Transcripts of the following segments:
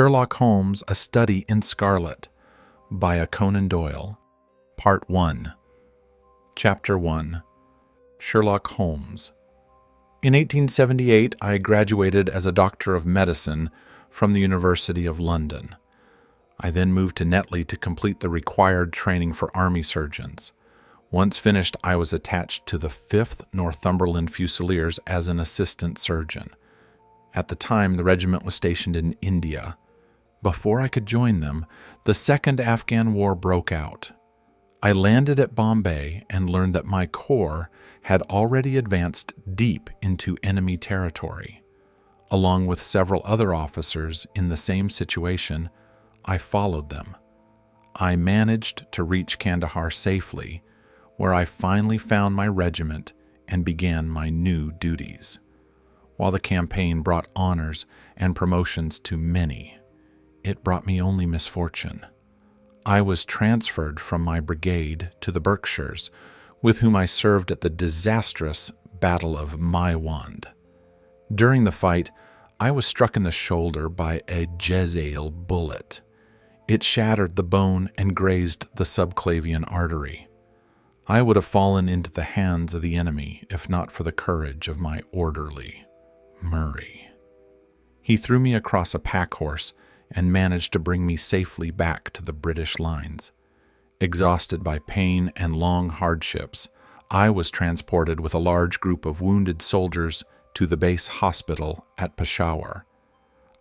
Sherlock Holmes, A Study in Scarlet by Conan Doyle. Part 1. Chapter 1. Sherlock Holmes. In 1878, I graduated as a Doctor of Medicine from the University of London. I then moved to Netley to complete the required training for Army surgeons. Once finished, I was attached to the 5th Northumberland Fusiliers as an assistant surgeon. At the time, the regiment was stationed in India. Before I could join them, the Second Afghan War broke out. I landed at Bombay and learned that my corps had already advanced deep into enemy territory. Along with several other officers in the same situation, I followed them. I managed to reach Kandahar safely, where I finally found my regiment and began my new duties. While the campaign brought honors and promotions to many, it brought me only misfortune. I was transferred from my brigade to the Berkshires, with whom I served at the disastrous Battle of Maiwand. During the fight, I was struck in the shoulder by a Jezzail bullet. It shattered the bone and grazed the subclavian artery. I would have fallen into the hands of the enemy if not for the courage of my orderly, Murray. He threw me across a pack horse and managed to bring me safely back to the British lines. Exhausted by pain and long hardships, I was transported with a large group of wounded soldiers to the base hospital at Peshawar.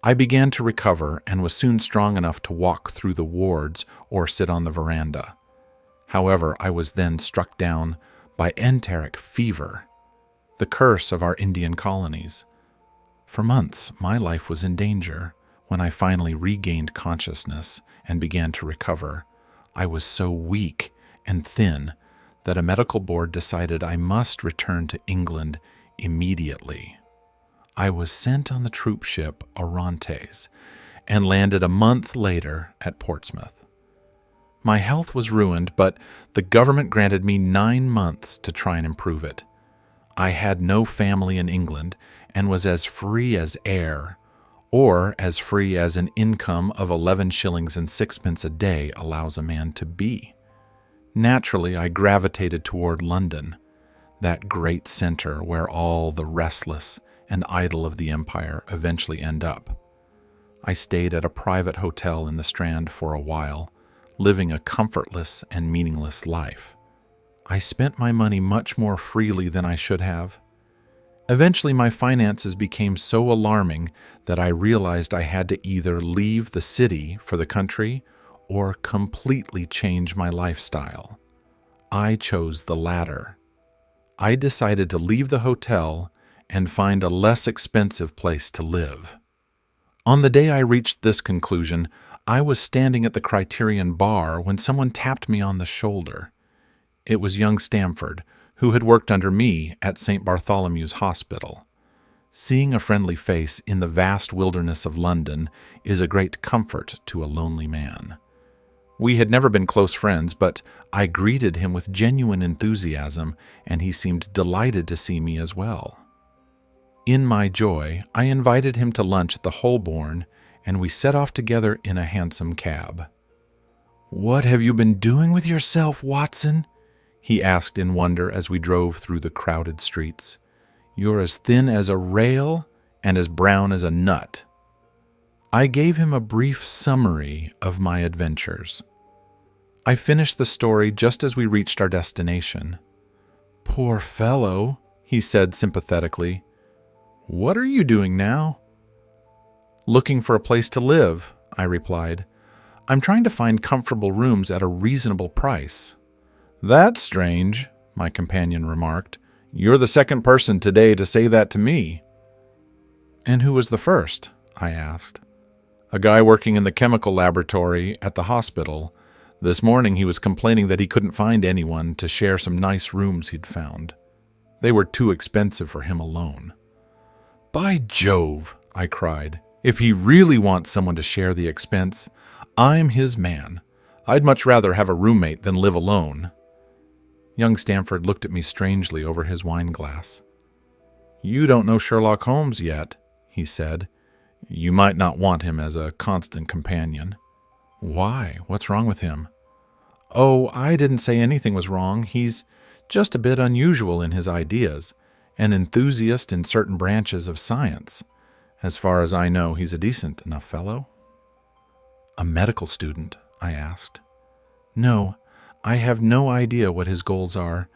I began to recover and was soon strong enough to walk through the wards or sit on the veranda. However, I was then struck down by enteric fever, the curse of our Indian colonies. For months, my life was in danger. When I finally regained consciousness and began to recover, I was so weak and thin that a medical board decided I must return to England immediately. I was sent on the troop ship Orontes and landed a month later at Portsmouth. My health was ruined, but the government granted me 9 months to try and improve it. I had no family in England and was as free as air, or as free as an income of 11 shillings and sixpence a day allows a man to be. Naturally, I gravitated toward London, that great center where all the restless and idle of the empire eventually end up. I stayed at a private hotel in the Strand for a while, living a comfortless and meaningless life. I spent my money much more freely than I should have. Eventually, my finances became so alarming that I realized I had to either leave the city for the country or completely change my lifestyle. I chose the latter. I decided to leave the hotel and find a less expensive place to live. On the day I reached this conclusion, I was standing at the Criterion bar when someone tapped me on the shoulder. It was young Stamford, who had worked under me at St. Bartholomew's Hospital. Seeing a friendly face in the vast wilderness of London is a great comfort to a lonely man. We had never been close friends, but I greeted him with genuine enthusiasm, and he seemed delighted to see me as well. In my joy, I invited him to lunch at the Holborn, and we set off together in a hansom cab. "What have you been doing with yourself, Watson?" he asked in wonder as we drove through the crowded streets. "You're as thin as a rail and as brown as a nut." I gave him a brief summary of my adventures. I finished the story just as we reached our destination. "Poor fellow," he said sympathetically. "What are you doing now?" "Looking for a place to live," I replied. "I'm trying to find comfortable rooms at a reasonable price." "That's strange," my companion remarked. "You're the second person today to say that to me." "And who was the first?" I asked. "A guy working in the chemical laboratory at the hospital. This morning he was complaining that he couldn't find anyone to share some nice rooms he'd found. They were too expensive for him alone." "By Jove," I cried. "If he really wants someone to share the expense, I'm his man. I'd much rather have a roommate than live alone." Young Stamford looked at me strangely over his wine glass. "You don't know Sherlock Holmes yet," he said. You might not want him as a constant companion. Why? What's wrong with him? Oh, I didn't say anything was wrong. He's just a bit unusual in his ideas, an enthusiast in certain branches of science. As far as I know, he's a decent enough fellow. A medical student? I asked. No, I have no idea what his goals are.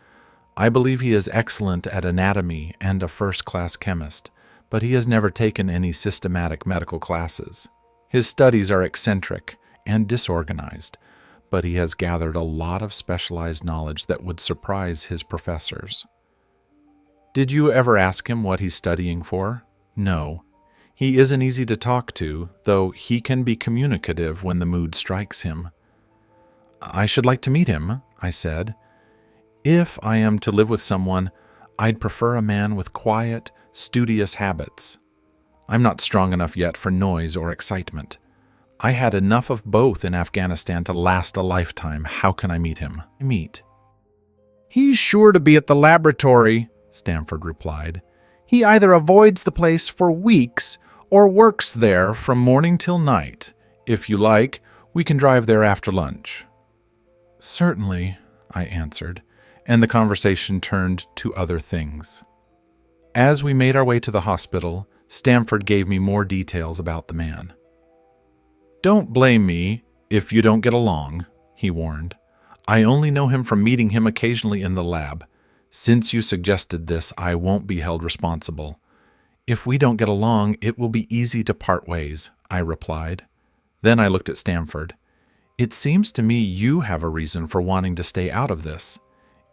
I believe he is excellent at anatomy and a first-class chemist, but he has never taken any systematic medical classes. His studies are eccentric and disorganized, but he has gathered a lot of specialized knowledge that would surprise his professors. Did you ever ask him what he's studying for? No. He isn't easy to talk to, though he can be communicative when the mood strikes him. I should like to meet him, I said. If I am to live with someone, I'd prefer a man with quiet, studious habits. I'm not strong enough yet for noise or excitement. I had enough of both in Afghanistan to last a lifetime. How can I meet him? He's sure to be at the laboratory, Stamford replied. He either avoids the place for weeks or works there from morning till night. If you like, we can drive there after lunch. Certainly, I answered, and the conversation turned to other things. As we made our way to the hospital, Stamford gave me more details about the man. Don't blame me if you don't get along, he warned. I only know him from meeting him occasionally in the lab. Since you suggested this, I won't be held responsible. If we don't get along, it will be easy to part ways, I replied. Then I looked at Stamford. It seems to me you have a reason for wanting to stay out of this.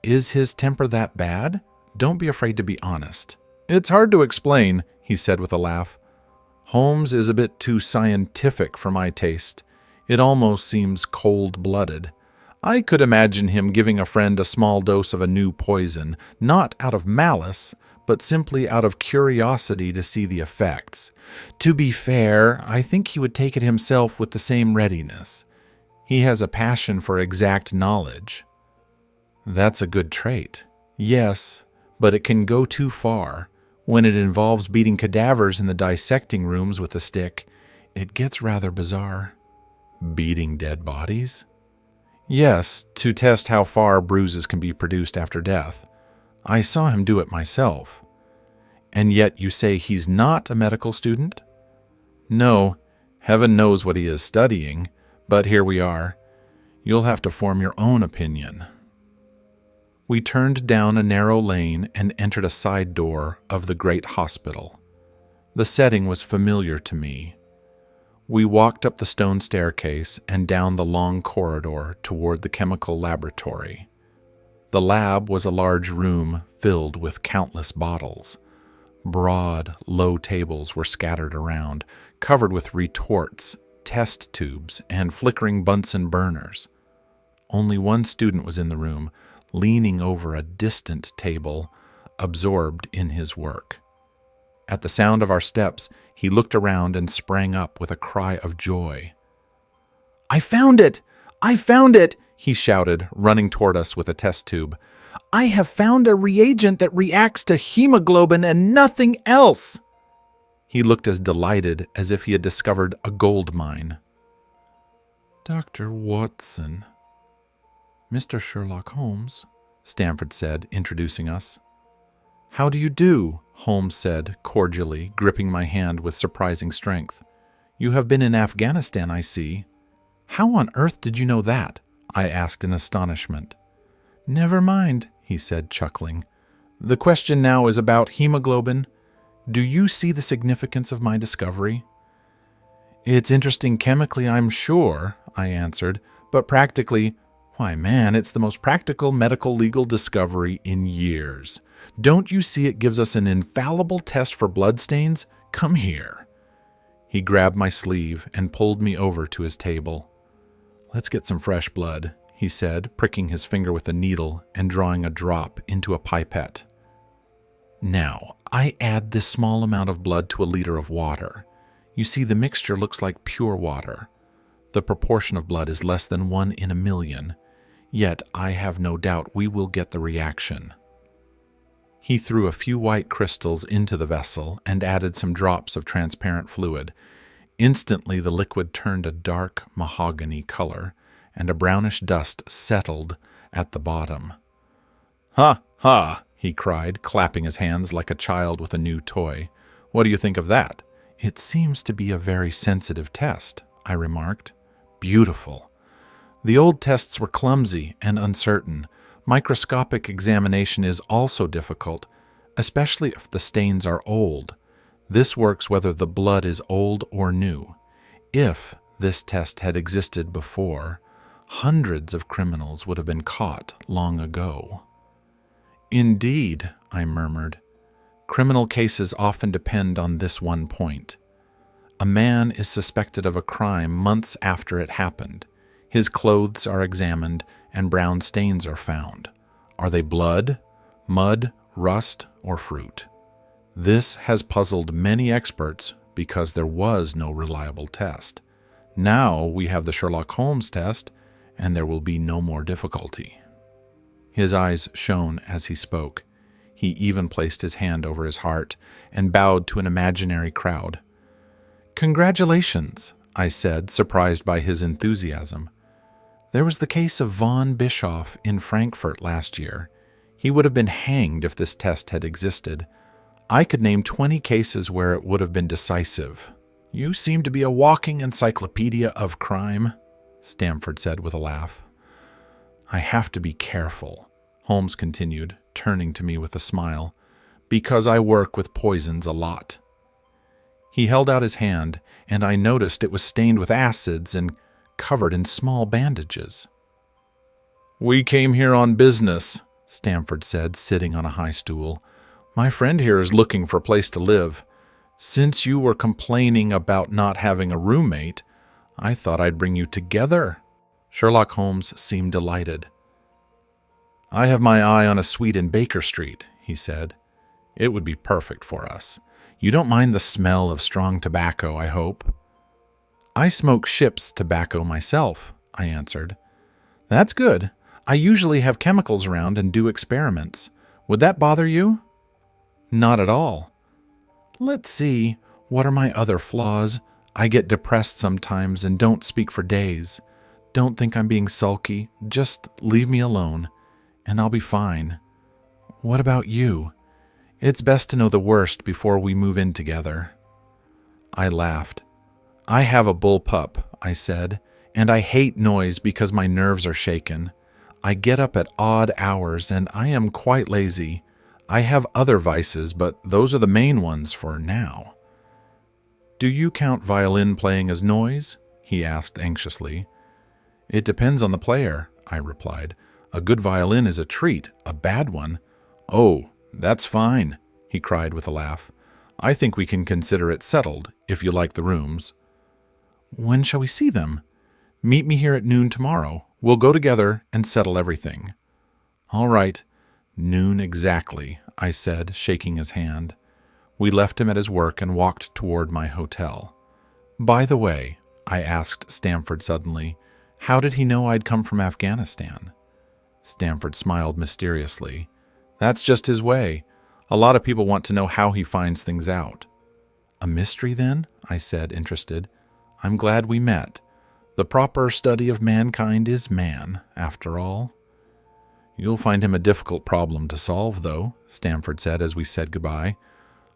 Is his temper that bad? Don't be afraid to be honest. It's hard to explain, he said with a laugh. Holmes is a bit too scientific for my taste. It almost seems cold-blooded. I could imagine him giving a friend a small dose of a new poison, not out of malice, but simply out of curiosity to see the effects. To be fair, I think he would take it himself with the same readiness. He has a passion for exact knowledge. That's a good trait. Yes, but it can go too far. When it involves beating cadavers in the dissecting rooms with a stick, it gets rather bizarre. Beating dead bodies? Yes, to test how far bruises can be produced after death. I saw him do it myself. And yet you say he's not a medical student? No, heaven knows what he is studying, but here we are. You'll have to form your own opinion. We turned down a narrow lane and entered a side door of the great hospital. The setting was familiar to me. We walked up the stone staircase and down the long corridor toward the chemical laboratory. The lab was a large room filled with countless bottles. Broad, low tables were scattered around, covered with retorts, test tubes, and flickering Bunsen burners. Only one student was in the room, leaning over a distant table, absorbed in his work. At the sound of our steps, he looked around and sprang up with a cry of joy. "I found it! I found it!" he shouted, running toward us with a test tube. "I have found a reagent that reacts to hemoglobin and nothing else!" He looked as delighted as if he had discovered a gold mine. "Dr. Watson, Mr. Sherlock Holmes," Stamford said, introducing us. "How do you do?" Holmes said, cordially, gripping my hand with surprising strength. "You have been in Afghanistan, I see." "How on earth did you know that?" I asked in astonishment. "Never mind," he said, chuckling. "The question now is about hemoglobin. Do you see the significance of my discovery?" "It's interesting chemically, I'm sure," I answered, "but practically, why man, it's the most practical medical legal discovery in years. Don't you see it gives us an infallible test for bloodstains? Come here." He grabbed my sleeve and pulled me over to his table. "Let's get some fresh blood," he said, pricking his finger with a needle and drawing a drop into a pipette. "Now, I add this small amount of blood to a liter of water. You see, the mixture looks like pure water. The proportion of blood is less than 1 in a million. Yet I have no doubt we will get the reaction." He threw a few white crystals into the vessel and added some drops of transparent fluid. Instantly the liquid turned a dark mahogany color, and a brownish dust settled at the bottom. "Ha, ha!" he cried, clapping his hands like a child with a new toy. "What do you think of that?" "It seems to be a very sensitive test," I remarked. "Beautiful." The old tests were clumsy and uncertain. Microscopic examination is also difficult, especially if the stains are old. This works whether the blood is old or new. If this test had existed before, hundreds of criminals would have been caught long ago. "Indeed," I murmured. "Criminal cases often depend on this one point. A man is suspected of a crime months after it happened. His clothes are examined and brown stains are found. Are they blood, mud, rust, or fruit? This has puzzled many experts because there was no reliable test. Now we have the Sherlock Holmes test, and there will be no more difficulty." His eyes shone as he spoke. He even placed his hand over his heart and bowed to an imaginary crowd. "Congratulations," I said, surprised by his enthusiasm. "There was the case of von Bischoff in Frankfurt last year. He would have been hanged if this test had existed. I could name 20 cases where it would have been decisive." "You seem to be a walking encyclopedia of crime," Stamford said with a laugh. "I have to be careful," Holmes continued, turning to me with a smile, "because I work with poisons a lot." He held out his hand, and I noticed it was stained with acids and covered in small bandages. "We came here on business," Stamford said, sitting on a high stool. "My friend here is looking for a place to live. Since you were complaining about not having a roommate, I thought I'd bring you together." Sherlock Holmes seemed delighted. "I have my eye on a suite in Baker Street," he said. "It would be perfect for us. You don't mind the smell of strong tobacco, I hope?" "I smoke ship's tobacco myself," I answered. "That's good. I usually have chemicals around and do experiments. Would that bother you?" "Not at all." "Let's see, what are my other flaws? I get depressed sometimes and don't speak for days. Don't think I'm being sulky. Just leave me alone, and I'll be fine. What about you? It's best to know the worst before we move in together." I laughed. "I have a bullpup," I said, "and I hate noise because my nerves are shaken. I get up at odd hours, and I am quite lazy. I have other vices, but those are the main ones for now." "Do you count violin playing as noise?" he asked anxiously. "It depends on the player," I replied. "A good violin is a treat, a bad one—" "Oh, that's fine," he cried with a laugh. "I think we can consider it settled, if you like the rooms." "When shall we see them?" "Meet me here at noon tomorrow. We'll go together and settle everything." "All right, noon exactly," I said, shaking his hand. We left him at his work and walked toward my hotel. "By the way," I asked Stamford suddenly, "how did he know I'd come from Afghanistan?" Stamford smiled mysteriously. "That's just his way. A lot of people want to know how he finds things out." "A mystery, then?" I said, interested. "I'm glad we met. The proper study of mankind is man, after all." "You'll find him a difficult problem to solve, though," Stamford said as we said goodbye.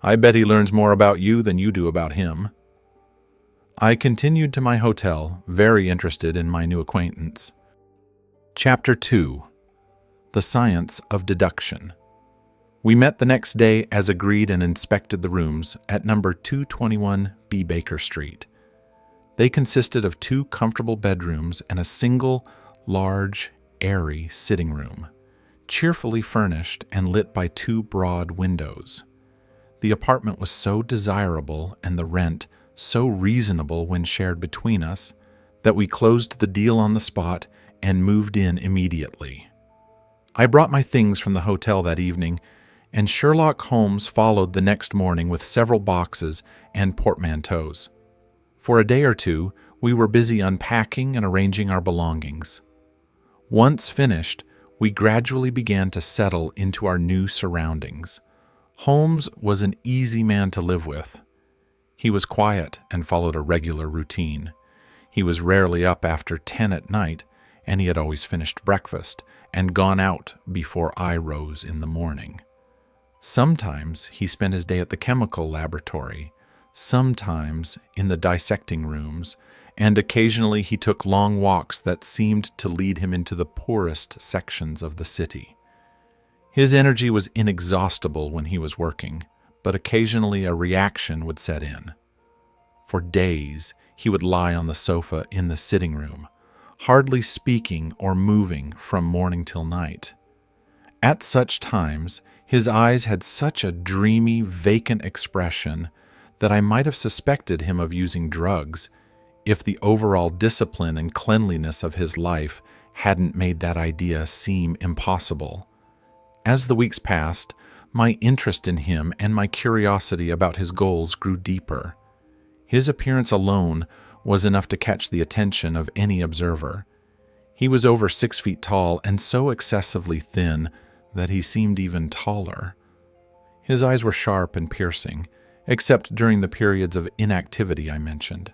"I bet he learns more about you than you do about him." I continued to my hotel, very interested in my new acquaintance. Chapter 2. The Science of Deduction. We met the next day as agreed and inspected the rooms at number 221 B. Baker Street. They consisted of 2 comfortable bedrooms and a single, large, airy sitting room, cheerfully furnished and lit by 2 broad windows. The apartment was so desirable and the rent so reasonable when shared between us that we closed the deal on the spot and moved in immediately. I brought my things from the hotel that evening, and Sherlock Holmes followed the next morning with several boxes and portmanteaus. For a day or 2, we were busy unpacking and arranging our belongings. Once finished, We gradually began to settle into our new surroundings. Holmes was an easy man to live with. He was quiet and followed a regular routine. He was rarely up after 10 at night, and he had always finished breakfast and gone out before I rose in the morning. Sometimes he spent his day at the chemical laboratory, sometimes in the dissecting rooms, and occasionally he took long walks that seemed to lead him into the poorest sections of the city. His energy was inexhaustible when he was working, but occasionally a reaction would set in. For days, he would lie on the sofa in the sitting room, hardly speaking or moving from morning till night. At such times, his eyes had such a dreamy, vacant expression that I might have suspected him of using drugs if the overall discipline and cleanliness of his life hadn't made that idea seem impossible. As the weeks passed, my interest in him and my curiosity about his goals grew deeper. His appearance alone was enough to catch the attention of any observer. He was over 6 feet tall and so excessively thin that he seemed even taller. His eyes were sharp and piercing, except during the periods of inactivity I mentioned.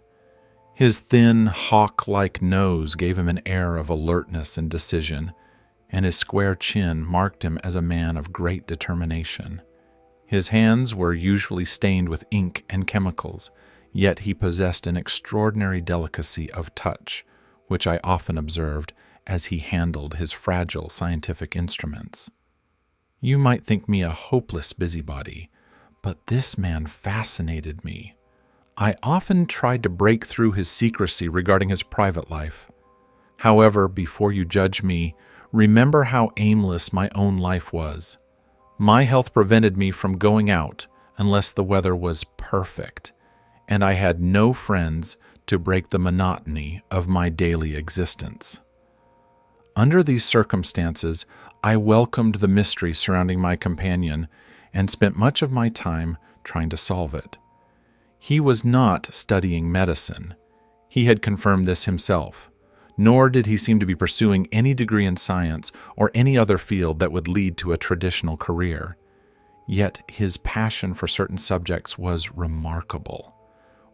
His thin, hawk-like nose gave him an air of alertness and decision, and his square chin marked him as a man of great determination. His hands were usually stained with ink and chemicals, yet he possessed an extraordinary delicacy of touch, which I often observed as he handled his fragile scientific instruments. You might think me a hopeless busybody, but this man fascinated me. I often tried to break through his secrecy regarding his private life. However, before you judge me, remember how aimless my own life was. My health prevented me from going out unless the weather was perfect, and I had no friends to break the monotony of my daily existence. Under these circumstances, I welcomed the mystery surrounding my companion and spent much of my time trying to solve it. He was not studying medicine. He had confirmed this himself, nor did he seem to be pursuing any degree in science or any other field that would lead to a traditional career. Yet his passion for certain subjects was remarkable.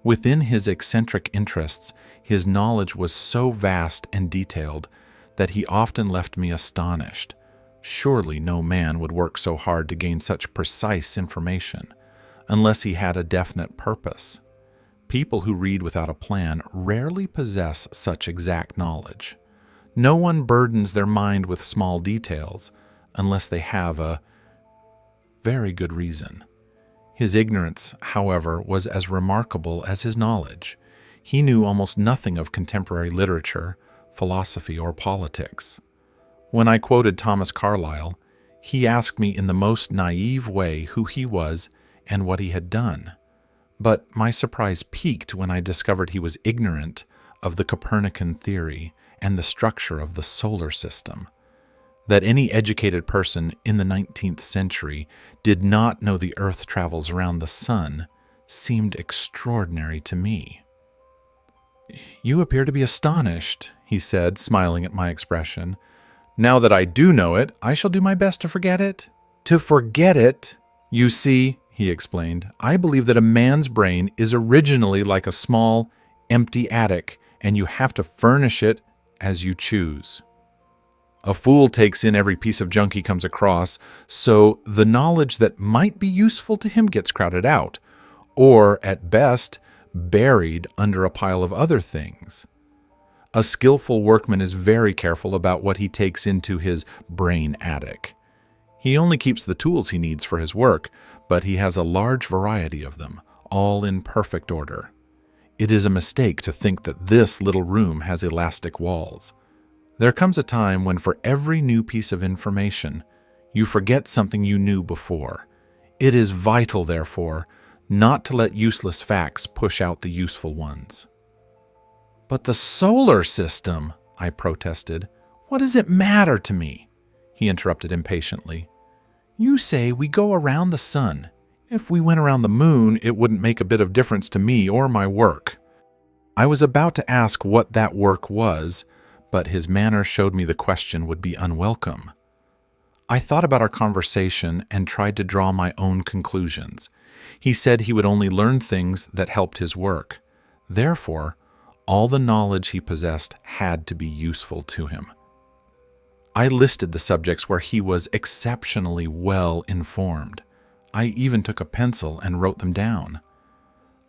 Within his eccentric interests, his knowledge was so vast and detailed that he often left me astonished. Surely no man would work so hard to gain such precise information, unless he had a definite purpose. People who read without a plan rarely possess such exact knowledge. No one burdens their mind with small details unless they have a very good reason. His ignorance, however, was as remarkable as his knowledge. He knew almost nothing of contemporary literature, philosophy, or politics. When I quoted Thomas Carlyle, he asked me in the most naive way who he was and what he had done. But my surprise peaked when I discovered he was ignorant of the Copernican theory and the structure of the solar system. That any educated person in the 19th century did not know the Earth travels around the sun seemed extraordinary to me. "You appear to be astonished," he said, smiling at my expression. "Now that I do know it, I shall do my best to forget it." "To forget it? You see," he explained, "I believe that a man's brain is originally like a small, empty attic, and you have to furnish it as you choose. A fool takes in every piece of junk he comes across, so the knowledge that might be useful to him gets crowded out, or, at best, buried under a pile of other things. A skillful workman is very careful about what he takes into his brain attic. He only keeps the tools he needs for his work, but he has a large variety of them, all in perfect order. It is a mistake to think that this little room has elastic walls. There comes a time when for every new piece of information, you forget something you knew before. It is vital, therefore, not to let useless facts push out the useful ones." "But the solar system," I protested. "What does it matter to me?" He interrupted impatiently. "You say we go around the sun. If we went around the moon, it wouldn't make a bit of difference to me or my work." I was about to ask what that work was, but his manner showed me the question would be unwelcome. I thought about our conversation and tried to draw my own conclusions. He said he would only learn things that helped his work. Therefore, all the knowledge he possessed had to be useful to him. I listed the subjects where he was exceptionally well informed. I even took a pencil and wrote them down.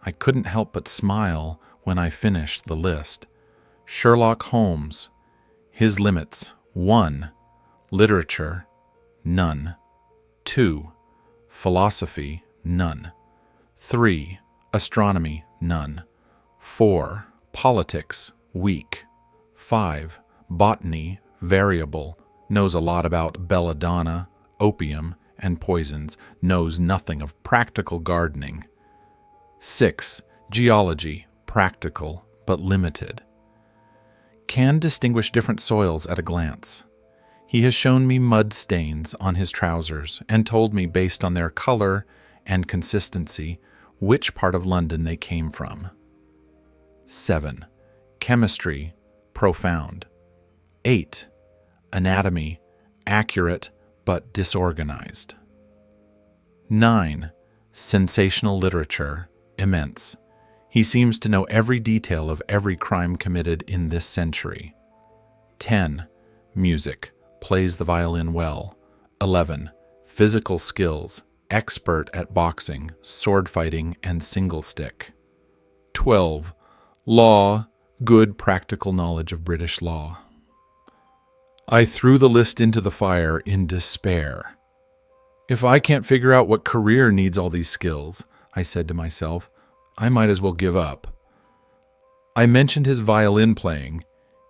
I couldn't help but smile when I finished the list. Sherlock Holmes, his limits: 1. Literature, none. 2. Philosophy, none. 3. Astronomy, none. 4. Politics, weak. 5. Botany, variable, knows a lot about belladonna, opium, and poisons, knows nothing of practical gardening. 6. Geology, practical, but limited. Can distinguish different soils at a glance. He has shown me mud stains on his trousers and told me based on their color and consistency which part of London they came from. 7. Chemistry, profound. 8. Anatomy, accurate but disorganized. 9. Sensational literature, immense. He seems to know every detail of every crime committed in this century. 10. Music, plays the violin well. 11. Physical skills, expert at boxing, sword fighting, and single stick. 12. Law, good practical knowledge of British law. I threw the list into the fire in despair. If I can't figure out what career needs all these skills, I said to myself, I might as well give up. I mentioned his violin playing.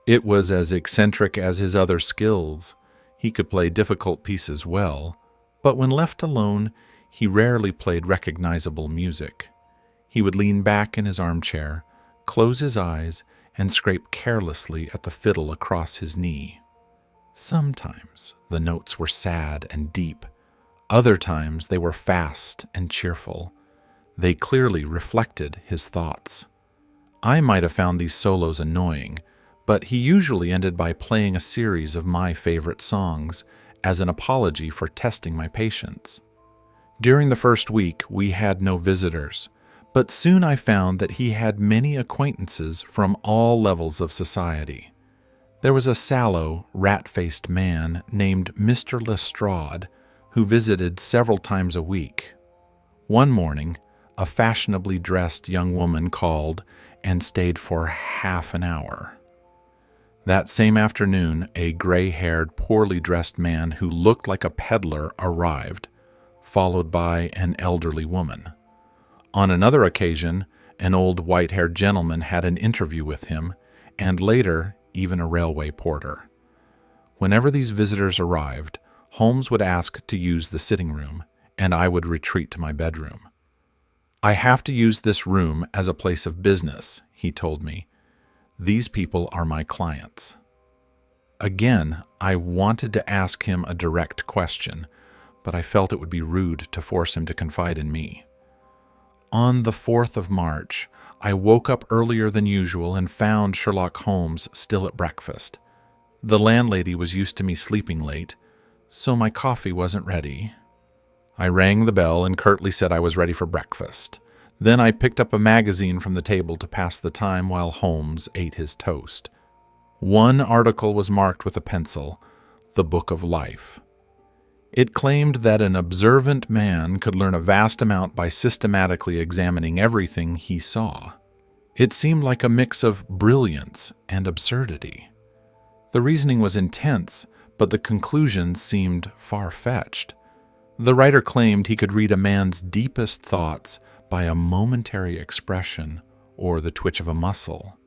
It was as eccentric as his other skills. He could play difficult pieces well, but when left alone, he rarely played recognizable music. He would lean back in his armchair, close his eyes, and scrape carelessly at the fiddle across his knee. Sometimes the notes were sad and deep. Other times they were fast and cheerful. They clearly reflected his thoughts. I might have found these solos annoying, but he usually ended by playing a series of my favorite songs as an apology for testing my patience. During the first week, we had no visitors, but soon I found that he had many acquaintances from all levels of society. There was a sallow, rat-faced man named Mr. Lestrade who visited several times a week. One morning, a fashionably dressed young woman called and stayed for half an hour. That same afternoon, a gray-haired, poorly dressed man who looked like a peddler arrived, followed by an elderly woman. On another occasion, an old white-haired gentleman had an interview with him, and later, even a railway porter. Whenever these visitors arrived, Holmes would ask to use the sitting room, and I would retreat to my bedroom. I have to use this room as a place of business, he told me. These people are my clients. Again, I wanted to ask him a direct question, but I felt it would be rude to force him to confide in me. On the 4th of March, I woke up earlier than usual and found Sherlock Holmes still at breakfast. The landlady was used to me sleeping late, so my coffee wasn't ready. I rang the bell and curtly said I was ready for breakfast. Then I picked up a magazine from the table to pass the time while Holmes ate his toast. One article was marked with a pencil, The Book of Life. It claimed that an observant man could learn a vast amount by systematically examining everything he saw. It seemed like a mix of brilliance and absurdity. The reasoning was intense, but the conclusions seemed far-fetched. The writer claimed he could read a man's deepest thoughts by a momentary expression or the twitch of a muscle.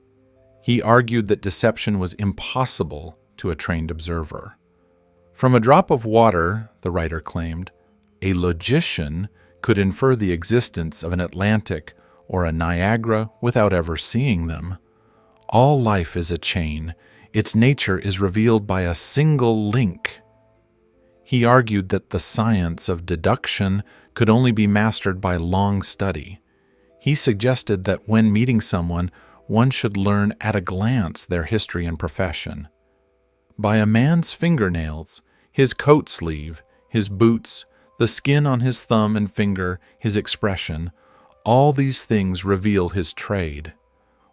He argued that deception was impossible to a trained observer. From a drop of water, the writer claimed, a logician could infer the existence of an Atlantic or a Niagara without ever seeing them. All life is a chain. Its nature is revealed by a single link. He argued that the science of deduction could only be mastered by long study. He suggested that when meeting someone, one should learn at a glance their history and profession. By a man's fingernails, His coat sleeve, his boots, the skin on his thumb and finger, his expression, all these things reveal his trade.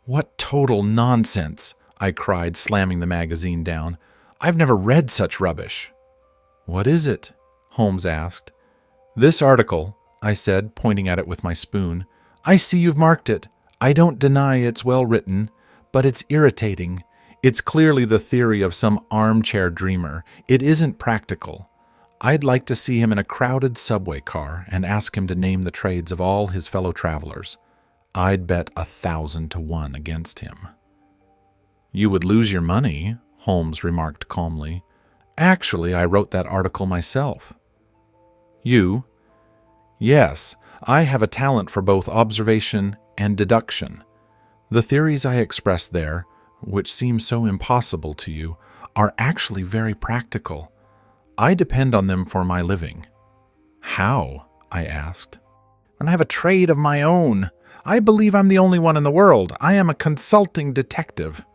What total nonsense, I cried, slamming the magazine down. I've never read such rubbish. What is it? Holmes asked. This article, I said, pointing at it with my spoon. I see you've marked it. I don't deny it's well written, but it's irritating. It's clearly the theory of some armchair dreamer. It isn't practical. I'd like to see him in a crowded subway car and ask him to name the trades of all his fellow travelers. I'd bet 1,000 to 1 against him. You would lose your money, Holmes remarked calmly. Actually, I wrote that article myself. You? Yes, I have a talent for both observation and deduction. The theories I express there, which seem so impossible to you, are actually very practical. I depend on them for my living. How? I asked. And I have a trade of my own. I believe I'm the only one in the world. I am a consulting detective.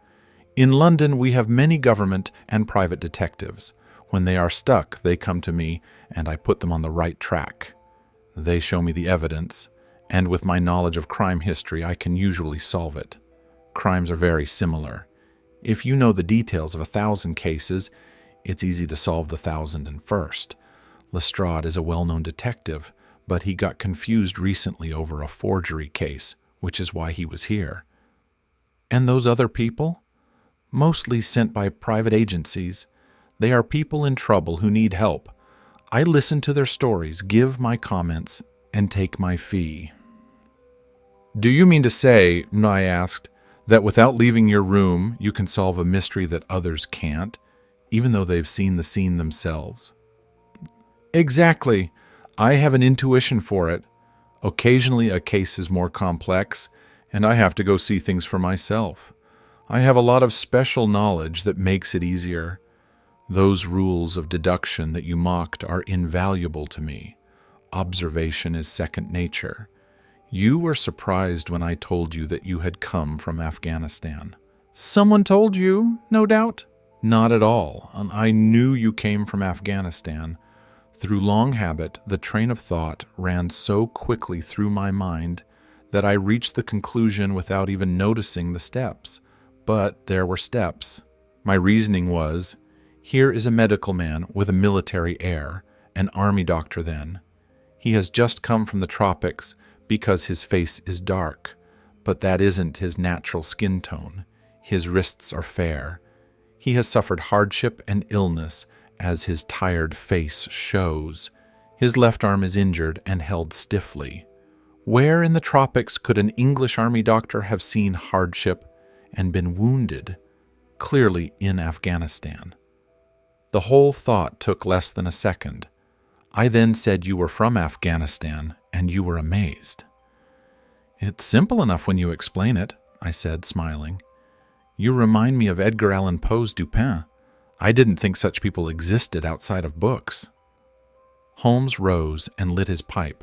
In London, we have many government and private detectives. When they are stuck, they come to me, and I put them on the right track. They show me the evidence, and with my knowledge of crime history, I can usually solve it. Crimes are very similar. If you know the details of 1,000 cases, it's easy to solve the 1,001st. Lestrade is a well-known detective, but he got confused recently over a forgery case, which is why he was here. And those other people? Mostly sent by private agencies. They are people in trouble who need help. I listen to their stories, give my comments, and take my fee. Do you mean to say, I asked, that without leaving your room, you can solve a mystery that others can't, even though they've seen the scene themselves? Exactly. I have an intuition for it. Occasionally a case is more complex, and I have to go see things for myself. I have a lot of special knowledge that makes it easier. Those rules of deduction that you mocked are invaluable to me. Observation is second nature. You were surprised when I told you that you had come from Afghanistan. Someone told you, no doubt? Not at all. I knew you came from Afghanistan. Through long habit, the train of thought ran so quickly through my mind that I reached the conclusion without even noticing the steps. But there were steps. My reasoning was, here is a medical man with a military air, an army doctor then. He has just come from the tropics because his face is dark, but that isn't his natural skin tone. His wrists are fair. He has suffered hardship and illness, as his tired face shows. His left arm is injured and held stiffly. Where in the tropics could an English army doctor have seen hardship and been wounded? Clearly in Afghanistan. The whole thought took less than a second. I then said you were from Afghanistan, and you were amazed. It's simple enough when you explain it, I said, smiling. You remind me of Edgar Allan Poe's Dupin. I didn't think such people existed outside of books. Holmes rose and lit his pipe.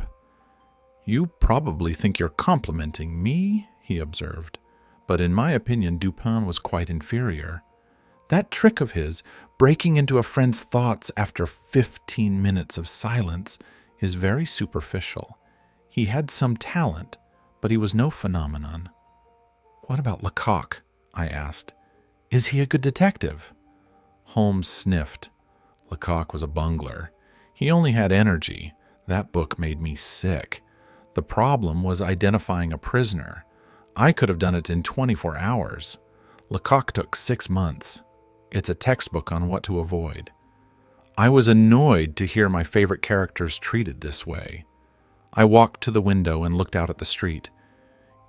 You probably think you're complimenting me, he observed, but in my opinion Dupin was quite inferior. That trick of his, breaking into a friend's thoughts after 15 minutes of silence, is very superficial. He had some talent, but he was no phenomenon. What about Lecoq? I asked. Is he a good detective? Holmes sniffed. Lecoq was a bungler. He only had energy. That book made me sick. The problem was identifying a prisoner. I could have done it in 24 hours. Lecoq took 6 months. It's a textbook on what to avoid. I was annoyed to hear my favorite characters treated this way. I walked to the window and looked out at the street.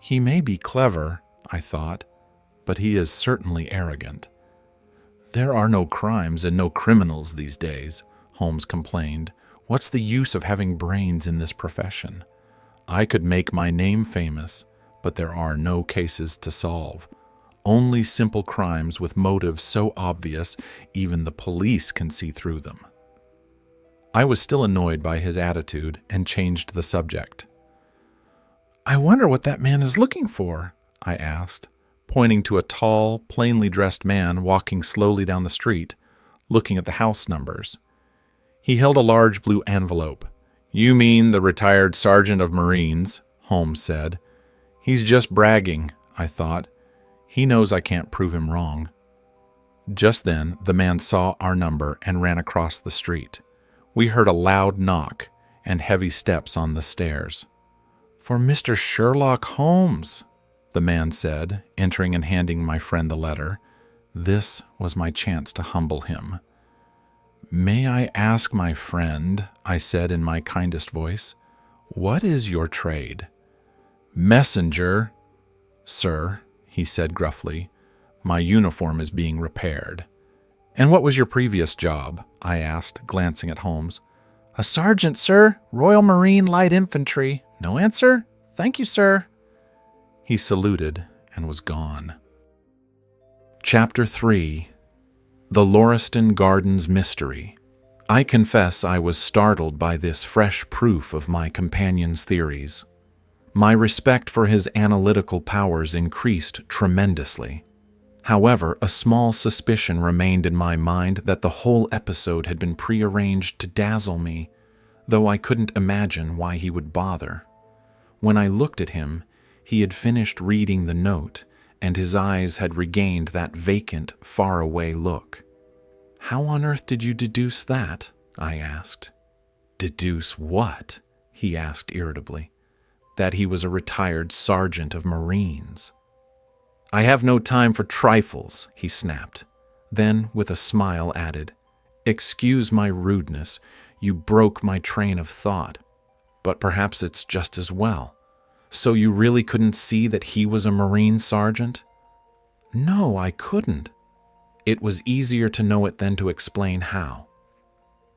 He may be clever, I thought, but he is certainly arrogant. There are no crimes and no criminals these days, Holmes complained. What's the use of having brains in this profession? I could make my name famous, but there are no cases to solve. Only simple crimes with motives so obvious even the police can see through them. I was still annoyed by his attitude and changed the subject. I wonder what that man is looking for, I asked, pointing to a tall, plainly dressed man walking slowly down the street, looking at the house numbers. He held a large blue envelope. "You mean the retired sergeant of Marines," Holmes said. "He's just bragging," I thought. "He knows I can't prove him wrong." Just then, the man saw our number and ran across the street. We heard a loud knock and heavy steps on the stairs. "For Mr. Sherlock Holmes," the man said, entering and handing my friend the letter. This was my chance to humble him. "May I ask, my friend," I said in my kindest voice, "what is your trade?" "Messenger, sir," he said gruffly. "My uniform is being repaired." "And what was your previous job?" I asked, glancing at Holmes. "A sergeant, sir. Royal Marine Light Infantry. No answer? Thank you, sir." He saluted and was gone. Chapter 3. The Lauriston Gardens Mystery. I confess I was startled by this fresh proof of my companion's theories. My respect for his analytical powers increased tremendously. However, a small suspicion remained in my mind that the whole episode had been prearranged to dazzle me, though I couldn't imagine why he would bother. When I looked at him, he had finished reading the note, and his eyes had regained that vacant, faraway look. "How on earth did you deduce that?" I asked. "Deduce what?" he asked irritably. "That he was a retired sergeant of Marines." "I have no time for trifles," he snapped. Then, with a smile, added, "Excuse my rudeness. You broke my train of thought. But perhaps it's just as well. So you really couldn't see that he was a Marine sergeant?" "No, I couldn't." "It was easier to know it than to explain how.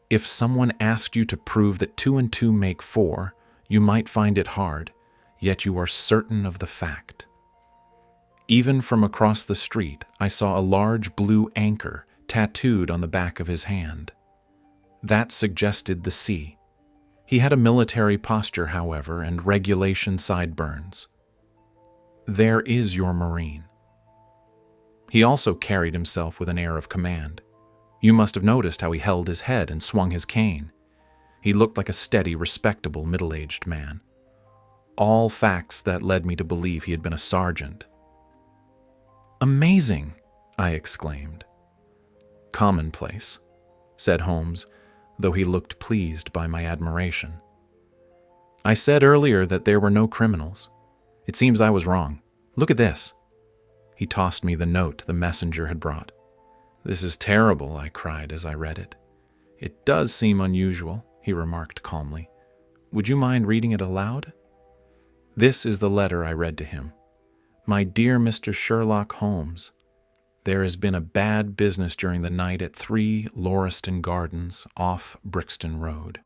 If someone asked you to prove that 2 and 2 make 4, you might find it hard, yet you are certain of the fact." Even from across the street, I saw a large blue anchor tattooed on the back of his hand. That suggested the sea. He had a military posture, however, and regulation sideburns. "There is your Marine." He also carried himself with an air of command. You must have noticed how he held his head and swung his cane. He looked like a steady, respectable, middle-aged man. All facts that led me to believe he had been a sergeant. "Amazing!" I exclaimed. "Commonplace," said Holmes, though he looked pleased by my admiration. "I said earlier that there were no criminals. It seems I was wrong. Look at this." He tossed me the note the messenger had brought. "This is terrible," I cried as I read it. "It does seem unusual," he remarked calmly. "Would you mind reading it aloud?" This is the letter I read to him. "My dear Mr. Sherlock Holmes, there has been a bad business during the night at 3 Lauriston Gardens off Brixton Road.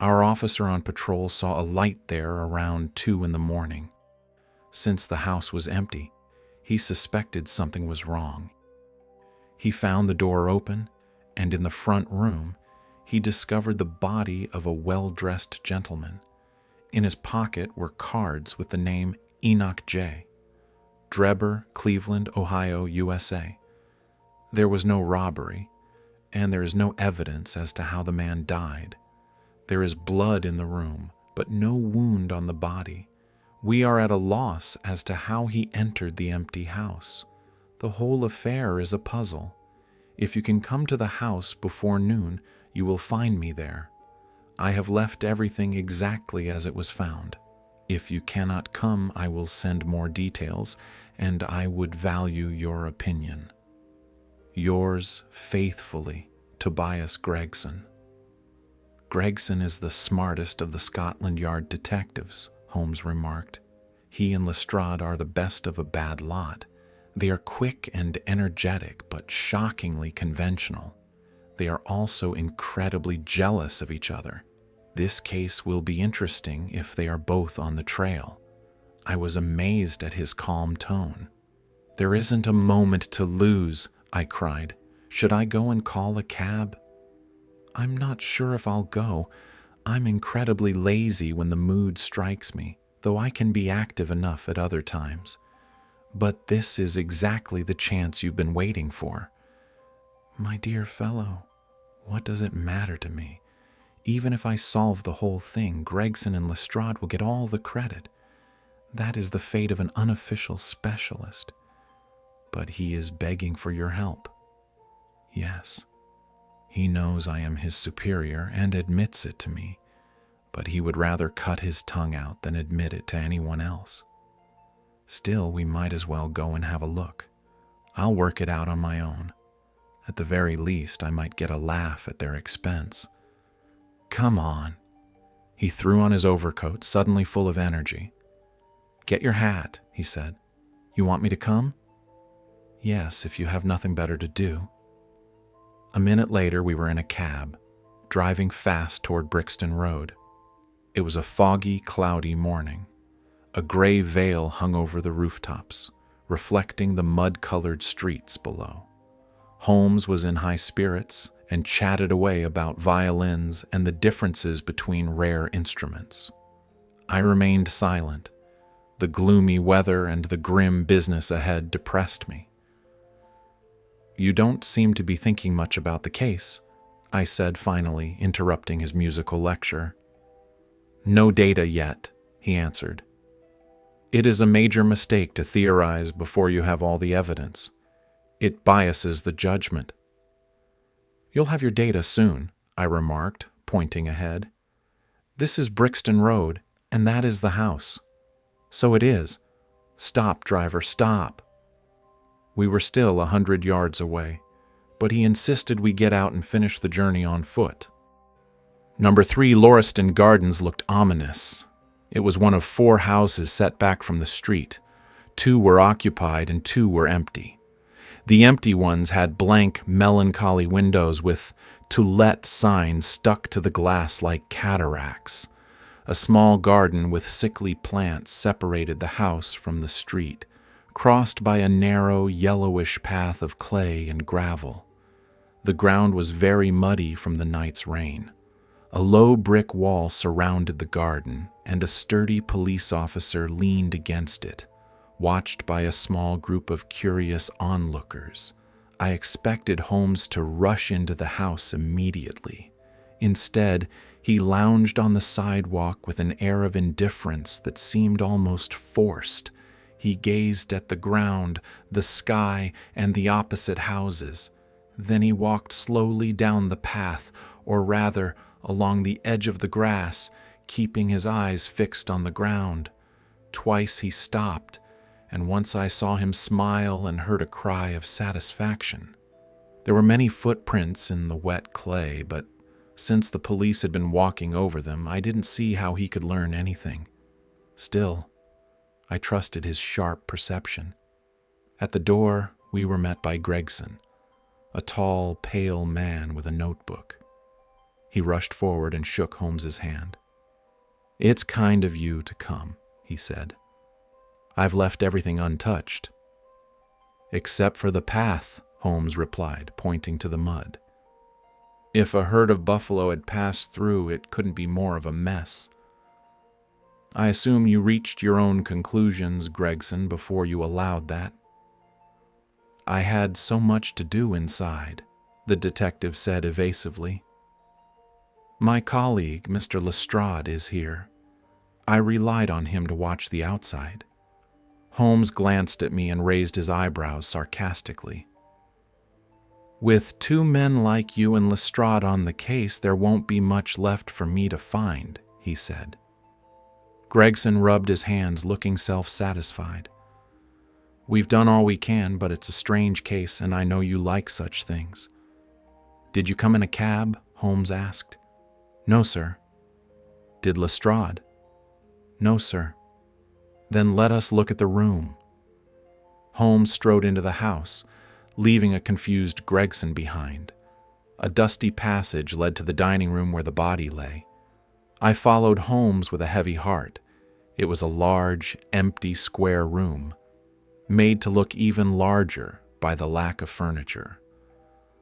Our officer on patrol saw a light there around 2 in the morning. Since the house was empty, he suspected something was wrong. He found the door open, and in the front room, he discovered the body of a well-dressed gentleman. In his pocket were cards with the name Enoch J. Drebber, Cleveland, Ohio, USA. There was no robbery, and there is no evidence as to how the man died. There is blood in the room, but no wound on the body. We are at a loss as to how he entered the empty house. The whole affair is a puzzle. If you can come to the house before noon, you will find me there. I have left everything exactly as it was found. If you cannot come, I will send more details, and I would value your opinion. Yours faithfully, Tobias Gregson." "Gregson is the smartest of the Scotland Yard detectives," Holmes remarked. "He and Lestrade are the best of a bad lot. They are quick and energetic, but shockingly conventional. They are also incredibly jealous of each other. This case will be interesting if they are both on the trail." I was amazed at his calm tone. "There isn't a moment to lose," I cried. "Should I go and call a cab?" "I'm not sure if I'll go. I'm incredibly lazy when the mood strikes me, though I can be active enough at other times. But this is exactly the chance you've been waiting for." "My dear fellow, What does it matter to me? Even if I solve the whole thing, Gregson and Lestrade will get all the credit. That is the fate of an unofficial specialist. But he is begging for your help. Yes, he knows I am his superior and admits it to me, but he would rather cut his tongue out than admit it to anyone else. Still, we might as well go and have a look. I'll work it out on my own. At the very least, I might get a laugh at their expense. Come on. He threw on his overcoat, suddenly full of energy. Get your hat, he said. You want me to come? Yes, if you have nothing better to do. A minute later, we were in a cab, driving fast toward Brixton Road. It was a foggy, cloudy morning. A gray veil hung over the rooftops, reflecting the mud-colored streets below. Holmes was in high spirits and chatted away about violins and the differences between rare instruments. I remained silent. The gloomy weather and the grim business ahead depressed me. You don't seem to be thinking much about the case, I said finally, interrupting his musical lecture. No data yet, he answered. It is a major mistake to theorize before you have all the evidence. It biases the judgment. You'll have your data soon, I remarked, pointing ahead. This is Brixton Road, and that is the house. So it is. Stop, driver, stop. We were still 100 yards away, but he insisted we get out and finish the journey on foot. Number 3 Lauriston Gardens looked ominous. It was one of 4 houses set back from the street. 2 were occupied and 2 were empty. The empty ones had blank, melancholy windows with "To Let" signs stuck to the glass like cataracts. A small garden with sickly plants separated the house from the street, crossed by a narrow, yellowish path of clay and gravel. The ground was very muddy from the night's rain. A low brick wall surrounded the garden, and a sturdy police officer leaned against it, watched by a small group of curious onlookers. I expected Holmes to rush into the house immediately. Instead, he lounged on the sidewalk with an air of indifference that seemed almost forced. He gazed at the ground, the sky, and the opposite houses. Then he walked slowly down the path, or rather, along the edge of the grass, keeping his eyes fixed on the ground. Twice he stopped, and once I saw him smile and heard a cry of satisfaction. There were many footprints in the wet clay, but since the police had been walking over them, I didn't see how he could learn anything. Still, I trusted his sharp perception. At the door, we were met by Gregson, a tall, pale man with a notebook. He rushed forward and shook Holmes's hand. "It's kind of you to come," he said. "I've left everything untouched." "Except for the path," Holmes replied, pointing to the mud. "If a herd of buffalo had passed through, it couldn't be more of a mess." "I assume you reached your own conclusions, Gregson, before you allowed that." "I had so much to do inside," the detective said evasively. "My colleague, Mr. Lestrade, is here. I relied on him to watch the outside." Holmes glanced at me and raised his eyebrows sarcastically. "With 2 men like you and Lestrade on the case, there won't be much left for me to find," he said. Gregson rubbed his hands, looking self-satisfied. "We've done all we can, but it's a strange case, and I know you like such things." "Did you come in a cab?" Holmes asked. "No, sir." "Did Lestrade?" "No, sir." "Then let us look at the room." Holmes strode into the house, leaving a confused Gregson behind. A dusty passage led to the dining room where the body lay. I followed Holmes with a heavy heart. It was a large, empty, square room, made to look even larger by the lack of furniture.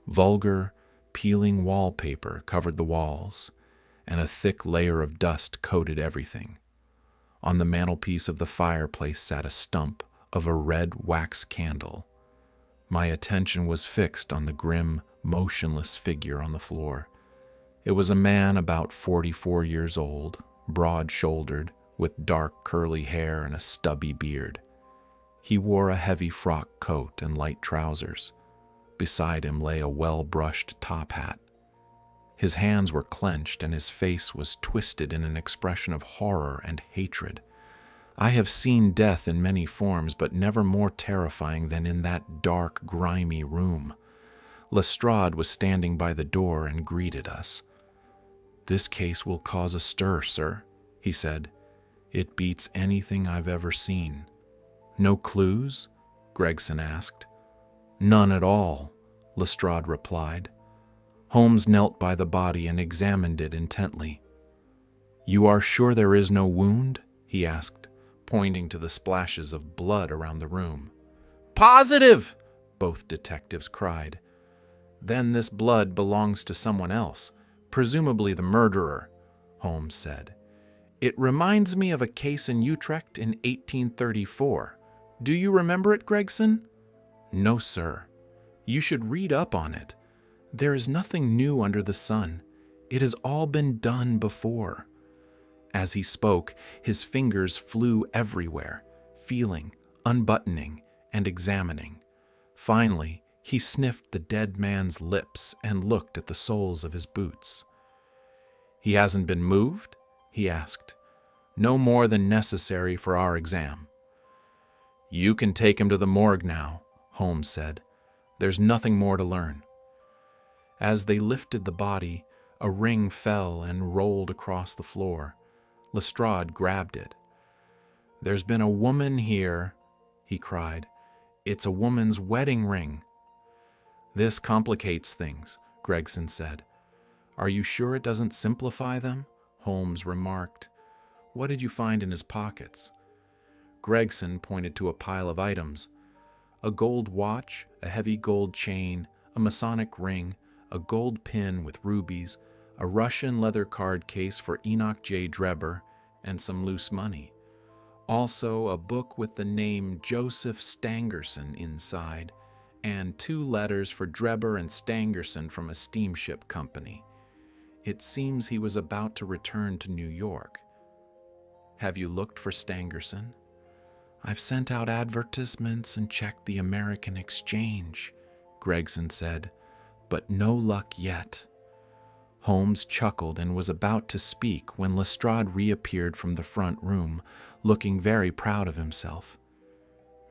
Vulgar, peeling wallpaper covered the walls, and a thick layer of dust coated everything. On the mantelpiece of the fireplace sat a stump of a red wax candle. My attention was fixed on the grim, motionless figure on the floor. It was a man about 44 years old, broad-shouldered, with dark curly hair and a stubby beard. He wore a heavy frock coat and light trousers. Beside him lay a well-brushed top hat. His hands were clenched and his face was twisted in an expression of horror and hatred. I have seen death in many forms, but never more terrifying than in that dark, grimy room. Lestrade was standing by the door and greeted us. "This case will cause a stir, sir," he said. "It beats anything I've ever seen." "No clues?" Gregson asked. "None at all," Lestrade replied. Holmes knelt by the body and examined it intently. "You are sure there is no wound?" he asked, pointing to the splashes of blood around the room. "Positive!" both detectives cried. "Then this blood belongs to someone else, presumably the murderer," Holmes said. "It reminds me of a case in Utrecht in 1834. Do you remember it, Gregson?" "No, sir." "You should read up on it. There is nothing new under the sun. It has all been done before." As he spoke, his fingers flew everywhere, feeling, unbuttoning, and examining. Finally, he sniffed the dead man's lips and looked at the soles of his boots. "He hasn't been moved?" he asked. "No more than necessary for our exam." "You can take him to the morgue now," Holmes said. "There's nothing more to learn." As they lifted the body, a ring fell and rolled across the floor. Lestrade grabbed it. "There's been a woman here," he cried. "It's a woman's wedding ring." "This complicates things," Gregson said. "Are you sure it doesn't simplify them?" Holmes remarked. "What did you find in his pockets?" Gregson pointed to a pile of items. A gold watch, a heavy gold chain, a Masonic ring, a gold pin with rubies, a Russian leather card case for Enoch J. Drebber, and some loose money. Also a book with the name Joseph Stangerson inside, and 2 letters for Drebber and Stangerson from a steamship company. It seems he was about to return to New York. "Have you looked for Stangerson?" "I've sent out advertisements and checked the American Exchange," Gregson said, "but no luck yet." Holmes chuckled and was about to speak when Lestrade reappeared from the front room, looking very proud of himself.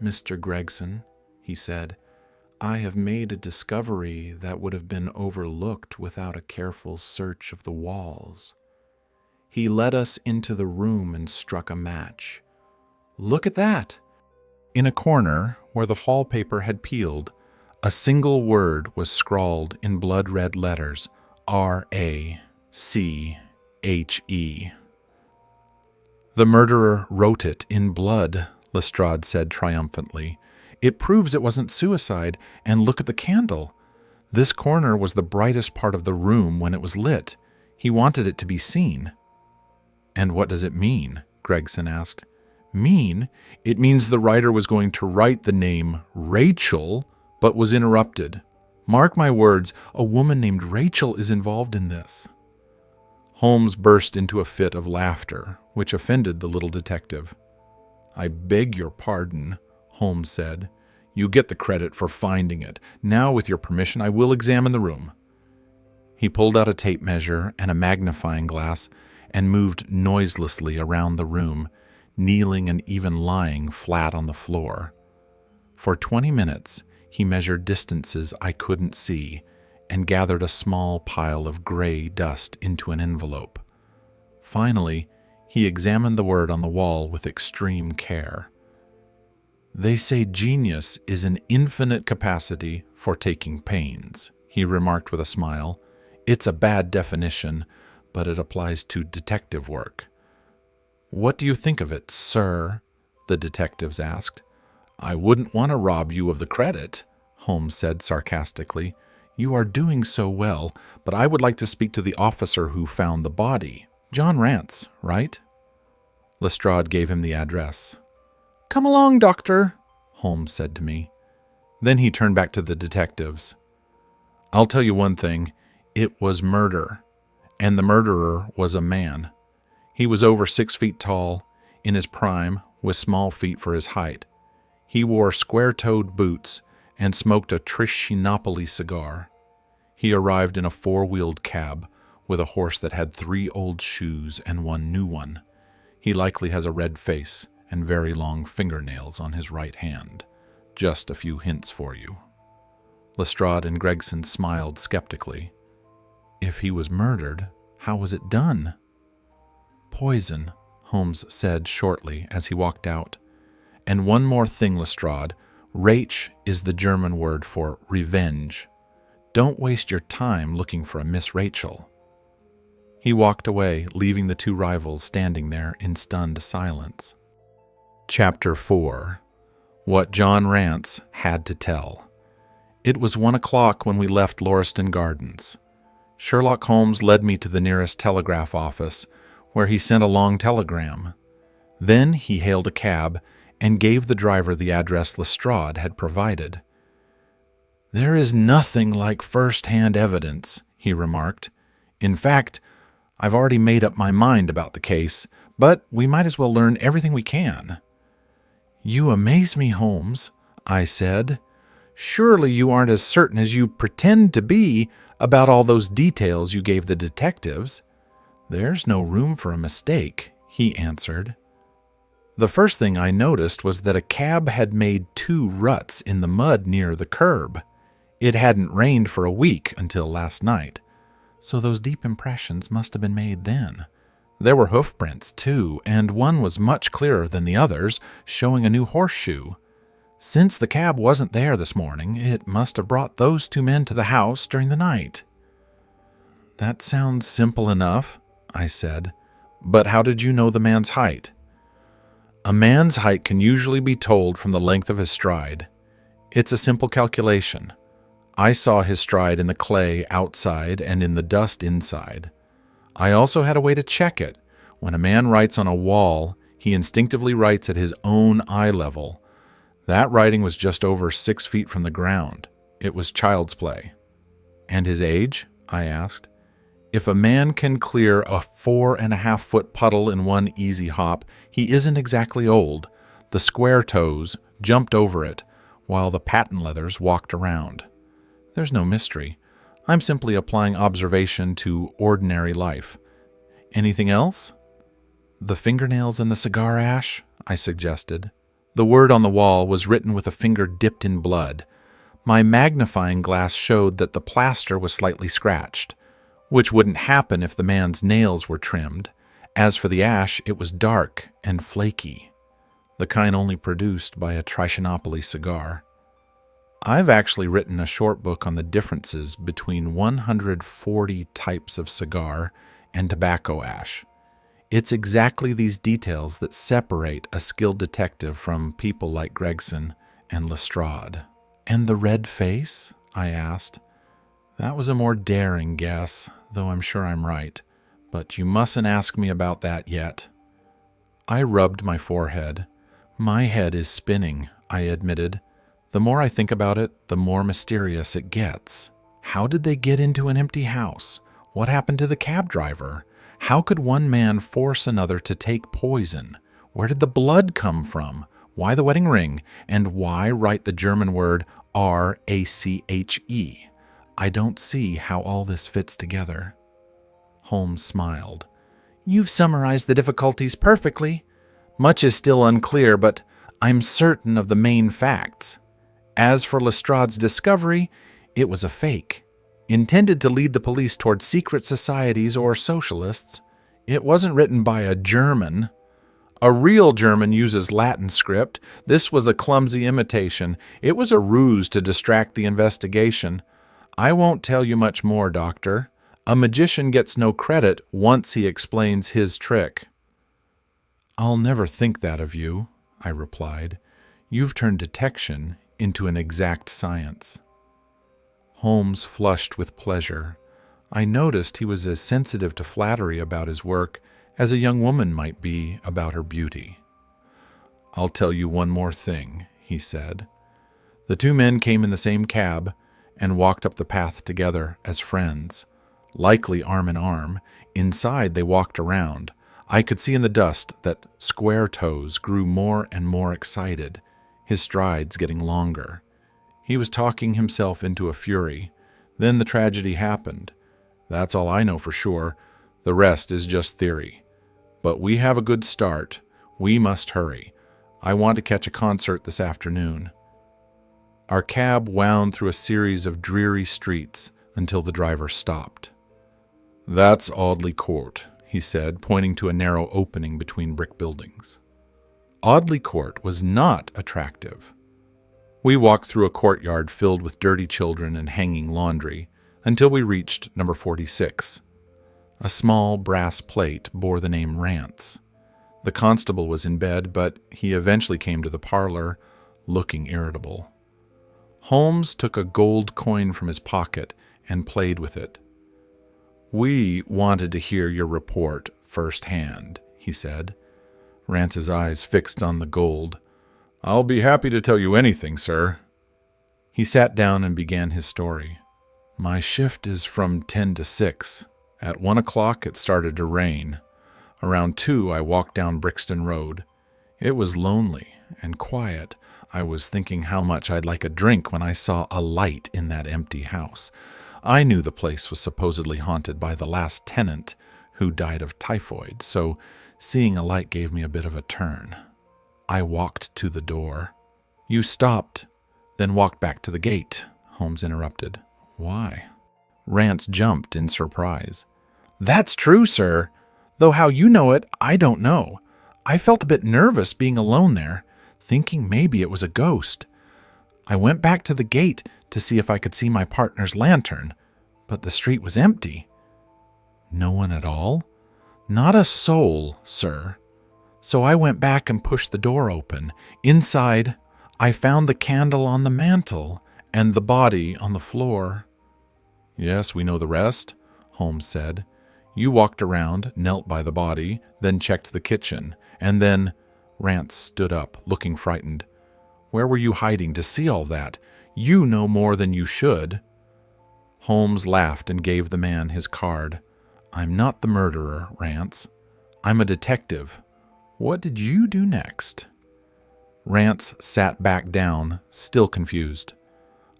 "Mr. Gregson," he said, "I have made a discovery that would have been overlooked without a careful search of the walls." He led us into the room and struck a match. "Look at that!" In a corner, where the wallpaper had peeled, a single word was scrawled in blood-red letters, R-A-C-H-E. "The murderer wrote it in blood," Lestrade said triumphantly. "It proves it wasn't suicide, and look at the candle. This corner was the brightest part of the room when it was lit. He wanted it to be seen." "And what does it mean?" Gregson asked. "Mean? It means the writer was going to write the name Rachel, but was interrupted. Mark my words, a woman named Rachel is involved in this." Holmes burst into a fit of laughter, which offended the little detective. "I beg your pardon," Holmes said. "You get the credit for finding it. Now, with your permission, I will examine the room." He pulled out a tape measure and a magnifying glass and moved noiselessly around the room, kneeling and even lying flat on the floor. For 20 minutes, he measured distances I couldn't see and gathered a small pile of gray dust into an envelope. Finally, he examined the word on the wall with extreme care. "They say genius is an infinite capacity for taking pains," he remarked with a smile. "It's a bad definition, but it applies to detective work." "What do you think of it, sir?" the detectives asked. "I wouldn't want to rob you of the credit," Holmes said sarcastically. "You are doing so well, but I would like to speak to the officer who found the body. John Rance, right?" Lestrade gave him the address. "Come along, Doctor," Holmes said to me. Then he turned back to the detectives. "I'll tell you one thing. It was murder. And the murderer was a man. He was over 6 feet tall, in his prime, with small feet for his height. He wore square-toed boots and smoked a Trichinopoly cigar. He arrived in a 4-wheeled cab with a horse that had 3 old shoes and 1 new one. He likely has a red face and very long fingernails on his right hand. Just a few hints for you." Lestrade and Gregson smiled skeptically. "If he was murdered, how was it done?" "Poison," Holmes said shortly as he walked out. "And one more thing, Lestrade. Rach is the German word for revenge. Don't waste your time looking for a Miss Rachel." He walked away, leaving the 2 rivals standing there in stunned silence. Chapter 4. What John Rance Had to Tell. It was 1 o'clock when we left Lauriston Gardens. Sherlock Holmes led me to the nearest telegraph office, where he sent a long telegram. Then he hailed a cab and gave the driver the address Lestrade had provided. "There is nothing like first-hand evidence," he remarked. "In fact, I've already made up my mind about the case, but we might as well learn everything we can." "You amaze me, Holmes," I said. "Surely you aren't as certain as you pretend to be about all those details you gave the detectives." "There's no room for a mistake," he answered. "The first thing I noticed was that a cab had made 2 ruts in the mud near the curb. It hadn't rained for a week until last night, so those deep impressions must have been made then. There were hoof prints, too, and one was much clearer than the others, showing a new horseshoe. Since the cab wasn't there this morning, it must have brought those 2 men to the house during the night." "That sounds simple enough," I said. "But how did you know the man's height?" "A man's height can usually be told from the length of his stride. It's a simple calculation. I saw his stride in the clay outside and in the dust inside. I also had a way to check it. When a man writes on a wall, he instinctively writes at his own eye level. That writing was just over 6 feet from the ground. It was child's play." "And his age?" I asked. "If a man can clear a 4.5-foot puddle in one easy hop, he isn't exactly old. The square toes jumped over it, while the patent leathers walked around. There's no mystery. I'm simply applying observation to ordinary life. Anything else?" "The fingernails and the cigar ash?" I suggested. The word on the wall was written with a finger dipped in blood. My magnifying glass showed that the plaster was slightly scratched, which wouldn't happen if the man's nails were trimmed. As for the ash, it was dark and flaky, the kind only produced by a Trichinopoly cigar. I've actually written a short book on the differences between 140 types of cigar and tobacco ash. It's exactly these details that separate a skilled detective from people like Gregson and Lestrade. "And the red face?" I asked. "That was a more daring guess, though I'm sure I'm right. But you mustn't ask me about that yet." I rubbed my forehead. "My head is spinning," I admitted. "The more I think about it, the more mysterious it gets. How did they get into an empty house? What happened to the cab driver? How could one man force another to take poison? Where did the blood come from? Why the wedding ring? And why write the German word rache? I don't see how all this fits together." Holmes smiled. "You've summarized the difficulties perfectly. Much is still unclear, but I'm certain of the main facts. As for Lestrade's discovery, it was a fake, intended to lead the police toward secret societies or socialists. It wasn't written by a German. A real German uses Latin script. This was a clumsy imitation. It was a ruse to distract the investigation. I won't tell you much more, Doctor. A magician gets no credit once he explains his trick." "I'll never think that of you," I replied. "You've turned detection into an exact science." Holmes flushed with pleasure. I noticed he was as sensitive to flattery about his work as a young woman might be about her beauty. "I'll tell you one more thing," he said. The two men came in the same cab and walked up the path together as friends, likely arm in arm. Inside they walked around. I could see in the dust that Square Toes grew more and more excited, his strides getting longer. He was talking himself into a fury. Then the tragedy happened. That's all I know for sure. The rest is just theory. But we have a good start. We must hurry. I want to catch a concert this afternoon. Our cab wound through a series of dreary streets until the driver stopped. "That's Audley Court," he said, pointing to a narrow opening between brick buildings. Audley Court was not attractive. We walked through a courtyard filled with dirty children and hanging laundry until we reached number 46. A small brass plate bore the name Rance. The constable was in bed, but he eventually came to the parlor, looking irritable. Holmes took a gold coin from his pocket and played with it. "We wanted to hear your report firsthand," he said. Rance's eyes fixed on the gold. "I'll be happy to tell you anything, sir." He sat down and began his story. "My shift is from 10 to 6. At 1 o'clock it started to rain. Around 2 I walked down Brixton Road. It was lonely and quiet. I was thinking how much I'd like a drink when I saw a light in that empty house. I knew the place was supposedly haunted by the last tenant who died of typhoid, so seeing a light gave me a bit of a turn. I walked to the door." "You stopped, then walked back to the gate," Holmes interrupted. "Why?" Rance jumped in surprise. "That's true, sir. Though how you know it, I don't know. I felt a bit nervous being alone there, thinking maybe it was a ghost. I went back to the gate to see if I could see my partner's lantern, but the street was empty." "No one at all?" "Not a soul, sir. So I went back and pushed the door open. Inside, I found the candle on the mantel and the body on the floor." "Yes, we know the rest," Holmes said. "You walked around, knelt by the body, then checked the kitchen, and then—" Rance stood up, looking frightened. "Where were you hiding to see all that? You know more than you should." Holmes laughed and gave the man his card. "I'm not the murderer, Rance. I'm a detective. What did you do next?" Rance sat back down, still confused.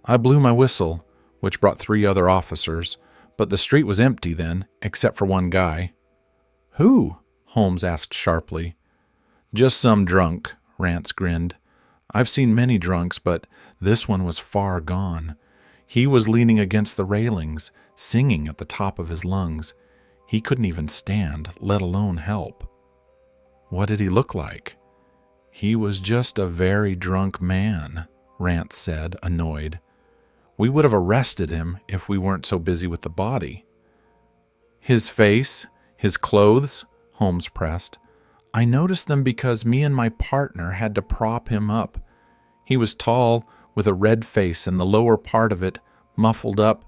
"I blew my whistle, which brought 3 other officers, but the street was empty then, except for one guy." "Who?" Holmes asked sharply. "Just some drunk," Rance grinned. "I've seen many drunks, but this one was far gone. He was leaning against the railings, singing at the top of his lungs. He couldn't even stand, let alone help." "What did he look like?" "He was just a very drunk man," Rance said, annoyed. "We would have arrested him if we weren't so busy with the body." "His face, his clothes," Holmes pressed. "I noticed them because me and my partner had to prop him up. He was tall, with a red face and the lower part of it muffled up."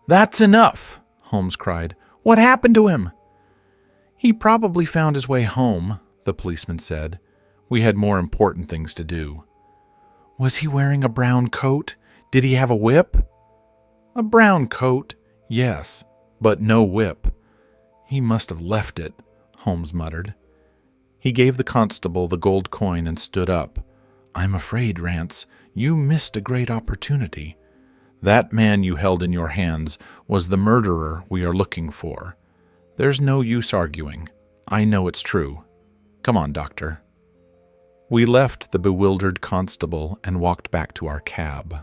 "That's enough!" Holmes cried. "What happened to him?" "He probably found his way home," the policeman said. "We had more important things to do." "Was he wearing a brown coat? Did he have a whip?" "A brown coat, yes, but no whip." "He must have left it," Holmes muttered. He gave the constable the gold coin and stood up. "I'm afraid, Rance, you missed a great opportunity. That man you held in your hands was the murderer we are looking for. There's no use arguing. I know it's true. Come on, Doctor." We left the bewildered constable and walked back to our cab.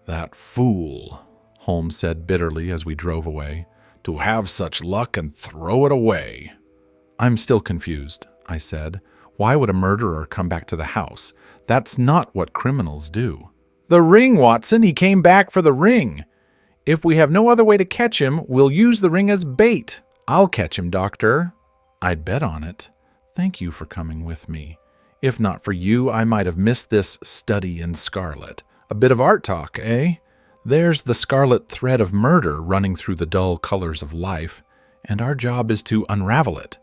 "That fool," Holmes said bitterly as we drove away, "to have such luck and throw it away." "I'm still confused," I said. "Why would a murderer come back to the house? That's not what criminals do." "The ring, Watson! He came back for the ring! If we have no other way to catch him, we'll use the ring as bait. I'll catch him, Doctor." "I'd bet on it. Thank you for coming with me. If not for you, I might have missed this study in Scarlet. A bit of art talk, eh? There's the scarlet thread of murder running through the dull colors of life, and our job is to unravel it."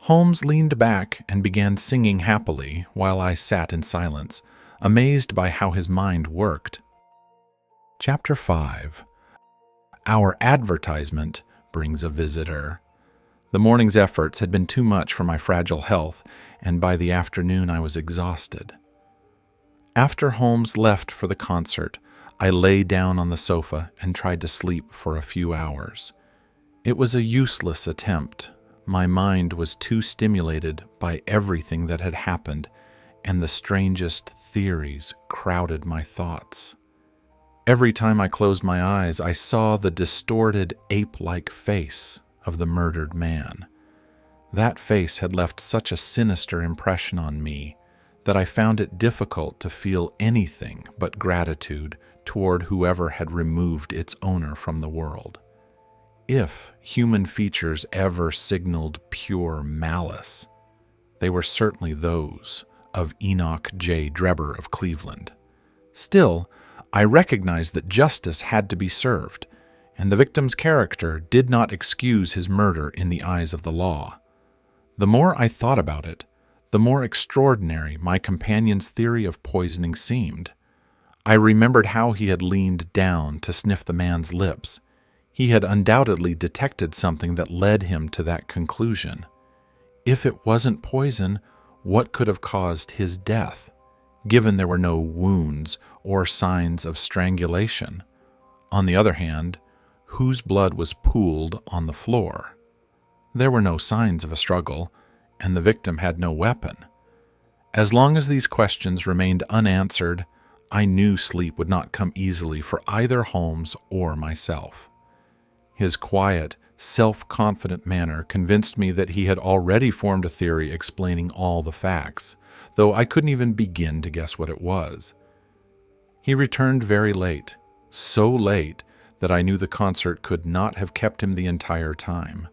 Holmes leaned back and began singing happily while I sat in silence. amazed by how his mind worked. Chapter 5. Our advertisement brings a visitor. The morning's efforts had been too much for my fragile health, and by the afternoon I was exhausted. After Holmes left for the concert, I lay down on the sofa and tried to sleep for a few hours. It was a useless attempt. My mind was too stimulated by everything that had happened, and the strangest theories crowded my thoughts. Every time I closed my eyes, I saw the distorted, ape-like face of the murdered man. That face had left such a sinister impression on me that I found it difficult to feel anything but gratitude toward whoever had removed its owner from the world. If human features ever signaled pure malice, they were certainly those of Enoch J. Drebber of Cleveland. Still, I recognized that justice had to be served, and the victim's character did not excuse his murder in the eyes of the law. The more I thought about it, the more extraordinary my companion's theory of poisoning seemed. I remembered how he had leaned down to sniff the man's lips. He had undoubtedly detected something that led him to that conclusion. If it wasn't poison, what could have caused his death, given there were no wounds or signs of strangulation? On the other hand, whose blood was pooled on the floor? There were no signs of a struggle, and the victim had no weapon. As long as these questions remained unanswered, I knew sleep would not come easily for either Holmes or myself. His quiet, self-confident manner convinced me that he had already formed a theory explaining all the facts, though I couldn't even begin to guess what it was. He returned very late, so late that I knew the concert could not have kept him the entire time.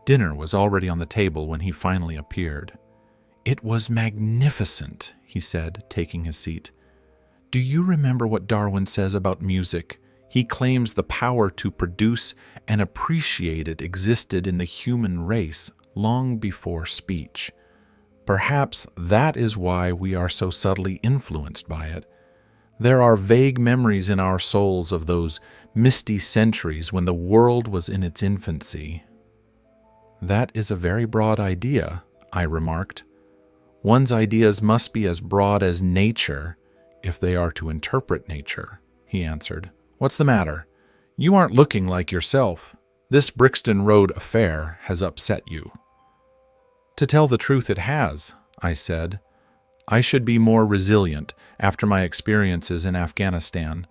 Dinner was already on the table when he finally appeared. "It was magnificent," he said, taking his seat. "Do you remember what Darwin says about music? He claims the power to produce and appreciate it existed in the human race long before speech. Perhaps that is why we are so subtly influenced by it. There are vague memories in our souls of those misty centuries when the world was in its infancy." "That is a very broad idea," I remarked. "One's ideas must be as broad as nature if they are to interpret nature," he answered. "What's the matter? You aren't looking like yourself. This Brixton Road affair has upset you." "To tell the truth, it has," I said. "I should be more resilient after my experiences in Afghanistan.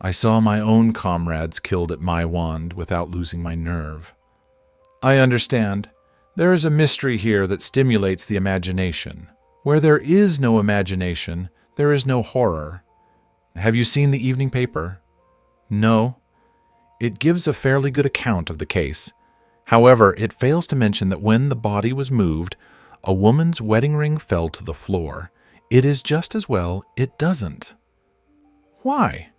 I saw my own comrades killed at Maiwand without losing my nerve." "I understand. There is a mystery here that stimulates the imagination. Where there is no imagination, there is no horror. Have you seen the evening paper?" "No. It gives a fairly good account of the case. However, it fails to mention that when the body was moved, a woman's wedding ring fell to the floor. It is just as well it doesn't." "Why?"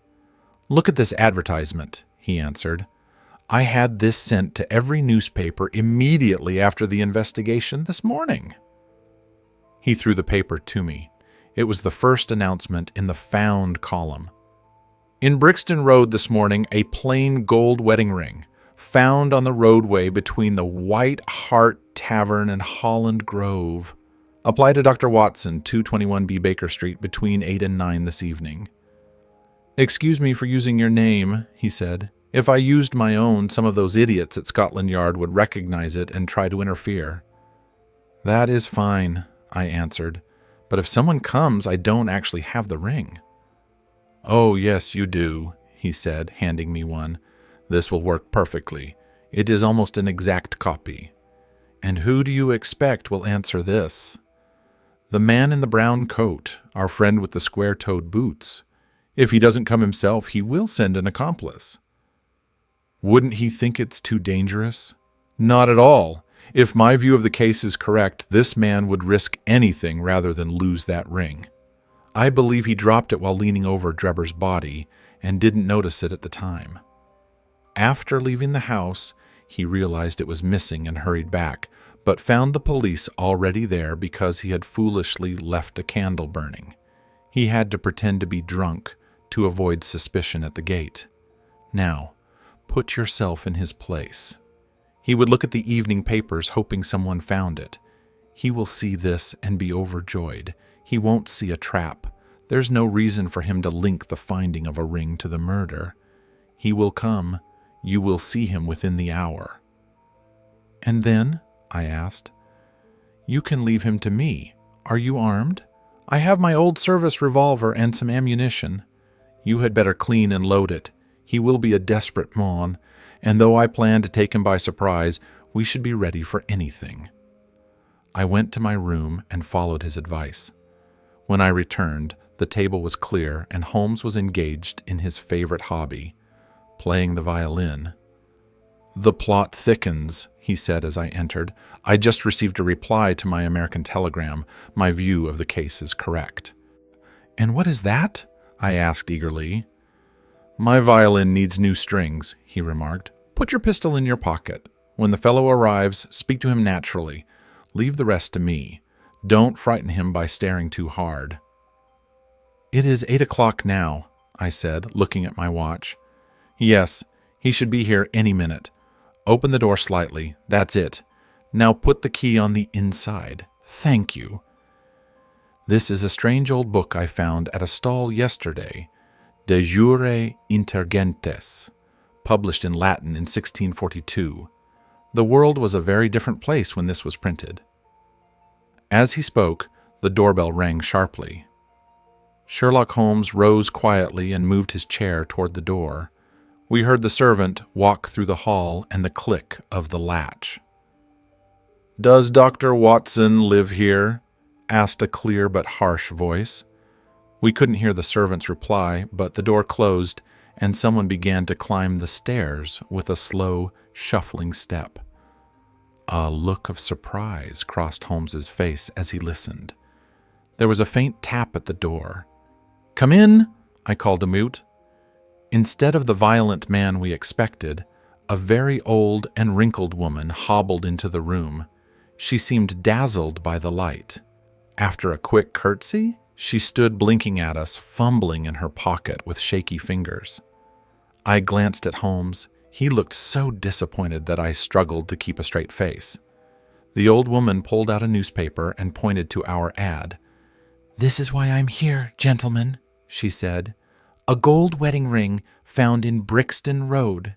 "Look at this advertisement," he answered. "I had this sent to every newspaper immediately after the investigation this morning." He threw the paper to me. It was the first announcement in the found column. "In Brixton Road this morning, a plain gold wedding ring, found on the roadway between the White Hart Tavern and Holland Grove. Apply to Dr. Watson, 221B Baker Street, between 8 and 9 this evening." "Excuse me for using your name," he said. "If I used my own, some of those idiots at Scotland Yard would recognize it and try to interfere." "That is fine," I answered. "But if someone comes, I don't actually have the ring." "Oh, yes, you do," he said, handing me one. "This will work perfectly. It is almost an exact copy. And who do you expect will answer this?" "The man in the brown coat, our friend with the square-toed boots. If he doesn't come himself, he will send an accomplice." "Wouldn't he think it's too dangerous?" "Not at all. If my view of the case is correct, this man would risk anything rather than lose that ring. I believe he dropped it while leaning over Drebber's body and didn't notice it at the time. After leaving the house, he realized it was missing and hurried back, but found the police already there because he had foolishly left a candle burning. He had to pretend to be drunk to avoid suspicion at the gate. Now, put yourself in his place. He would look at the evening papers hoping someone found it. He will see this and be overjoyed. He won't see a trap. There's no reason for him to link the finding of a ring to the murder. He will come. You will see him within the hour. And then? I asked. You can leave him to me. Are you armed? I have my old service revolver and some ammunition. You had better clean and load it. He will be a desperate mon, and though I plan to take him by surprise, we should be ready for anything. I went to my room and followed his advice. When I returned, the table was clear and Holmes was engaged in his favorite hobby, playing the violin. The plot thickens, he said as I entered. I just received a reply to my American telegram. My view of the case is correct. And what is that? I asked eagerly. My violin needs new strings, he remarked. Put your pistol in your pocket. When the fellow arrives, speak to him naturally. Leave the rest to me. Don't frighten him by staring too hard. It is 8 o'clock now, I said, looking at my watch. Yes, he should be here any minute. Open the door slightly. That's it. Now put the key on the inside. Thank you. This is a strange old book I found at a stall yesterday, De Jure Intergentes, published in Latin in 1642. The world was a very different place when this was printed. As he spoke, the doorbell rang sharply. Sherlock Holmes rose quietly and moved his chair toward the door. We heard the servant walk through the hall and the click of the latch. "Does Dr. Watson live here?" asked a clear but harsh voice. We couldn't hear the servant's reply, but the door closed and someone began to climb the stairs with a slow, shuffling step. A look of surprise crossed Holmes's face as he listened. There was a faint tap at the door. "Come in," I called to Moot. Instead of the violent man we expected, a very old and wrinkled woman hobbled into the room. She seemed dazzled by the light. After a quick curtsy, she stood blinking at us, fumbling in her pocket with shaky fingers. I glanced at Holmes. He looked so disappointed that I struggled to keep a straight face. The old woman pulled out a newspaper and pointed to our ad. "This is why I'm here, gentlemen," she said. "A gold wedding ring found in Brixton Road.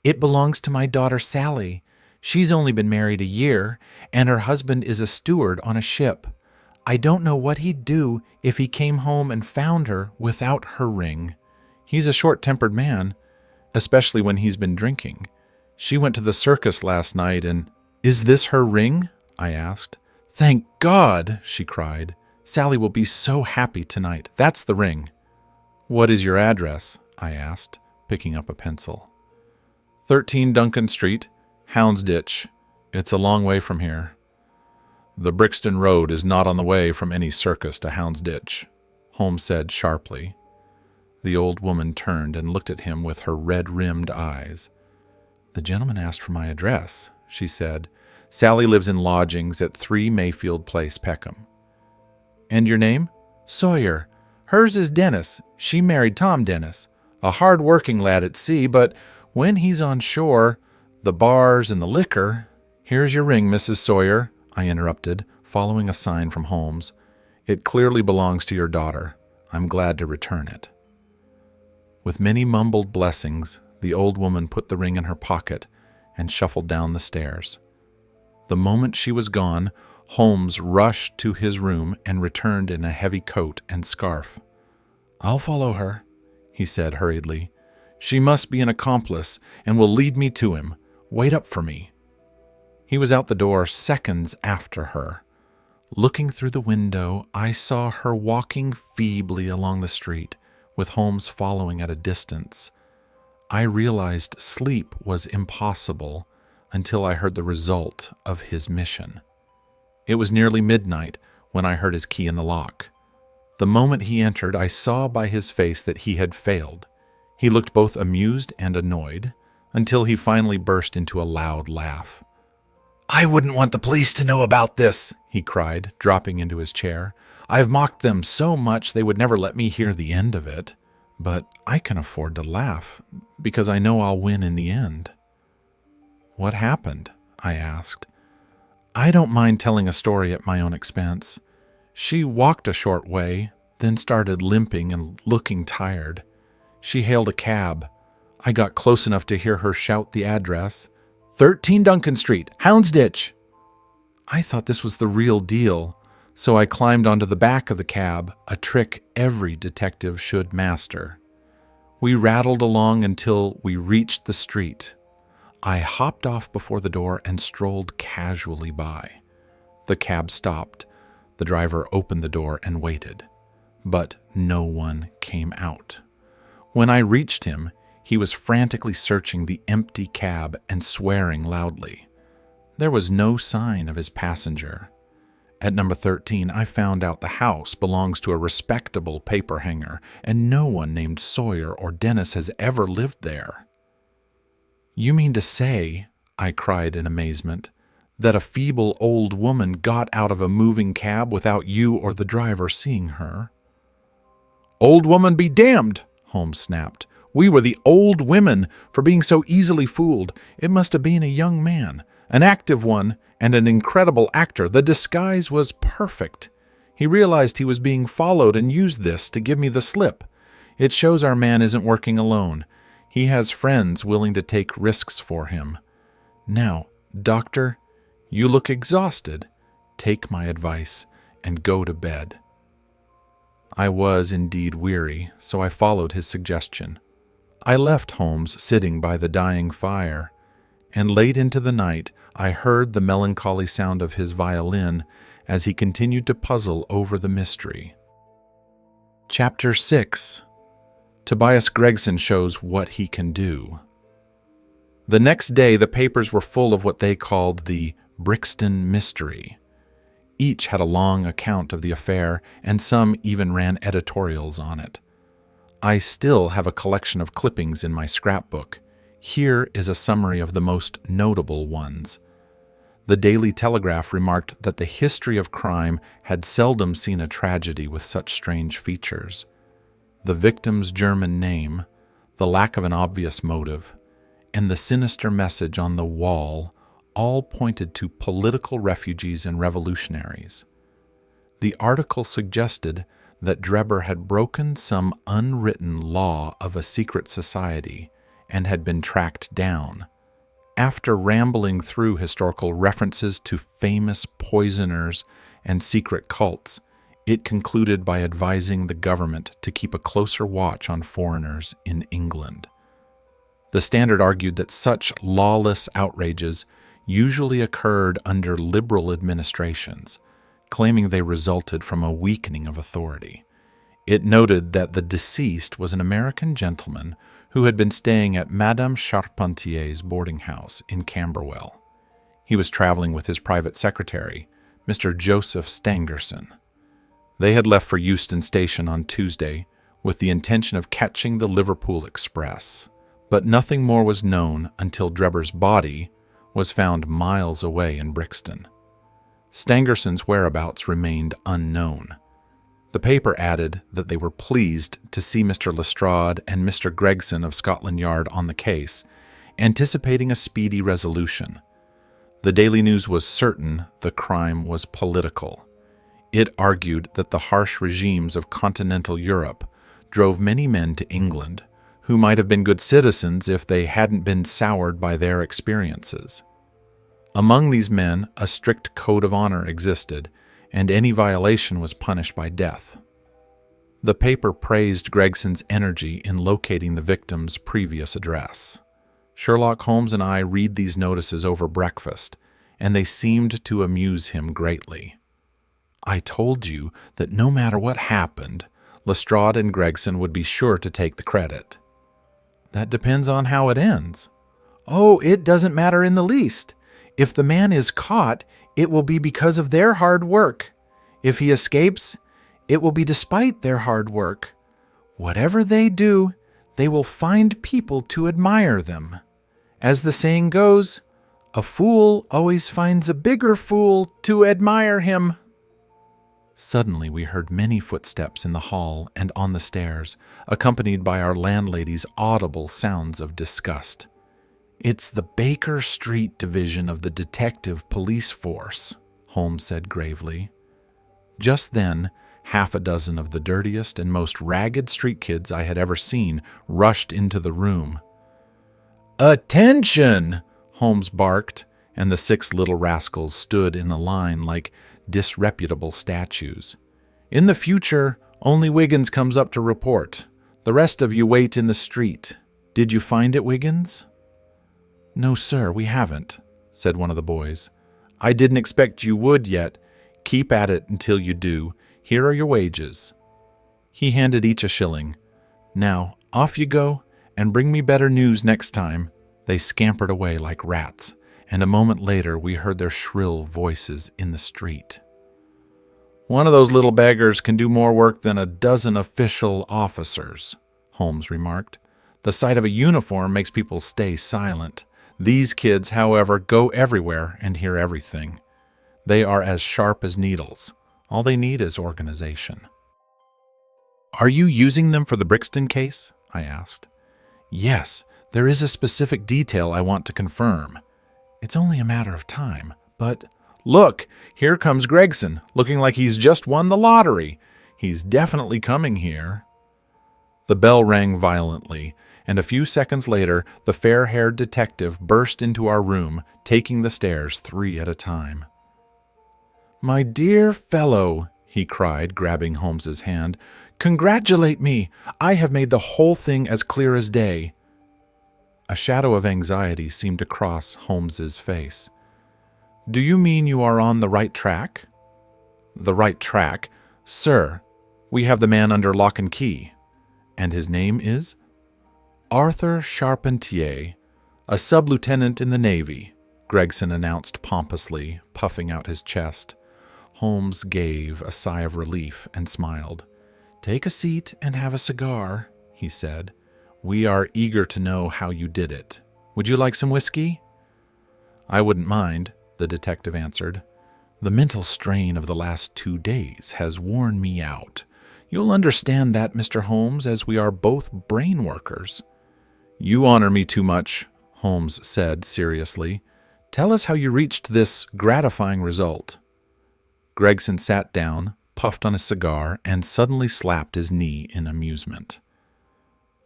It belongs to my daughter Sally. She's only been married a year, and her husband is a steward on a ship. I don't know what he'd do if he came home and found her without her ring. He's a short-tempered man, especially when he's been drinking. She went to the circus last night and—" "Is this her ring?" I asked. "Thank God!" she cried. "Sally will be so happy tonight. That's the ring." "What is your address?" I asked, picking up a pencil. 13 Duncan Street, Houndsditch. It's a long way from here." "The Brixton Road is not on the way from any circus to Houndsditch," Holmes said sharply. The old woman turned and looked at him with her red-rimmed eyes. "The gentleman asked for my address," she said. "Sally lives in lodgings at 3 Mayfield Place, Peckham." "And your name?" "Sawyer. Hers is Dennis. She married Tom Dennis, a hard-working lad at sea, but when he's on shore, the bars and the liquor—" "Here's your ring, Mrs. Sawyer," I interrupted, following a sign from Holmes. "It clearly belongs to your daughter. I'm glad to return it." With many mumbled blessings, the old woman put the ring in her pocket and shuffled down the stairs. The moment she was gone, Holmes rushed to his room and returned in a heavy coat and scarf. "I'll follow her," he said hurriedly. "She must be an accomplice and will lead me to him. Wait up for me." He was out the door seconds after her. Looking through the window, I saw her walking feebly along the street, with Holmes following at a distance. I realized sleep was impossible until I heard the result of his mission. It was nearly midnight when I heard his key in the lock. The moment he entered, I saw by his face that he had failed. He looked both amused and annoyed, until he finally burst into a loud laugh. "I wouldn't want the police to know about this," he cried, dropping into his chair. "I've mocked them so much they would never let me hear the end of it. But I can afford to laugh, because I know I'll win in the end." "What happened?" I asked. "I don't mind telling a story at my own expense. She walked a short way, then started limping and looking tired. She hailed a cab. I got close enough to hear her shout the address. 13 Duncan Street, Houndsditch. I thought this was the real deal, so I climbed onto the back of the cab, a trick every detective should master. We rattled along until we reached the street. I hopped off before the door and strolled casually by. The cab stopped. The driver opened the door and waited. But no one came out. When I reached him, he was frantically searching the empty cab and swearing loudly. There was no sign of his passenger. At number 13, I found out the house belongs to a respectable paper hanger, and no one named Sawyer or Dennis has ever lived there. "You mean to say," I cried in amazement, "that a feeble old woman got out of a moving cab without you or the driver seeing her?" "Old woman be damned," Holmes snapped. "We were the old women for being so easily fooled. It must have been a young man, an active one, and an incredible actor. The disguise was perfect. He realized he was being followed and used this to give me the slip. It shows our man isn't working alone. He has friends willing to take risks for him. Now, Doctor, you look exhausted. Take my advice and go to bed." I was indeed weary, so I followed his suggestion. I left Holmes sitting by the dying fire, and late into the night I heard the melancholy sound of his violin as he continued to puzzle over the mystery. Chapter 6. Tobias Gregson shows what he can do. The next day the papers were full of what they called the Brixton Mystery. Each had a long account of the affair, and some even ran editorials on it. I still have a collection of clippings in my scrapbook. Here is a summary of the most notable ones. The Daily Telegraph remarked that the history of crime had seldom seen a tragedy with such strange features. The victim's German name, the lack of an obvious motive, and the sinister message on the wall all pointed to political refugees and revolutionaries. The article suggested that Drebber had broken some unwritten law of a secret society and had been tracked down. After rambling through historical references to famous poisoners and secret cults, it concluded by advising the government to keep a closer watch on foreigners in England. The Standard argued that such lawless outrages usually occurred under liberal administrations, claiming they resulted from a weakening of authority. It noted that the deceased was an American gentleman who had been staying at Madame Charpentier's boarding house in Camberwell. He was traveling with his private secretary, Mr. Joseph Stangerson. They had left for Euston Station on Tuesday with the intention of catching the Liverpool Express, but nothing more was known until Drebber's body was found miles away in Brixton. Stangerson's whereabouts remained unknown. The paper added that they were pleased to see Mr. Lestrade and Mr. Gregson of Scotland Yard on the case, anticipating a speedy resolution. The Daily News was certain the crime was political. It argued that the harsh regimes of continental Europe drove many men to England who might have been good citizens if they hadn't been soured by their experiences. Among these men, a strict code of honor existed, and any violation was punished by death. The paper praised Gregson's energy in locating the victim's previous address. Sherlock Holmes and I read these notices over breakfast, and they seemed to amuse him greatly. "I told you that no matter what happened, Lestrade and Gregson would be sure to take the credit." "That depends on how it ends." "Oh, it doesn't matter in the least. If the man is caught, it will be because of their hard work. If he escapes, it will be despite their hard work. Whatever they do, they will find people to admire them. As the saying goes, A fool always finds a bigger fool to admire him. Suddenly we heard many footsteps in the hall and on the stairs, accompanied by our landlady's audible sounds of disgust. "It's the Baker Street division of the detective police force," Holmes said gravely. Just then, half a dozen of the dirtiest and most ragged street kids I had ever seen rushed into the room. "Attention!" Holmes barked, and the 6 little rascals stood in a line like disreputable statues. "In the future, only Wiggins comes up to report. The rest of you wait in the street. Did you find it, Wiggins?" "No, sir, we haven't," said one of the boys. "I didn't expect you would yet. Keep at it until you do. Here are your wages." He handed each a shilling. "Now, off you go, and bring me better news next time." They scampered away like rats, and a moment later we heard their shrill voices in the street. "One of those little beggars can do more work than a dozen official officers," Holmes remarked. "The sight of a uniform makes people stay silent. These kids, however, go everywhere and hear everything. They are as sharp as needles. All they need is organization." "Are you using them for the Brixton case?" I asked. "Yes, there is a specific detail I want to confirm. It's only a matter of time, but look, here comes Gregson, looking like he's just won the lottery. He's definitely coming here." The bell rang violently, and a few seconds later, the fair-haired detective burst into our room, taking the stairs 3 at a time. "My dear fellow," he cried, grabbing Holmes's hand, "congratulate me! I have made the whole thing as clear as day." A shadow of anxiety seemed to cross Holmes's face. "Do you mean you are on the right track?" "The right track? Sir, we have the man under lock and key." "And his name is?" "Arthur Charpentier, a sub-lieutenant in the Navy," Gregson announced pompously, puffing out his chest. Holmes gave a sigh of relief and smiled. "Take a seat and have a cigar," he said. "We are eager to know how you did it. Would you like some whiskey?" "I wouldn't mind," the detective answered. "The mental strain of the last 2 days has worn me out. You'll understand that, Mr. Holmes, as we are both brain workers." "You honor me too much," Holmes said seriously. "Tell us how you reached this gratifying result." Gregson sat down, puffed on his cigar, and suddenly slapped his knee in amusement.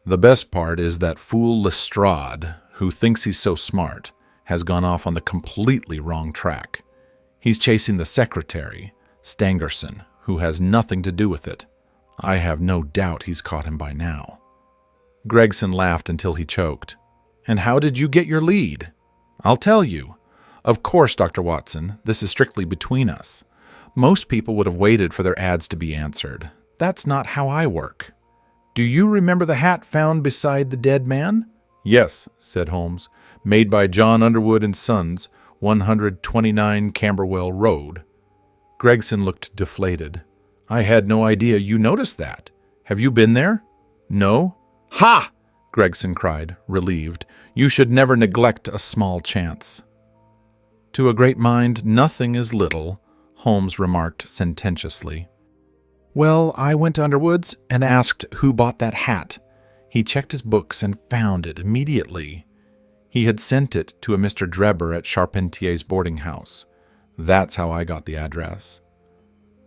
"The best part is that fool Lestrade, who thinks he's so smart, has gone off on the completely wrong track. He's chasing the secretary, Stangerson, who has nothing to do with it. I have no doubt he's caught him by now." Gregson laughed until he choked. "And how did you get your lead?" "I'll tell you. Of course, Dr. Watson, this is strictly between us. Most people would have waited for their ads to be answered. That's not how I work. Do you remember the hat found beside the dead man?" "Yes," said Holmes. "Made by John Underwood and Sons, 129 Camberwell Road." Gregson looked deflated. "I had no idea you noticed that. Have you been there?" "No." "Ha!" Gregson cried, relieved. "You should never neglect a small chance." "To a great mind, nothing is little," Holmes remarked sententiously. "Well, I went to Underwood's and asked who bought that hat. He checked his books and found it immediately. He had sent it to a Mr. Drebber at Charpentier's boarding house. That's how I got the address."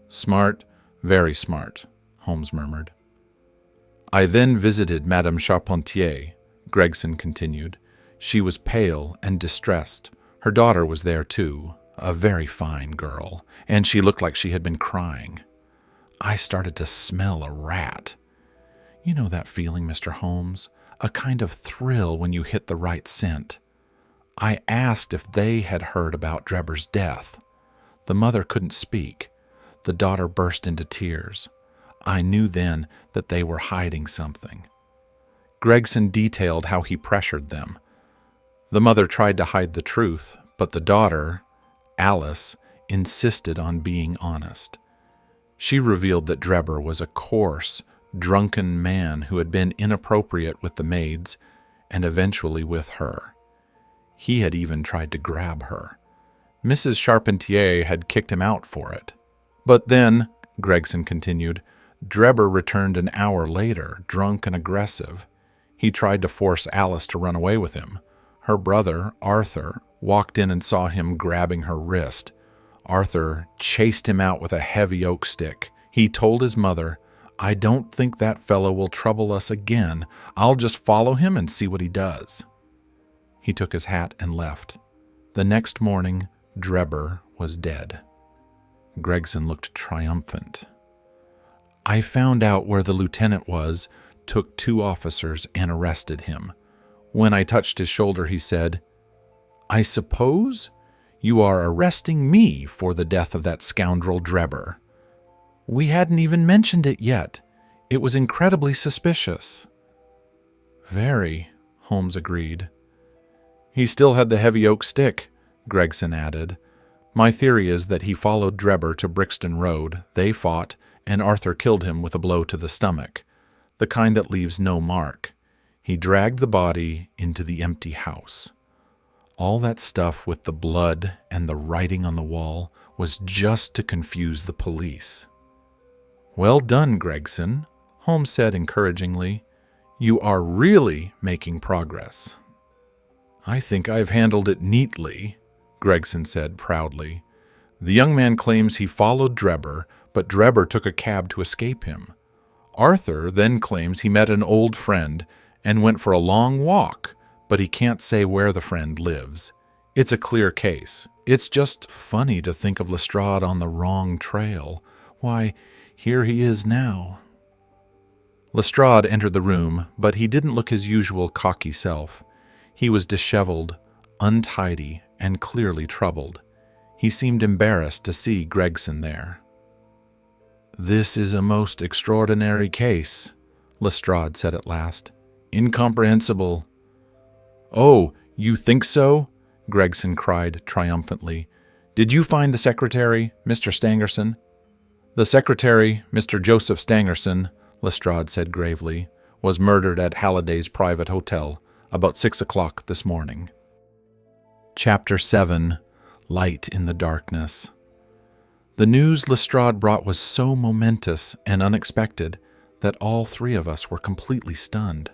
"Smart, very smart," Holmes murmured. "I then visited Madame Charpentier," Gregson continued. "She was pale and distressed. Her daughter was there too, a very fine girl, and she looked like she had been crying. I started to smell a rat. You know that feeling, Mr. Holmes, a kind of thrill when you hit the right scent. I asked if they had heard about Drebber's death. The mother couldn't speak. The daughter burst into tears. I knew then that they were hiding something." Gregson detailed how he pressured them. The mother tried to hide the truth, but the daughter, Alice, insisted on being honest. She revealed that Drebber was a coarse, drunken man who had been inappropriate with the maids and eventually with her. He had even tried to grab her. Mrs. Charpentier had kicked him out for it. But then, Gregson continued, Drebber returned an hour later, drunk and aggressive. He tried to force Alice to run away with him. Her brother, Arthur, walked in and saw him grabbing her wrist. Arthur chased him out with a heavy oak stick. He told his mother, "I don't think that fellow will trouble us again. I'll just follow him and see what he does." He took his hat and left. The next morning, Drebber was dead. Gregson looked triumphant. I found out where the lieutenant was, took 2 officers, and arrested him. When I touched his shoulder, he said, "I suppose you are arresting me for the death of that scoundrel Drebber." We hadn't even mentioned it yet. It was incredibly suspicious. Very, Holmes agreed. He still had the heavy oak stick, Gregson added. My theory is that he followed Drebber to Brixton Road, they fought, and Arthur killed him with a blow to the stomach, the kind that leaves no mark. He dragged the body into the empty house. All that stuff with the blood and the writing on the wall was just to confuse the police. Well done, Gregson, Holmes said encouragingly. You are really making progress. I think I've handled it neatly, Gregson said proudly. The young man claims he followed Drebber, but Drebber took a cab to escape him. Arthur then claims he met an old friend and went for a long walk, but he can't say where the friend lives. It's a clear case. It's just funny to think of Lestrade on the wrong trail. Why, here he is now. Lestrade entered the room, but he didn't look his usual cocky self. He was disheveled, untidy, and clearly troubled. He seemed embarrassed to see Gregson there. This is a most extraordinary case, Lestrade said at last. Incomprehensible. Oh, you think so? Gregson cried triumphantly. Did you find the secretary, Mr. Stangerson? The secretary, Mr. Joseph Stangerson, Lestrade said gravely, was murdered at Halliday's private hotel about 6 o'clock this morning. Chapter 7. Light in the Darkness. The news Lestrade brought was so momentous and unexpected that all 3 of us were completely stunned.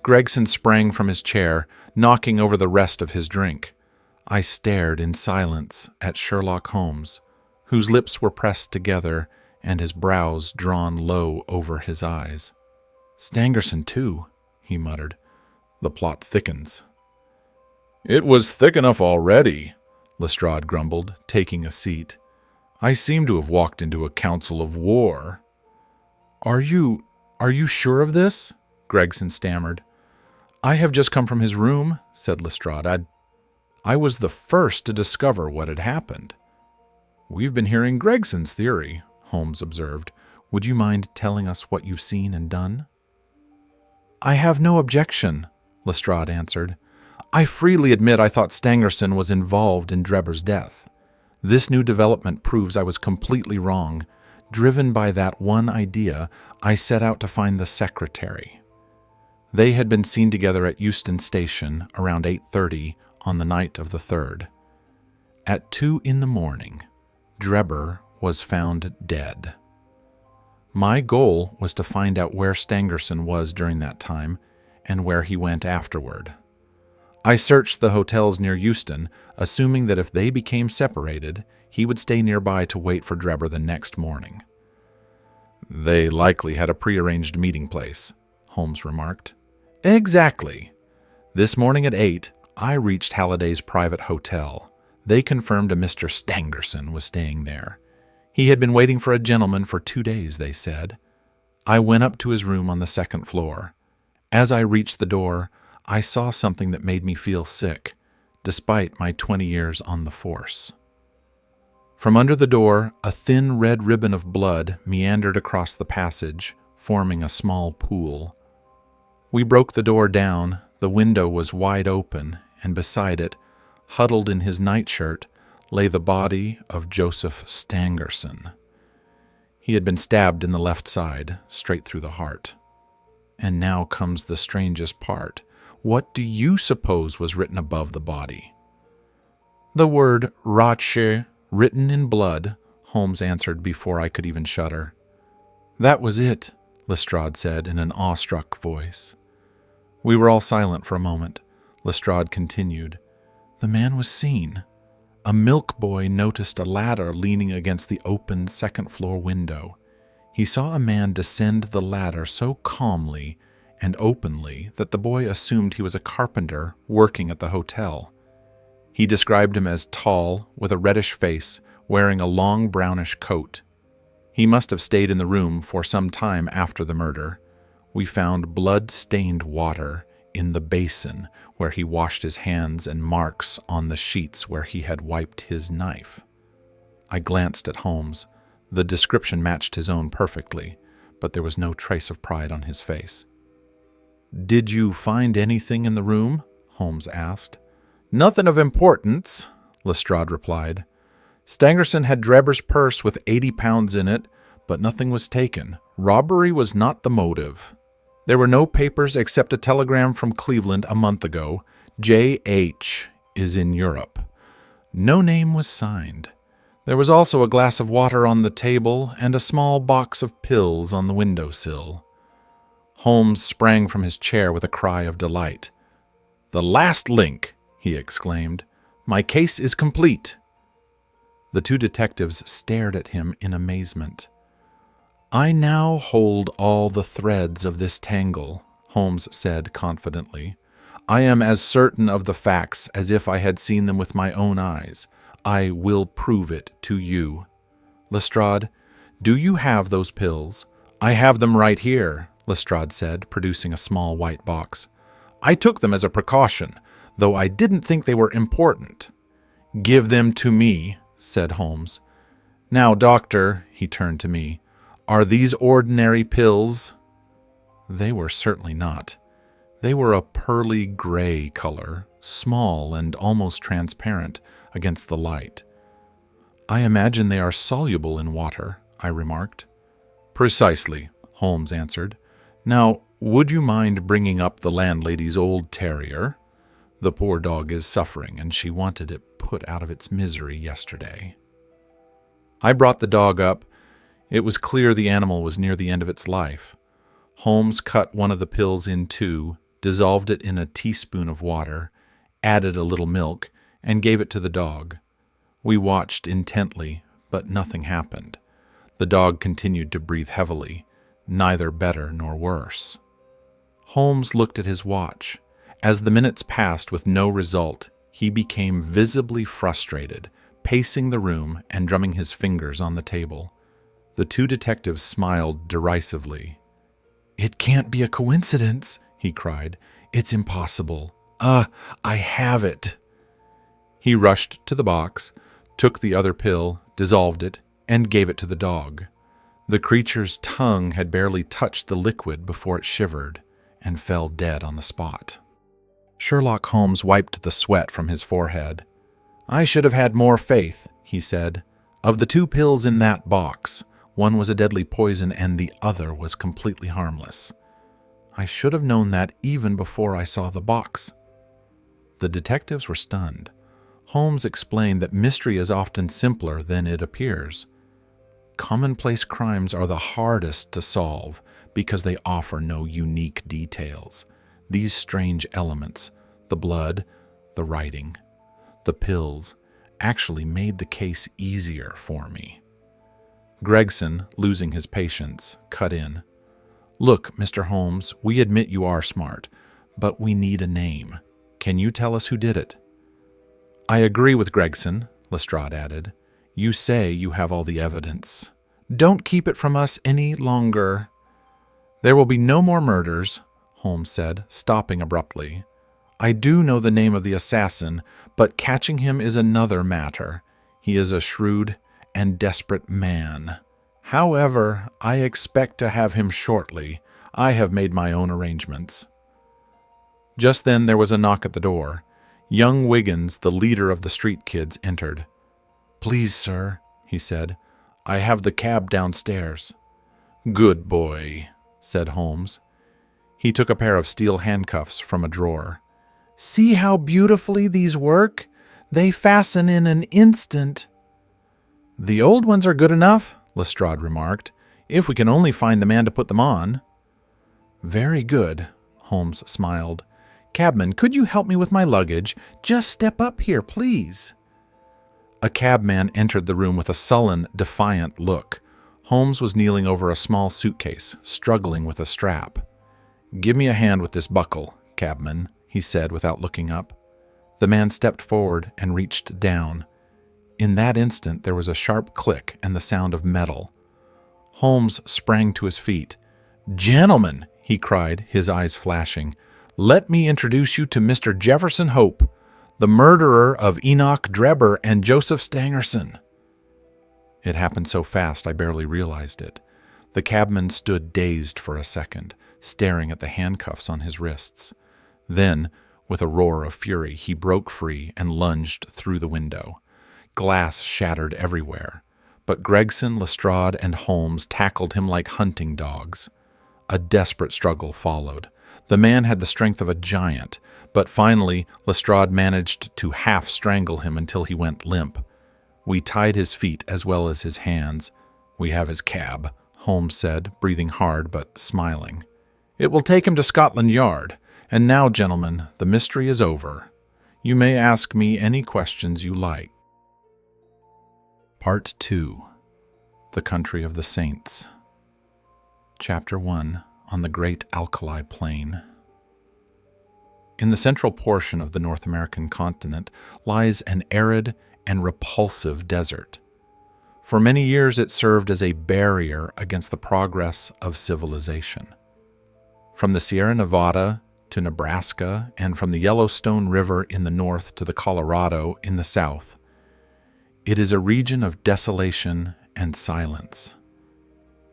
Gregson sprang from his chair, knocking over the rest of his drink. I stared in silence at Sherlock Holmes, whose lips were pressed together and his brows drawn low over his eyes. Stangerson, too, he muttered. The plot thickens. It was thick enough already, Lestrade grumbled, taking a seat. I seem to have walked into a council of war. Are you sure of this? Gregson stammered. I have just come from his room, said Lestrade. I was the first to discover what had happened. We've been hearing Gregson's theory, Holmes observed. Would you mind telling us what you've seen and done? I have no objection, Lestrade answered. I freely admit I thought Stangerson was involved in Drebber's death. This new development proves I was completely wrong. Driven by that one idea, I set out to find the secretary. They had been seen together at Euston Station around 8:30 on the night of the 3rd. At 2 a.m, Drebber was found dead. My goal was to find out where Stangerson was during that time and where he went afterward. I searched the hotels near Euston, assuming that if they became separated, he would stay nearby to wait for Drebber the next morning. They likely had a prearranged meeting place, Holmes remarked. Exactly. This morning at 8, I reached Halliday's private hotel. They confirmed a Mr. Stangerson was staying there. He had been waiting for a gentleman for 2 days, they said. I went up to his room on the 2nd floor. As I reached the door, I saw something that made me feel sick, despite my 20 years on the force. From under the door, a thin red ribbon of blood meandered across the passage, forming a small pool. We broke the door down. The window was wide open, and beside it, huddled in his nightshirt, lay the body of Joseph Stangerson. He had been stabbed in the left side, straight through the heart. And now comes the strangest part. What do you suppose was written above the body?" "The word Rothschild, written in blood," Holmes answered before I could even shudder. "That was it," Lestrade said in an awestruck voice. We were all silent for a moment. Lestrade continued. "The man was seen. A milk boy noticed a ladder leaning against the open second-floor window. He saw a man descend the ladder so calmly and openly that the boy assumed he was a carpenter working at the hotel. He described him as tall, with a reddish face, wearing a long brownish coat. He must have stayed in the room for some time after the murder. We found blood-stained water in the basin where he washed his hands and marks on the sheets where he had wiped his knife." I glanced at Holmes. The description matched his own perfectly, but there was no trace of pride on his face. "Did you find anything in the room?" Holmes asked. "Nothing of importance," Lestrade replied. "Stangerson had Drebber's purse with 80 pounds in it, but nothing was taken. Robbery was not the motive. There were no papers except a telegram from Cleveland a month ago. J.H. is in Europe. No name was signed. There was also a glass of water on the table and a small box of pills on the windowsill." Holmes sprang from his chair with a cry of delight. "The last link!" he exclaimed. "My case is complete." The two detectives stared at him in amazement. "I now hold all the threads of this tangle," Holmes said confidently. "I am as certain of the facts as if I had seen them with my own eyes. I will prove it to you. Lestrade, do you have those pills?" "I have them right here," Lestrade said, producing a small white box. "I took them as a precaution, though I didn't think they were important." "Give them to me," said Holmes. "Now, doctor," he turned to me, "are these ordinary pills?" They were certainly not. They were a pearly gray color, small and almost transparent against the light. "I imagine they are soluble in water," I remarked. "Precisely," Holmes answered. "Now, would you mind bringing up the landlady's old terrier? The poor dog is suffering, and she wanted it put out of its misery yesterday." I brought the dog up. It was clear the animal was near the end of its life. Holmes cut one of the pills in two, dissolved it in a teaspoon of water, added a little milk, and gave it to the dog. We watched intently, but nothing happened. The dog continued to breathe heavily, neither better nor worse. Holmes looked at his watch. As the minutes passed with no result, he became visibly frustrated, pacing the room and drumming his fingers on the table. The two detectives smiled derisively. "It can't be a coincidence," he cried. "It's impossible. I have it." He rushed to the box, took the other pill, dissolved it, and gave it to the dog. The creature's tongue had barely touched the liquid before it shivered and fell dead on the spot. Sherlock Holmes wiped the sweat from his forehead. "I should have had more faith," he said. "Of the two pills in that box, one was a deadly poison and the other was completely harmless. I should have known that even before I saw the box." The detectives were stunned. Holmes explained that mystery is often simpler than it appears. Commonplace crimes are the hardest to solve because they offer no unique details. These strange elements, the blood, the writing, the pills, actually made the case easier for me. Gregson, losing his patience, cut in. "Look, Mr. Holmes, we admit you are smart, but we need a name. Can you tell us who did it?" "I agree with Gregson," Lestrade added. "You say you have all the evidence. Don't keep it from us any longer." "There will be no more murders," Holmes said, stopping abruptly. "I do know the name of the assassin, but catching him is another matter. He is a shrewd and desperate man. However, I expect to have him shortly. I have made my own arrangements." Just then there was a knock at the door. Young Wiggins, the leader of the street kids, entered. "Please, sir," he said, "I have the cab downstairs." "Good boy," said Holmes. He took a pair of steel handcuffs from a drawer. "See how beautifully these work? They fasten in an instant." "The old ones are good enough," Lestrade remarked, "if we can only find the man to put them on." "Very good," Holmes smiled. "Cabman, could you help me with my luggage? Just step up here, please." A cabman entered the room with a sullen, defiant look. Holmes was kneeling over a small suitcase, struggling with a strap. "Give me a hand with this buckle, cabman," he said without looking up. The man stepped forward and reached down. In that instant there was a sharp click and the sound of metal. Holmes sprang to his feet. "Gentlemen," he cried, his eyes flashing, "let me introduce you to Mr. Jefferson Hope, the murderer of Enoch Drebber and Joseph Stangerson." It happened so fast I barely realized it. The cabman stood dazed for a second, staring at the handcuffs on his wrists. Then, with a roar of fury, he broke free and lunged through the window. Glass shattered everywhere, but Gregson, Lestrade, and Holmes tackled him like hunting dogs. A desperate struggle followed. The man had the strength of a giant, but finally Lestrade managed to half-strangle him until he went limp. We tied his feet as well as his hands. "We have his cab," Holmes said, breathing hard but smiling. "It will take him to Scotland Yard. And now, gentlemen, the mystery is over. You may ask me any questions you like." Part 2. The Country of the Saints. Chapter 1. On the Great Alkali Plain. In the central portion of the North American continent lies an arid and repulsive desert. For many years it served as a barrier against the progress of civilization. From the Sierra Nevada to Nebraska, and from the Yellowstone River in the north to the Colorado in the south, it is a region of desolation and silence.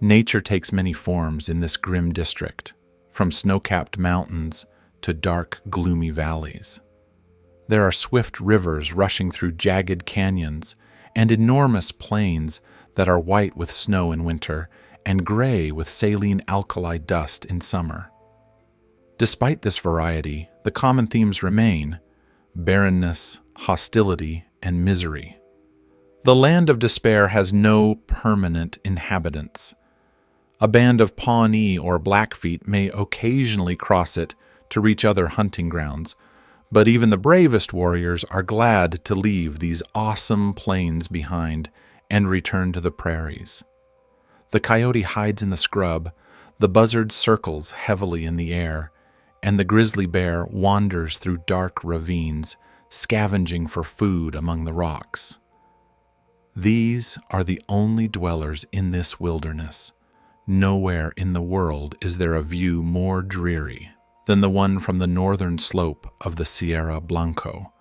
Nature takes many forms in this grim district, from snow-capped mountains to dark, gloomy valleys. There are swift rivers rushing through jagged canyons and enormous plains that are white with snow in winter and gray with saline alkali dust in summer. Despite this variety, the common themes remain: barrenness, hostility, and misery. The land of despair has no permanent inhabitants. A band of Pawnee or Blackfeet may occasionally cross it to reach other hunting grounds, but even the bravest warriors are glad to leave these awesome plains behind and return to the prairies. The coyote hides in the scrub, the buzzard circles heavily in the air, and the grizzly bear wanders through dark ravines, scavenging for food among the rocks. These are the only dwellers in this wilderness. Nowhere in the world is there a view more dreary than the one from the northern slope of the Sierra Blanco.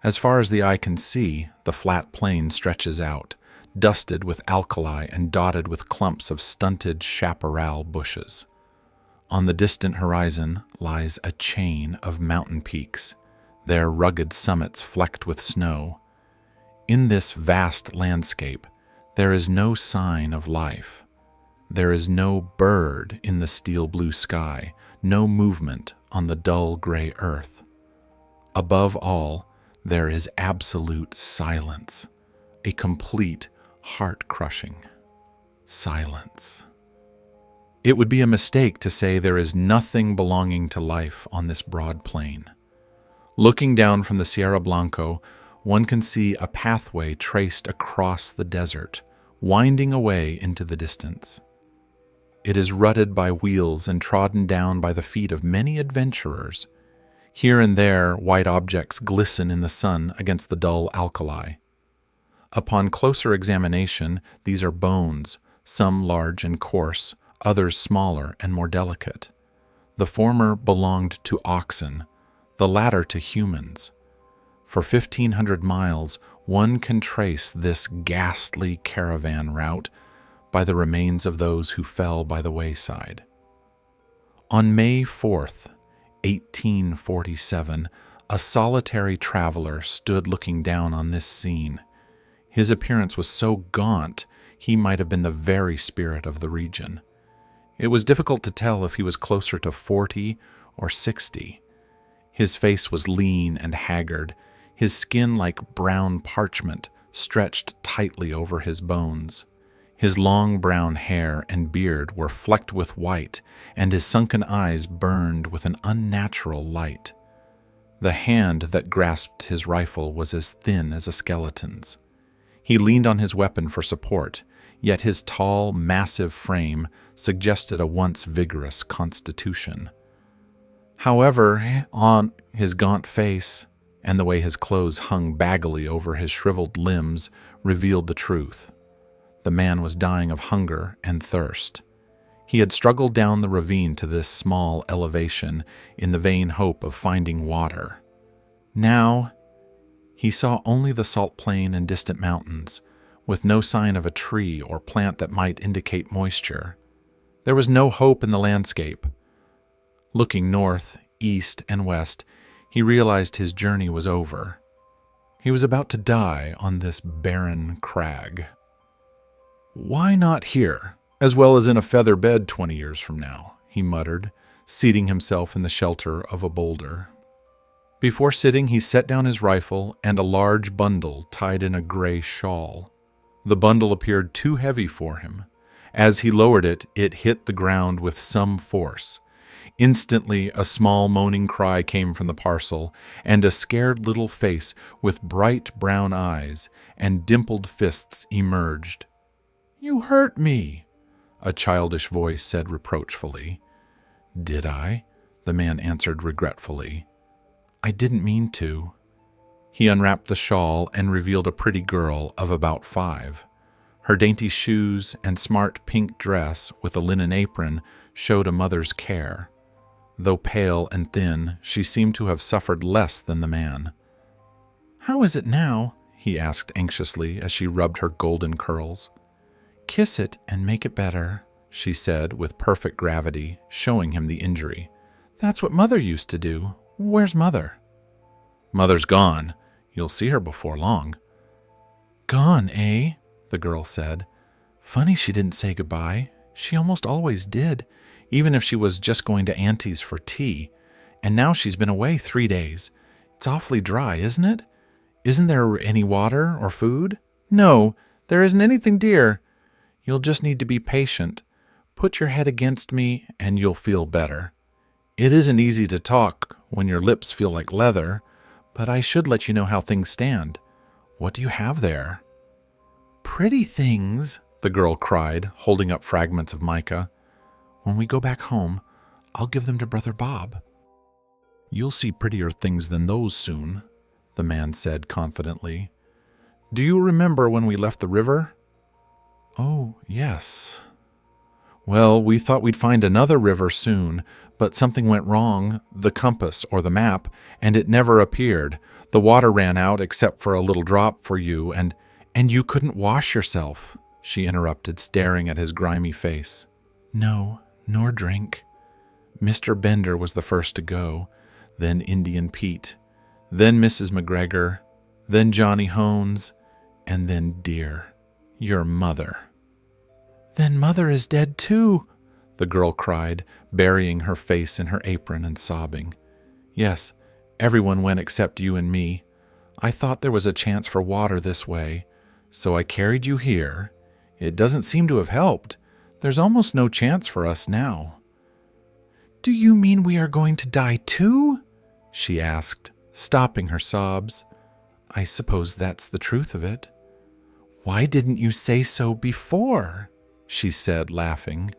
As far as the eye can see, the flat plain stretches out, dusted with alkali and dotted with clumps of stunted chaparral bushes. On the distant horizon lies a chain of mountain peaks, their rugged summits flecked with snow. In this vast landscape, there is no sign of life. There is no bird in the steel blue sky, no movement on the dull gray earth. Above all, there is absolute silence, a complete, heart-crushing silence. It would be a mistake to say there is nothing belonging to life on this broad plain. Looking down from the Sierra Blanco, one can see a pathway traced across the desert, winding away into the distance. It is rutted by wheels and trodden down by the feet of many adventurers. Here and there, white objects glisten in the sun against the dull alkali. Upon closer examination, these are bones, some large and coarse, others smaller and more delicate. The former belonged to oxen, the latter to humans. For 1,500 miles, one can trace this ghastly caravan route by the remains of those who fell by the wayside. On May 4th, 1847, a solitary traveler stood looking down on this scene. His appearance was so gaunt, he might have been the very spirit of the region. It was difficult to tell if he was closer to 40 or 60. His face was lean and haggard, his skin like brown parchment stretched tightly over his bones. His long brown hair and beard were flecked with white, and his sunken eyes burned with an unnatural light. The hand that grasped his rifle was as thin as a skeleton's. He leaned on his weapon for support, yet his tall, massive frame suggested a once vigorous constitution. However, on his gaunt face and the way his clothes hung baggily over his shriveled limbs revealed the truth. The man was dying of hunger and thirst. He had struggled down the ravine to this small elevation in the vain hope of finding water. Now, he saw only the salt plain and distant mountains, with no sign of a tree or plant that might indicate moisture. There was no hope in the landscape. Looking north, east, and west, he realized his journey was over. He was about to die on this barren crag. "Why not here, as well as in a feather bed 20 years from now?" he muttered, seating himself in the shelter of a boulder. Before sitting, he set down his rifle and a large bundle tied in a gray shawl. The bundle appeared too heavy for him. As he lowered it, it hit the ground with some force. Instantly, a small moaning cry came from the parcel, and a scared little face with bright brown eyes and dimpled fists emerged. "You hurt me," a childish voice said reproachfully. "Did I?" the man answered regretfully. "I didn't mean to." He unwrapped the shawl and revealed a pretty girl of about 5. Her dainty shoes and smart pink dress with a linen apron showed a mother's care. Though pale and thin, she seemed to have suffered less than the man. "How is it now?" he asked anxiously as she rubbed her golden curls. "Kiss it and make it better," she said with perfect gravity, showing him the injury. "That's what Mother used to do. Where's Mother?" "Mother's gone. You'll see her before long." "Gone, eh?" the girl said. "Funny she didn't say goodbye. She almost always did, even if she was just going to Auntie's for tea. And now she's been away 3 days. It's awfully dry, isn't it? Isn't there any water or food?" "No, there isn't anything, dear. You'll just need to be patient. Put your head against me and you'll feel better. It isn't easy to talk when your lips feel like leather, but I should let you know how things stand. What do you have there?" "Pretty things," the girl cried, holding up fragments of mica. "When we go back home, I'll give them to Brother Bob." "You'll see prettier things than those soon," the man said confidently. "Do you remember when we left the river?" "Oh, yes." "Well, we thought we'd find another river soon, but something went wrong, the compass or the map, and it never appeared. The water ran out except for a little drop for you, and you couldn't wash yourself," she interrupted, staring at his grimy face. "No, nor drink. Mr. Bender was the first to go, then Indian Pete, then Mrs. McGregor, then Johnny Hones, and then dear, your mother." "Then Mother is dead too," the girl cried, burying her face in her apron and sobbing. "Yes, everyone went except you and me. I thought there was a chance for water this way, so I carried you here. It doesn't seem to have helped. There's almost no chance for us now." "Do you mean we are going to die too?" she asked, stopping her sobs. "I suppose that's the truth of it." "Why didn't you say so before?" she said, laughing.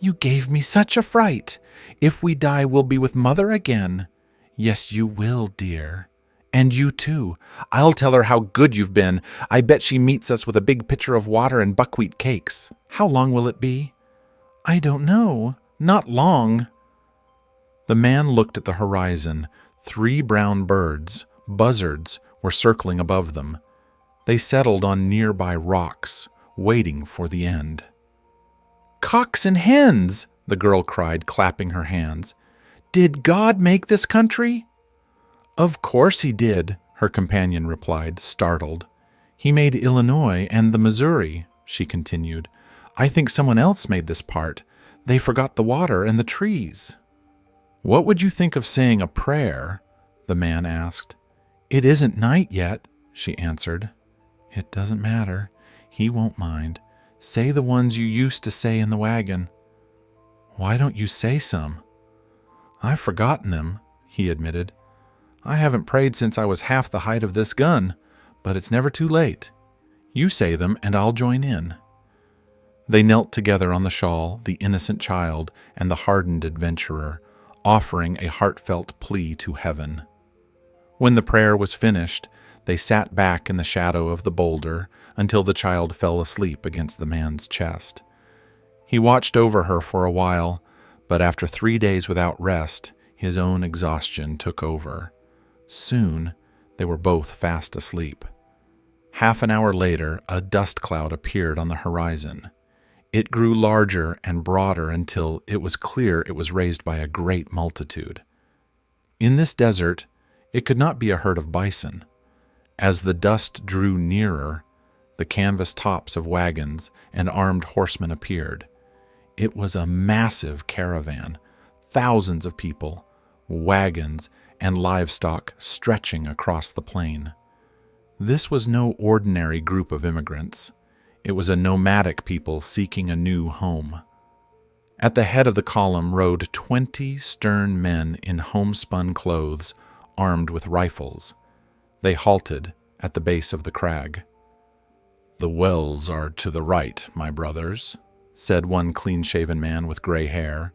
"You gave me such a fright. If we die, we'll be with Mother again." "Yes, you will, dear. And you too. I'll tell her how good you've been. I bet she meets us with a big pitcher of water and buckwheat cakes. How long will it be?" "I don't know. Not long." The man looked at the horizon. 3 brown birds, buzzards, were circling above them. They settled on nearby rocks, waiting for the end. "Cocks and hens!" the girl cried, clapping her hands. "Did God make this country?" "Of course he did," her companion replied, startled. "He made Illinois and the Missouri," she continued. "I think someone else made this part. They forgot the water and the trees." "What would you think of saying a prayer?" the man asked. "It isn't night yet," she answered. "It doesn't matter. He won't mind. Say the ones you used to say in the wagon." "Why don't you say some?" "I've forgotten them," he admitted. "I haven't prayed since I was half the height of this gun, but it's never too late. You say them and I'll join in." They knelt together on the shawl, the innocent child and the hardened adventurer, offering a heartfelt plea to heaven. When the prayer was finished, they sat back in the shadow of the boulder until the child fell asleep against the man's chest. He watched over her for a while, but after 3 days without rest, his own exhaustion took over. Soon, they were both fast asleep. Half an hour later, a dust cloud appeared on the horizon. It grew larger and broader until it was clear it was raised by a great multitude. In this desert, it could not be a herd of bison. As the dust drew nearer, the canvas tops of wagons and armed horsemen appeared. It was a massive caravan, thousands of people, wagons, and livestock stretching across the plain. This was no ordinary group of immigrants. It was a nomadic people seeking a new home. At the head of the column rode 20 stern men in homespun clothes, armed with rifles. They halted at the base of the crag. "The wells are to the right, my brothers," said one clean-shaven man with gray hair.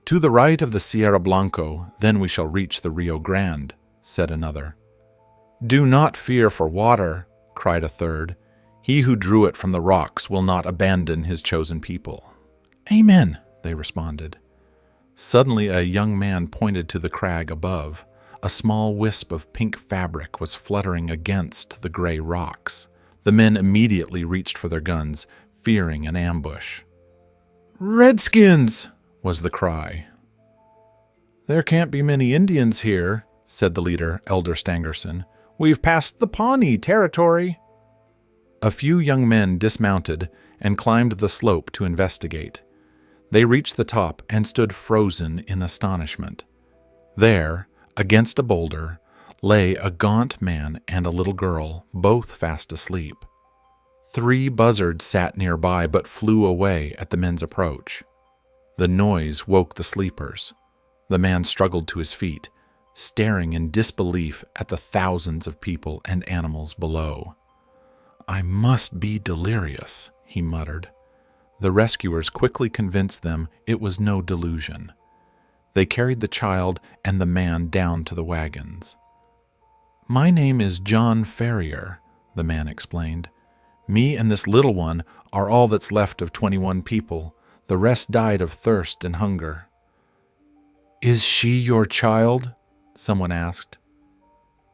"To the right of the Sierra Blanco, then we shall reach the Rio Grande," said another. "Do not fear for water," cried a third. "He who drew it from the rocks will not abandon his chosen people." "Amen," they responded. Suddenly a young man pointed to the crag above. A small wisp of pink fabric was fluttering against the gray rocks. The men immediately reached for their guns, fearing an ambush. "Redskins!" was the cry. "There can't be many Indians here," said the leader, Elder Stangerson. "We've passed the Pawnee territory." A few young men dismounted and climbed the slope to investigate. They reached the top and stood frozen in astonishment. There, against a boulder, lay a gaunt man and a little girl, both fast asleep. 3 buzzards sat nearby but flew away at the men's approach. The noise woke the sleepers. The man struggled to his feet, staring in disbelief at the thousands of people and animals below. "I must be delirious," he muttered. The rescuers quickly convinced them it was no delusion. They carried the child and the man down to the wagons. "My name is John Ferrier," the man explained. "Me and this little one are all that's left of 21 people. The rest died of thirst and hunger." "Is she your child?" someone asked.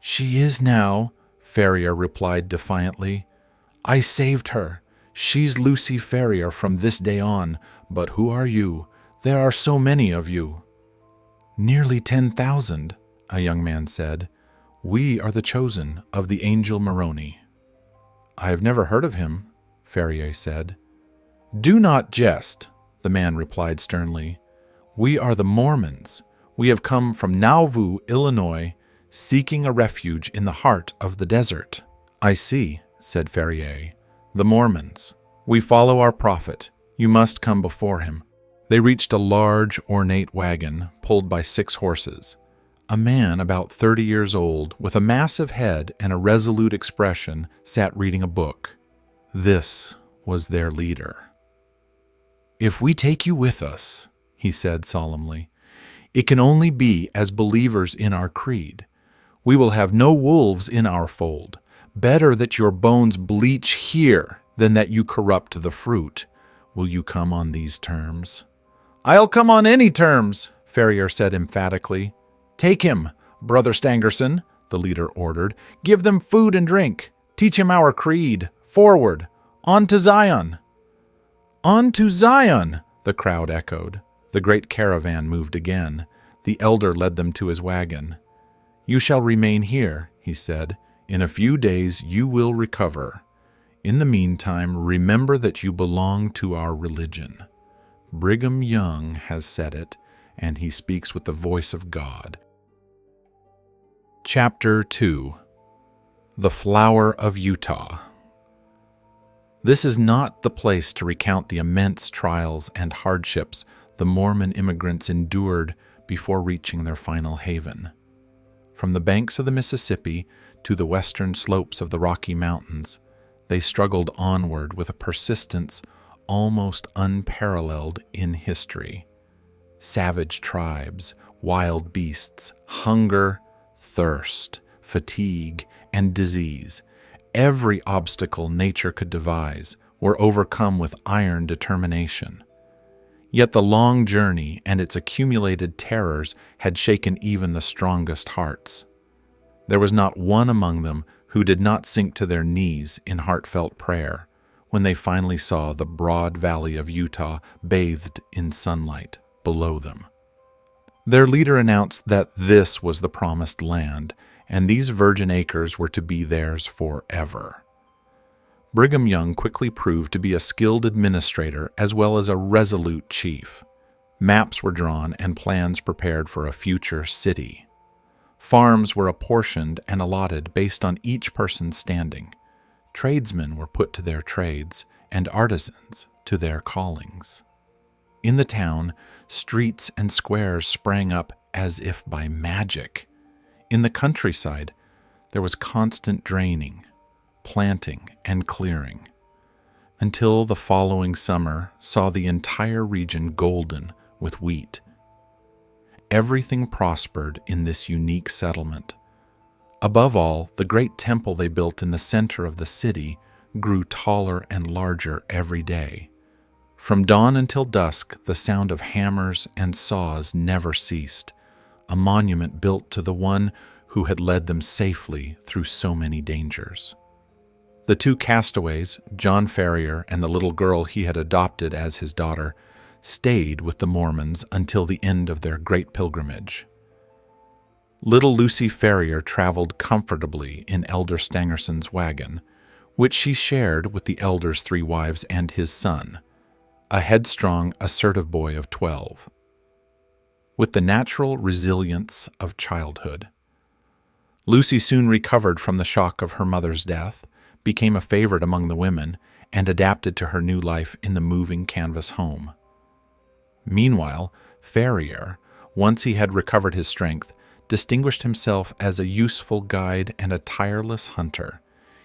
"She is now," Ferrier replied defiantly. "I saved her. She's Lucy Ferrier from this day on. But who are you? There are so many of you." "Nearly 10,000, a young man said. "We are the chosen of the angel Moroni." "I have never heard of him," Ferrier said. "Do not jest," the man replied sternly. "We are the Mormons. We have come from Nauvoo, Illinois, seeking a refuge in the heart of the desert." "I see," said Ferrier. "The Mormons. We follow our prophet. You must come before him." They reached a large, ornate wagon pulled by 6 horses. A man about 30 years old, with a massive head and a resolute expression, sat reading a book. This was their leader. "If we take you with us," he said solemnly, "it can only be as believers in our creed. We will have no wolves in our fold. Better that your bones bleach here than that you corrupt the fruit. Will you come on these terms?" "I'll come on any terms," Ferrier said emphatically. "Take him, Brother Stangerson," the leader ordered. "Give them food and drink. Teach him our creed. Forward. On to Zion." "On to Zion," the crowd echoed. The great caravan moved again. The elder led them to his wagon. "You shall remain here," he said. "In a few days you will recover. In the meantime, remember that you belong to our religion. Brigham Young has said it, and he speaks with the voice of God. Chapter 2. The Flower of Utah. This is not the place to recount the immense trials and hardships the Mormon immigrants endured before reaching their final haven. From the banks of the Mississippi to the western slopes of the Rocky Mountains, they struggled onward with a persistence almost unparalleled in history. Savage tribes, wild beasts, hunger, thirst, fatigue, and disease, every obstacle nature could devise, were overcome with iron determination. Yet the long journey and its accumulated terrors had shaken even the strongest hearts. There was not one among them who did not sink to their knees in heartfelt prayer when they finally saw the broad valley of Utah bathed in sunlight below them. Their leader announced that this was the promised land, and these virgin acres were to be theirs forever. Brigham Young quickly proved to be a skilled administrator as well as a resolute chief. Maps were drawn and plans prepared for a future city. Farms were apportioned and allotted based on each person's standing. Tradesmen were put to their trades, and artisans to their callings. In the town, streets and squares sprang up as if by magic. In the countryside, there was constant draining, planting, and clearing, until the following summer saw the entire region golden with wheat. Everything prospered in this unique settlement. Above all, the great temple they built in the center of the city grew taller and larger every day. From dawn until dusk, the sound of hammers and saws never ceased, a monument built to the one who had led them safely through so many dangers. The two castaways, John Ferrier and the little girl he had adopted as his daughter, stayed with the Mormons until the end of their great pilgrimage. Little Lucy Ferrier traveled comfortably in Elder Stangerson's wagon, which she shared with the elder's 3 wives and his son, a headstrong, assertive boy of 12. With the natural resilience of childhood, Lucy soon recovered from the shock of her mother's death, became a favorite among the women, and adapted to her new life in the moving canvas home. Meanwhile, Ferrier, once he had recovered his strength, distinguished himself as a useful guide and a tireless hunter.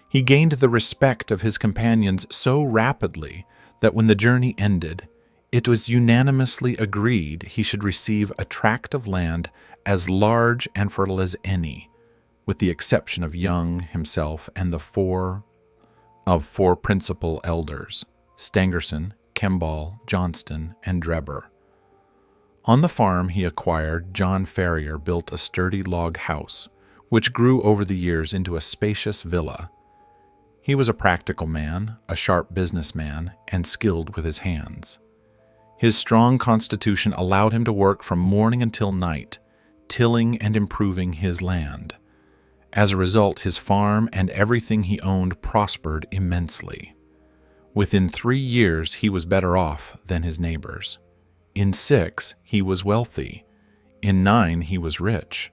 He gained the respect of his companions so rapidly that when the journey ended, it was unanimously agreed he should receive a tract of land as large and fertile as any, with the exception of Young himself and the four principal elders, Stangerson, Kemball, Johnston, and Drebber. On the farm he acquired, John Ferrier built a sturdy log house, which grew over the years into a spacious villa. He was a practical man, a sharp businessman, and skilled with his hands. His strong constitution allowed him to work from morning until night, tilling and improving his land. As a result, his farm and everything he owned prospered immensely. Within 3 years, he was better off than his neighbors. In 6, he was wealthy. In 9, he was rich.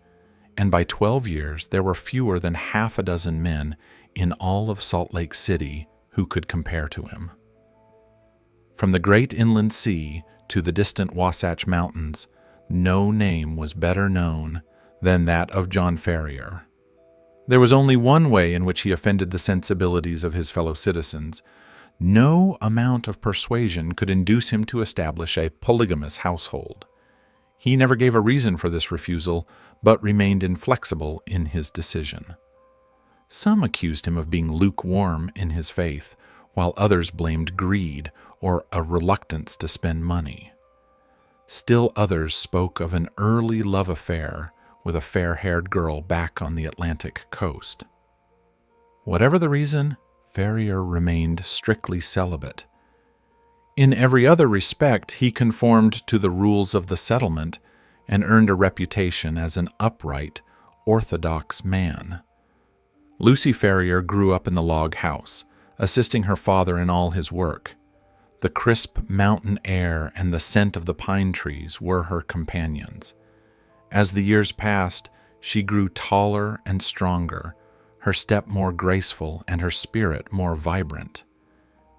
And by 12 years, there were fewer than half a dozen men in all of Salt Lake City who could compare to him. From the great inland sea to the distant Wasatch Mountains, no name was better known than that of John Ferrier. There was only one way in which he offended the sensibilities of his fellow citizens. No amount of persuasion could induce him to establish a polygamous household. He never gave a reason for this refusal, but remained inflexible in his decision. Some accused him of being lukewarm in his faith, while others blamed greed or a reluctance to spend money. Still others spoke of an early love affair with a fair-haired girl back on the Atlantic coast. Whatever the reason, Ferrier remained strictly celibate. In every other respect, he conformed to the rules of the settlement and earned a reputation as an upright, orthodox man. Lucy Ferrier grew up in the log house, assisting her father in all his work. The crisp mountain air and the scent of the pine trees were her companions. As the years passed, she grew taller and stronger, her step more graceful and her spirit more vibrant.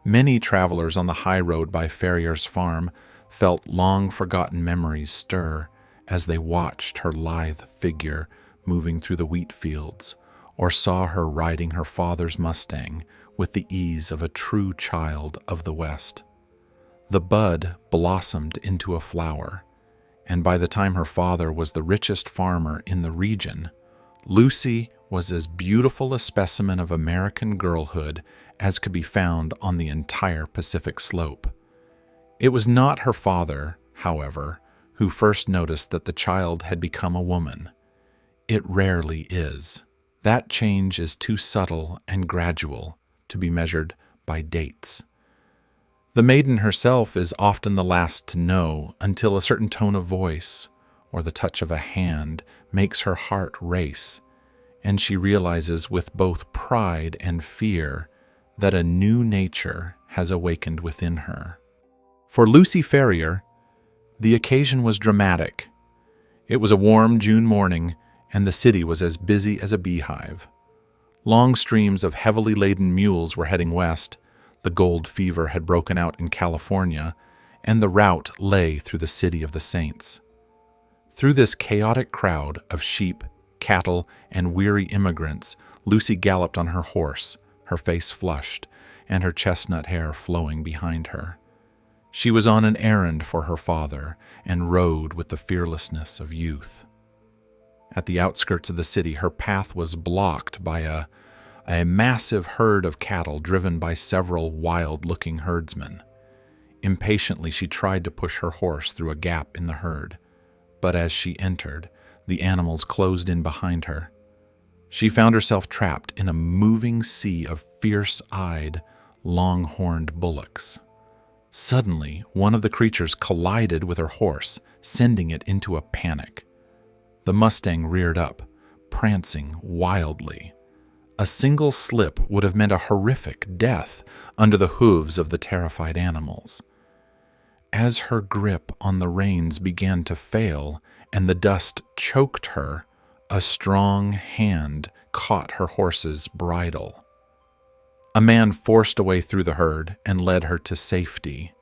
Many travelers on the high road by Ferrier's farm felt long-forgotten memories stir as they watched her lithe figure moving through the wheat fields, or saw her riding her father's Mustang with the ease of a true child of the West. The bud blossomed into a flower, and by the time her father was the richest farmer in the region, Lucy was as beautiful a specimen of American girlhood as could be found on the entire Pacific slope. It was not her father, however, who first noticed that the child had become a woman. It rarely is. That change is too subtle and gradual to be measured by dates. The maiden herself is often the last to know until a certain tone of voice or the touch of a hand makes her heart race, and she realizes with both pride and fear that a new nature has awakened within her. For Lucy Ferrier, the occasion was dramatic. It was a warm June morning, and the city was as busy as a beehive. Long streams of heavily laden mules were heading west. The gold fever had broken out in California, and the route lay through the city of the saints. Through this chaotic crowd of sheep, cattle, and weary immigrants, Lucy galloped on her horse, her face flushed, and her chestnut hair flowing behind her. She was on an errand for her father, and rode with the fearlessness of youth. At the outskirts of the city, her path was blocked by a massive herd of cattle driven by several wild-looking herdsmen. Impatiently, she tried to push her horse through a gap in the herd, but as she entered, the animals closed in behind her. She found herself trapped in a moving sea of fierce-eyed, long-horned bullocks. Suddenly, one of the creatures collided with her horse, sending it into a panic. The Mustang reared up, prancing wildly. A single slip would have meant a horrific death under the hooves of the terrified animals. As her grip on the reins began to fail and the dust choked her, a strong hand caught her horse's bridle. A man forced a way through the herd and led her to safety.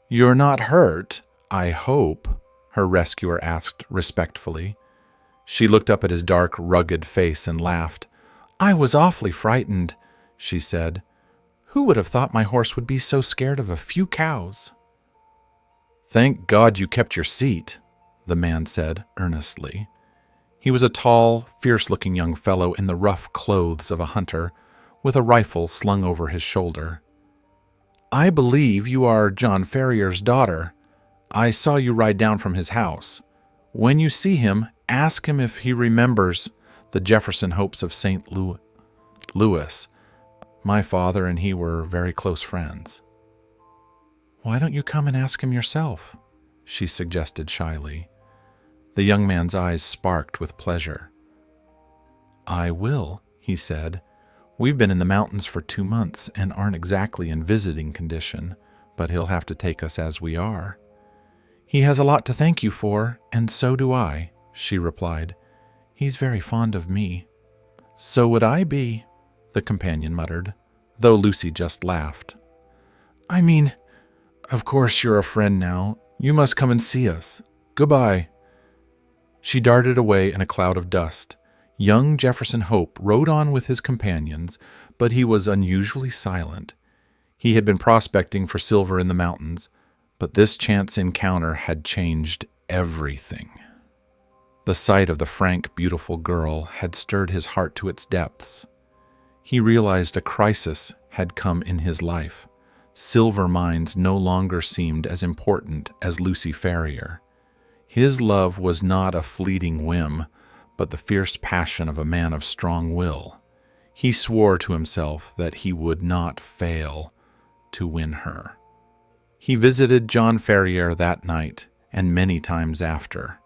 "You're not hurt, I hope?" her rescuer asked respectfully. She looked up at his dark, rugged face and laughed. "I was awfully frightened," she said. "Who would have thought my horse would be so scared of a few cows?" "Thank God you kept your seat," the man said earnestly. He was a tall, fierce-looking young fellow in the rough clothes of a hunter, with a rifle slung over his shoulder. "I believe you are John Ferrier's daughter. I saw you ride down from his house. When you see him, ask him if he remembers the Jefferson Hopes of St. Louis. My father and he were very close friends." "Why don't you come and ask him yourself?" she suggested shyly. The young man's eyes sparked with pleasure. "I will," he said. "We've been in the mountains for 2 months and aren't exactly in visiting condition, but he'll have to take us as we are." "He has a lot to thank you for, and so do I," she replied. "He's very fond of me." "So would I be," the companion muttered, though Lucy just laughed. "I mean, of course you're a friend now. You must come and see us. Goodbye." She darted away in a cloud of dust. Young Jefferson Hope rode on with his companions, but he was unusually silent. He had been prospecting for silver in the mountains, but this chance encounter had changed everything. The sight of the frank, beautiful girl had stirred his heart to its depths. He realized a crisis had come in his life. Silver mines no longer seemed as important as Lucy Ferrier. His love was not a fleeting whim, but the fierce passion of a man of strong will. He swore to himself that he would not fail to win her. He visited John Ferrier that night and many times after.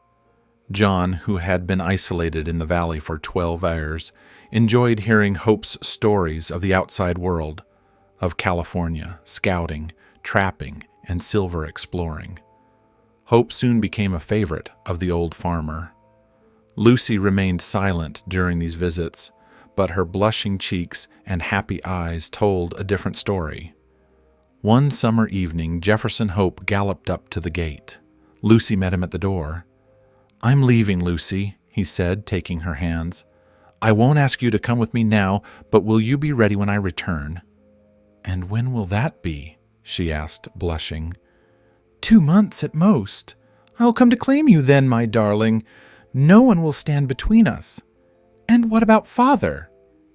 John, who had been isolated in the valley for 12 years, enjoyed hearing Hope's stories of the outside world, of California, scouting, trapping, and silver exploring. Hope soon became a favorite of the old farmer. Lucy remained silent during these visits, but her blushing cheeks and happy eyes told a different story. One summer evening, Jefferson Hope galloped up to the gate. Lucy met him at the door. "I'm leaving, Lucy," he said, taking her hands. "I won't ask you to come with me now, but will you be ready when I return?" "And when will that be?" she asked, blushing. 2 months at most. I'll come to claim you then, my darling. No one will stand between us. And what about Father?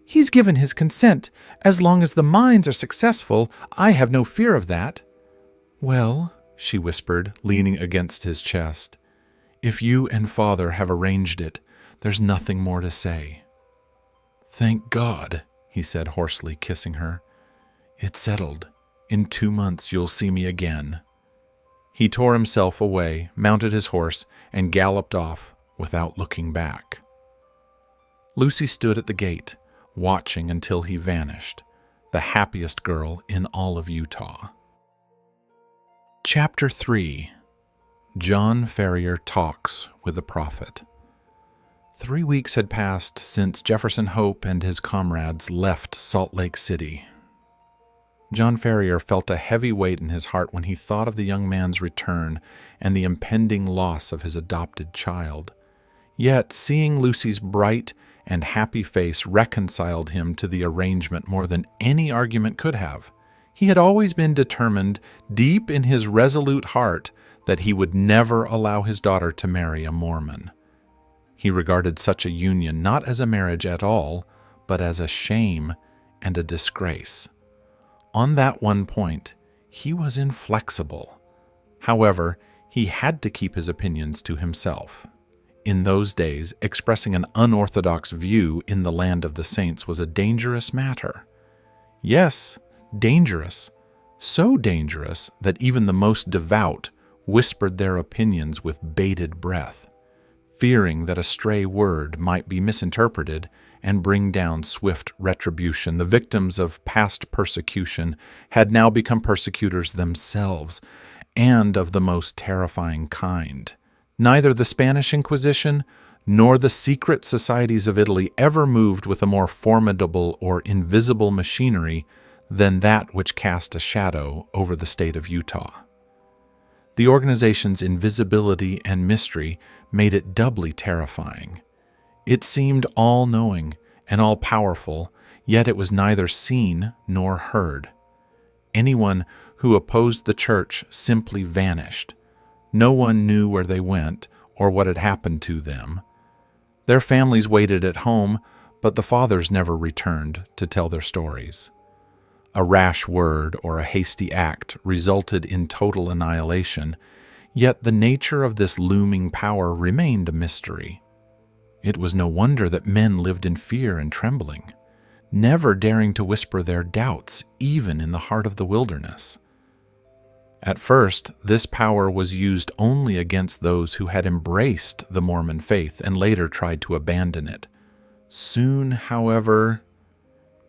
He's given his consent. As long as the mines are successful, I have no fear of that." "Well," she whispered, leaning against his chest, "if you and Father have arranged it, there's nothing more to say." "Thank God," he said hoarsely, kissing her. "It's settled. In 2 months you'll see me again." He tore himself away, mounted his horse, and galloped off without looking back. Lucy stood at the gate, watching until he vanished, the happiest girl in all of Utah. Chapter 3. John Ferrier Talks with the Prophet. 3 weeks had passed since Jefferson Hope and his comrades left Salt Lake City. John Ferrier felt a heavy weight in his heart when he thought of the young man's return and the impending loss of his adopted child. Yet, seeing Lucy's bright and happy face reconciled him to the arrangement more than any argument could have. He had always been determined, deep in his resolute heart, that he would never allow his daughter to marry a Mormon. He regarded such a union not as a marriage at all, but as a shame and a disgrace. On that one point, he was inflexible. However, he had to keep his opinions to himself. In those days, expressing an unorthodox view in the land of the saints was a dangerous matter. Yes, dangerous. So dangerous that even the most devout whispered their opinions with bated breath, fearing that a stray word might be misinterpreted and bring down swift retribution. The victims of past persecution had now become persecutors themselves, and of the most terrifying kind. Neither the Spanish Inquisition nor the secret societies of Italy ever moved with a more formidable or invisible machinery than that which cast a shadow over the state of Utah. The organization's invisibility and mystery made it doubly terrifying. It seemed all-knowing and all-powerful, yet it was neither seen nor heard. Anyone who opposed the church simply vanished. No one knew where they went or what had happened to them. Their families waited at home, but the fathers never returned to tell their stories. A rash word or a hasty act resulted in total annihilation, yet the nature of this looming power remained a mystery. It was no wonder that men lived in fear and trembling, never daring to whisper their doubts even in the heart of the wilderness. At first, this power was used only against those who had embraced the Mormon faith and later tried to abandon it. Soon, however,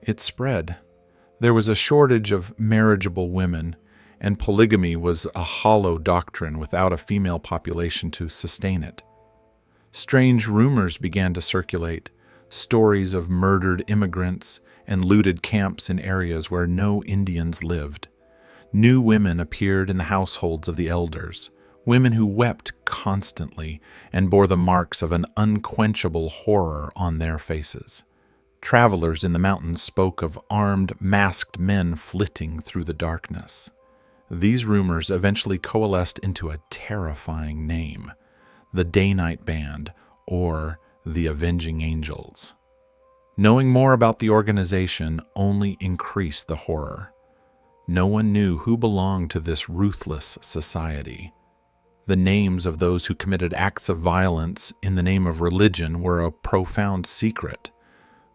it spread. There was a shortage of marriageable women, and polygamy was a hollow doctrine without a female population to sustain it. Strange rumors began to circulate, stories of murdered immigrants and looted camps in areas where no Indians lived. New women appeared in the households of the elders, women who wept constantly and bore the marks of an unquenchable horror on their faces. Travelers in the mountains spoke of armed, masked men flitting through the darkness. These rumors eventually coalesced into a terrifying name: the Day-Night Band, or the Avenging Angels. Knowing more about the organization only increased the horror. No one knew who belonged to this ruthless society. The names of those who committed acts of violence in the name of religion were a profound secret.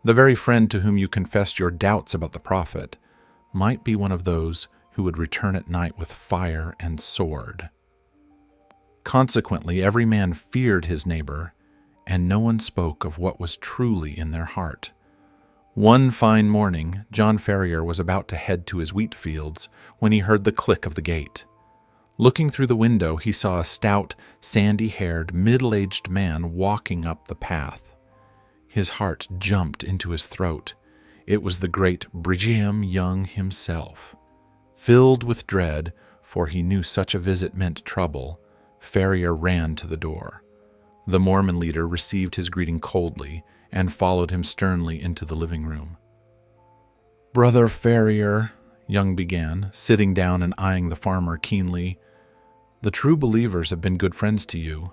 The very friend to whom you confessed your doubts about the prophet might be one of those who would return at night with fire and sword. Consequently, every man feared his neighbor, and no one spoke of what was truly in their heart. One fine morning, John Ferrier was about to head to his wheat fields when he heard the click of the gate. Looking through the window, he saw a stout, sandy-haired, middle-aged man walking up the path. His heart jumped into his throat. It was the great Brigham Young himself. Filled with dread, for he knew such a visit meant trouble, Ferrier ran to the door. The Mormon leader received his greeting coldly and followed him sternly into the living room. "Brother Ferrier," Young began, sitting down and eyeing the farmer keenly, "the true believers have been good friends to you.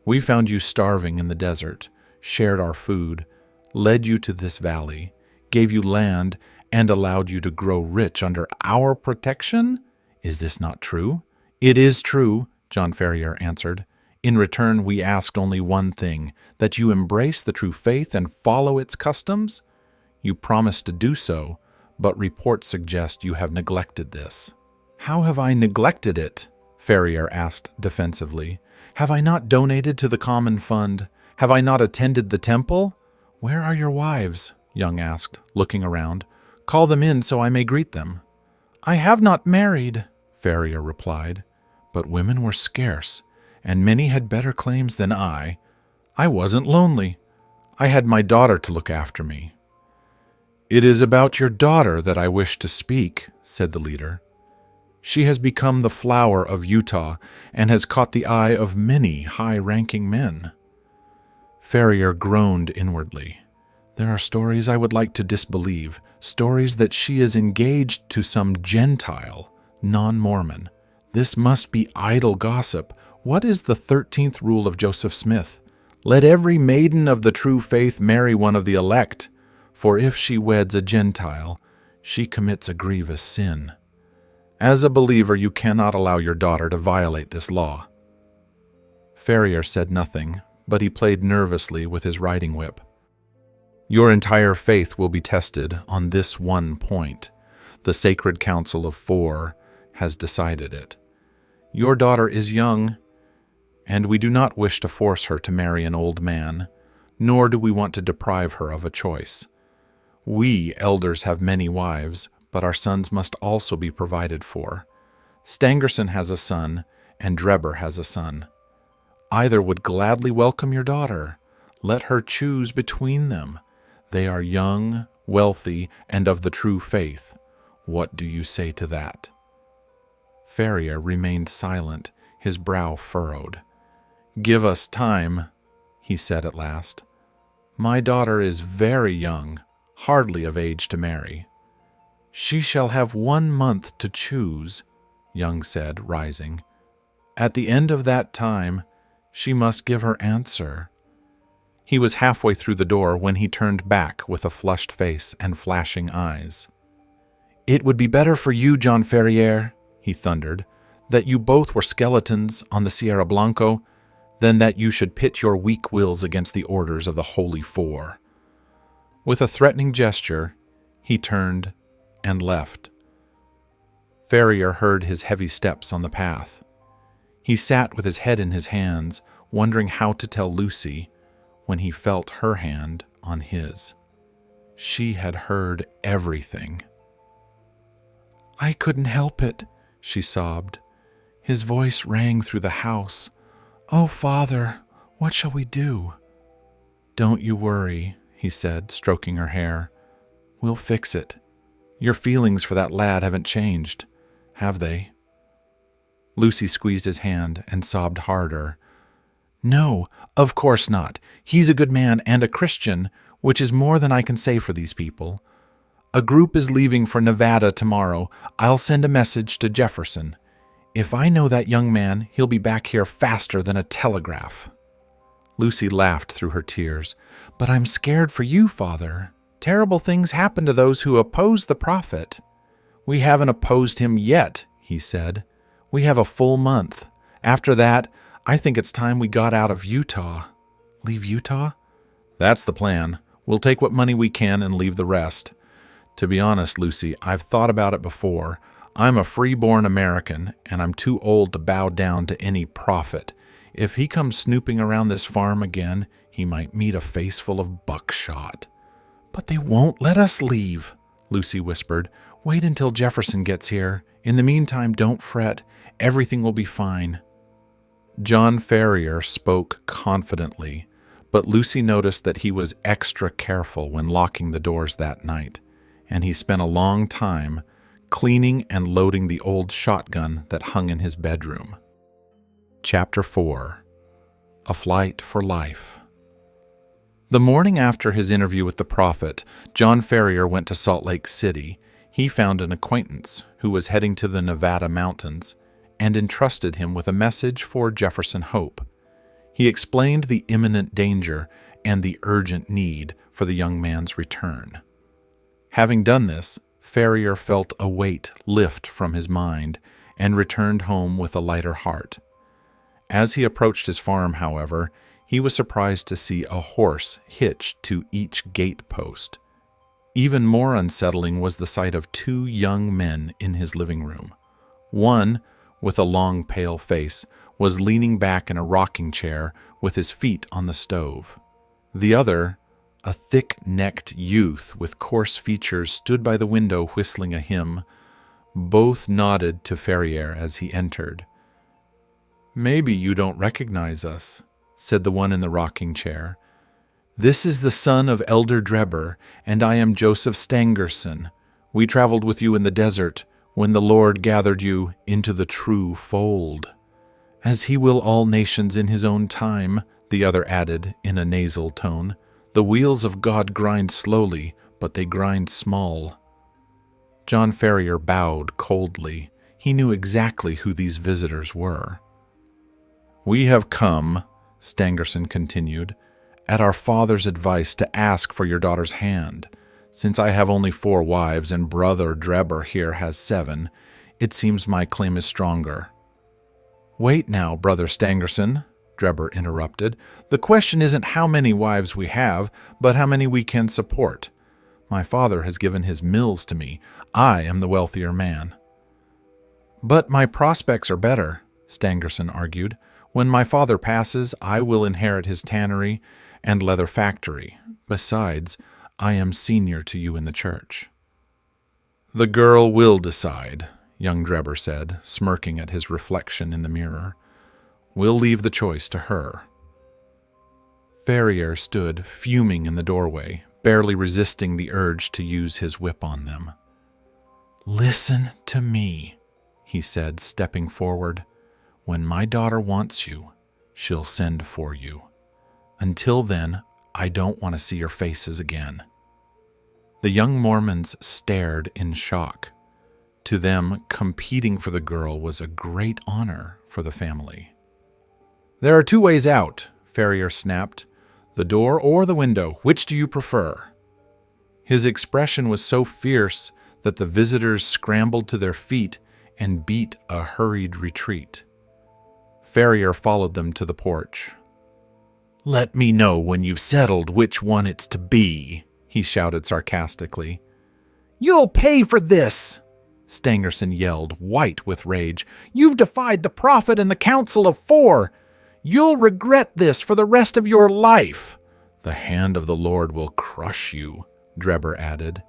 We found you starving in the desert, shared our food, led you to this valley, gave you land, and allowed you to grow rich under our protection? Is this not true?" "It is true," John Ferrier answered. "In return, we asked only one thing, that you embrace the true faith and follow its customs. You promised to do so, but reports suggest you have neglected this." "How have I neglected it?" Ferrier asked defensively. "Have I not donated to the common fund? Have I not attended the temple?" "Where are your wives?" Young asked, looking around. "Call them in so I may greet them." "I have not married," Ferrier replied. "But women were scarce, and many had better claims than I. I wasn't lonely. I had my daughter to look after me." "It is about your daughter that I wish to speak," said the leader. "She has become the flower of Utah and has caught the eye of many high-ranking men." Ferrier groaned inwardly. "There are stories I would like to disbelieve, stories that she is engaged to some Gentile, non-Mormon. This must be idle gossip. What is the 13th rule of Joseph Smith? Let every maiden of the true faith marry one of the elect, for if she weds a Gentile, she commits a grievous sin. As a believer, you cannot allow your daughter to violate this law." Ferrier said nothing, but he played nervously with his riding whip. "Your entire faith will be tested on this one point. The Sacred Council of Four has decided it. Your daughter is young, and we do not wish to force her to marry an old man, nor do we want to deprive her of a choice. We, elders, have many wives, but our sons must also be provided for. Stangerson has a son, and Drebber has a son. Either would gladly welcome your daughter. Let her choose between them. They are young, wealthy, and of the true faith. What do you say to that?" Ferrier remained silent, his brow furrowed. "Give us time," he said at last. "My daughter is very young, hardly of age to marry." "She shall have 1 month to choose," Young said, rising. "At the end of that time, she must give her answer." He was halfway through the door when he turned back with a flushed face and flashing eyes. "It would be better for you, John Ferrier," he thundered, "that you both were skeletons on the Sierra Blanco than that you should pit your weak wills against the orders of the Holy Four." With a threatening gesture, he turned and left. Ferrier heard his heavy steps on the path. He sat with his head in his hands, wondering how to tell Lucy, when he felt her hand on his. She had heard everything. "I couldn't help it," she sobbed. "His voice rang through the house. Oh, Father, what shall we do?" "Don't you worry," he said, stroking her hair. "We'll fix it. Your feelings for that lad haven't changed, have they?" Lucy squeezed his hand and sobbed harder. "No, of course not. He's a good man and a Christian, which is more than I can say for these people. A group is leaving for Nevada tomorrow. I'll send a message to Jefferson. If I know that young man, he'll be back here faster than a telegraph." Lucy laughed through her tears. "But I'm scared for you, Father. Terrible things happen to those who oppose the prophet." "We haven't opposed him yet," he said. "We have a full month. After that, I think it's time we got out of Utah." "Leave Utah?" "That's the plan. We'll take what money we can and leave the rest. To be honest, Lucy, I've thought about it before. I'm a free-born American, and I'm too old to bow down to any prophet. If he comes snooping around this farm again, he might meet a face full of buckshot. "But they won't let us leave," Lucy whispered. "Wait until Jefferson gets here. In the meantime, don't fret. Everything will be fine." John Ferrier spoke confidently, but Lucy noticed that he was extra careful when locking the doors that night, and he spent a long time cleaning and loading the old shotgun that hung in his bedroom. Chapter 4. A Flight for Life. The morning after his interview with the prophet, John Ferrier went to Salt Lake City. He found an acquaintance who was heading to the Nevada mountains and entrusted him with a message for Jefferson Hope. He explained the imminent danger and the urgent need for the young man's return. Having done this, Ferrier felt a weight lift from his mind and returned home with a lighter heart. As he approached his farm, however, he was surprised to see a horse hitched to each gate post. Even more unsettling was the sight of two young men in his living room. One, with a long, pale face, was leaning back in a rocking chair with his feet on the stove. The other, a thick-necked youth with coarse features, stood by the window whistling a hymn. Both nodded to Ferrier as he entered. "Maybe you don't recognize us," said the one in the rocking chair. "This is the son of Elder Drebber, and I am Joseph Stangerson. We traveled with you in the desert when the Lord gathered you into the true fold. As he will all nations in his own time," the other added in a nasal tone. "The wheels of God grind slowly, but they grind small." John Ferrier bowed coldly. He knew exactly who these visitors were. "We have come," Stangerson continued, "at our father's advice to ask for your daughter's hand. Since I have only 4 wives and brother Drebber here has 7, it seems my claim is stronger." "Wait now, Brother Stangerson," Drebber interrupted. "The question isn't how many wives we have, but how many we can support. My father has given his mills to me. I am the wealthier man." "But my prospects are better," Stangerson argued. "When my father passes, I will inherit his tannery and leather factory. Besides, I am senior to you in the church." "The girl will decide," young Drebber said, smirking at his reflection in the mirror. "We'll leave the choice to her." Ferrier stood fuming in the doorway, barely resisting the urge to use his whip on them. "Listen to me," he said, stepping forward. "When my daughter wants you, she'll send for you. Until then, I don't want to see your faces again." The young Mormons stared in shock. To them, competing for the girl was a great honor for the family. "There are 2 ways out," Ferrier snapped. "The door or the window. Which do you prefer?" His expression was so fierce that the visitors scrambled to their feet and beat a hurried retreat. Ferrier followed them to the porch. "Let me know when you've settled which one it's to be," he shouted sarcastically. "You'll pay for this!" Stangerson yelled, white with rage. "You've defied the prophet and the council of 4. You'll regret this for the rest of your life." "The hand of the Lord will crush you," Drebber added.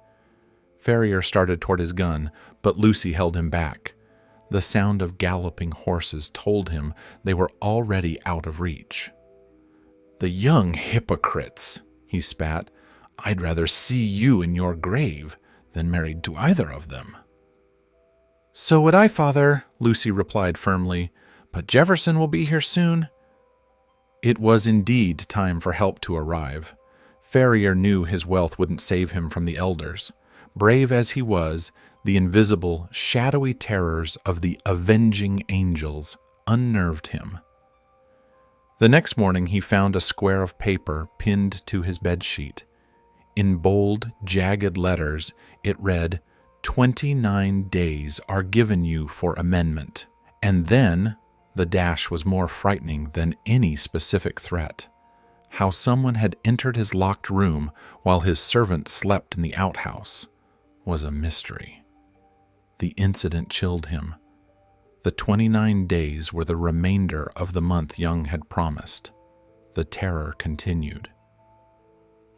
Ferrier started toward his gun, but Lucy held him back. The sound of galloping horses told him they were already out of reach. "The young hypocrites," he spat. "I'd rather see you in your grave than married to either of them." "So would I, Father," Lucy replied firmly. "But Jefferson will be here soon." It was indeed time for help to arrive. Ferrier knew his wealth wouldn't save him from the elders. Brave as he was, the invisible, shadowy terrors of the avenging angels unnerved him. The next morning he found a square of paper pinned to his bedsheet. In bold, jagged letters, it read, 29 days are given you for amendment. And then, the dash was more frightening than any specific threat. How someone had entered his locked room while his servant slept in the outhouse was a mystery. The incident chilled him. The 29 days were the remainder of the month Young had promised. The terror continued.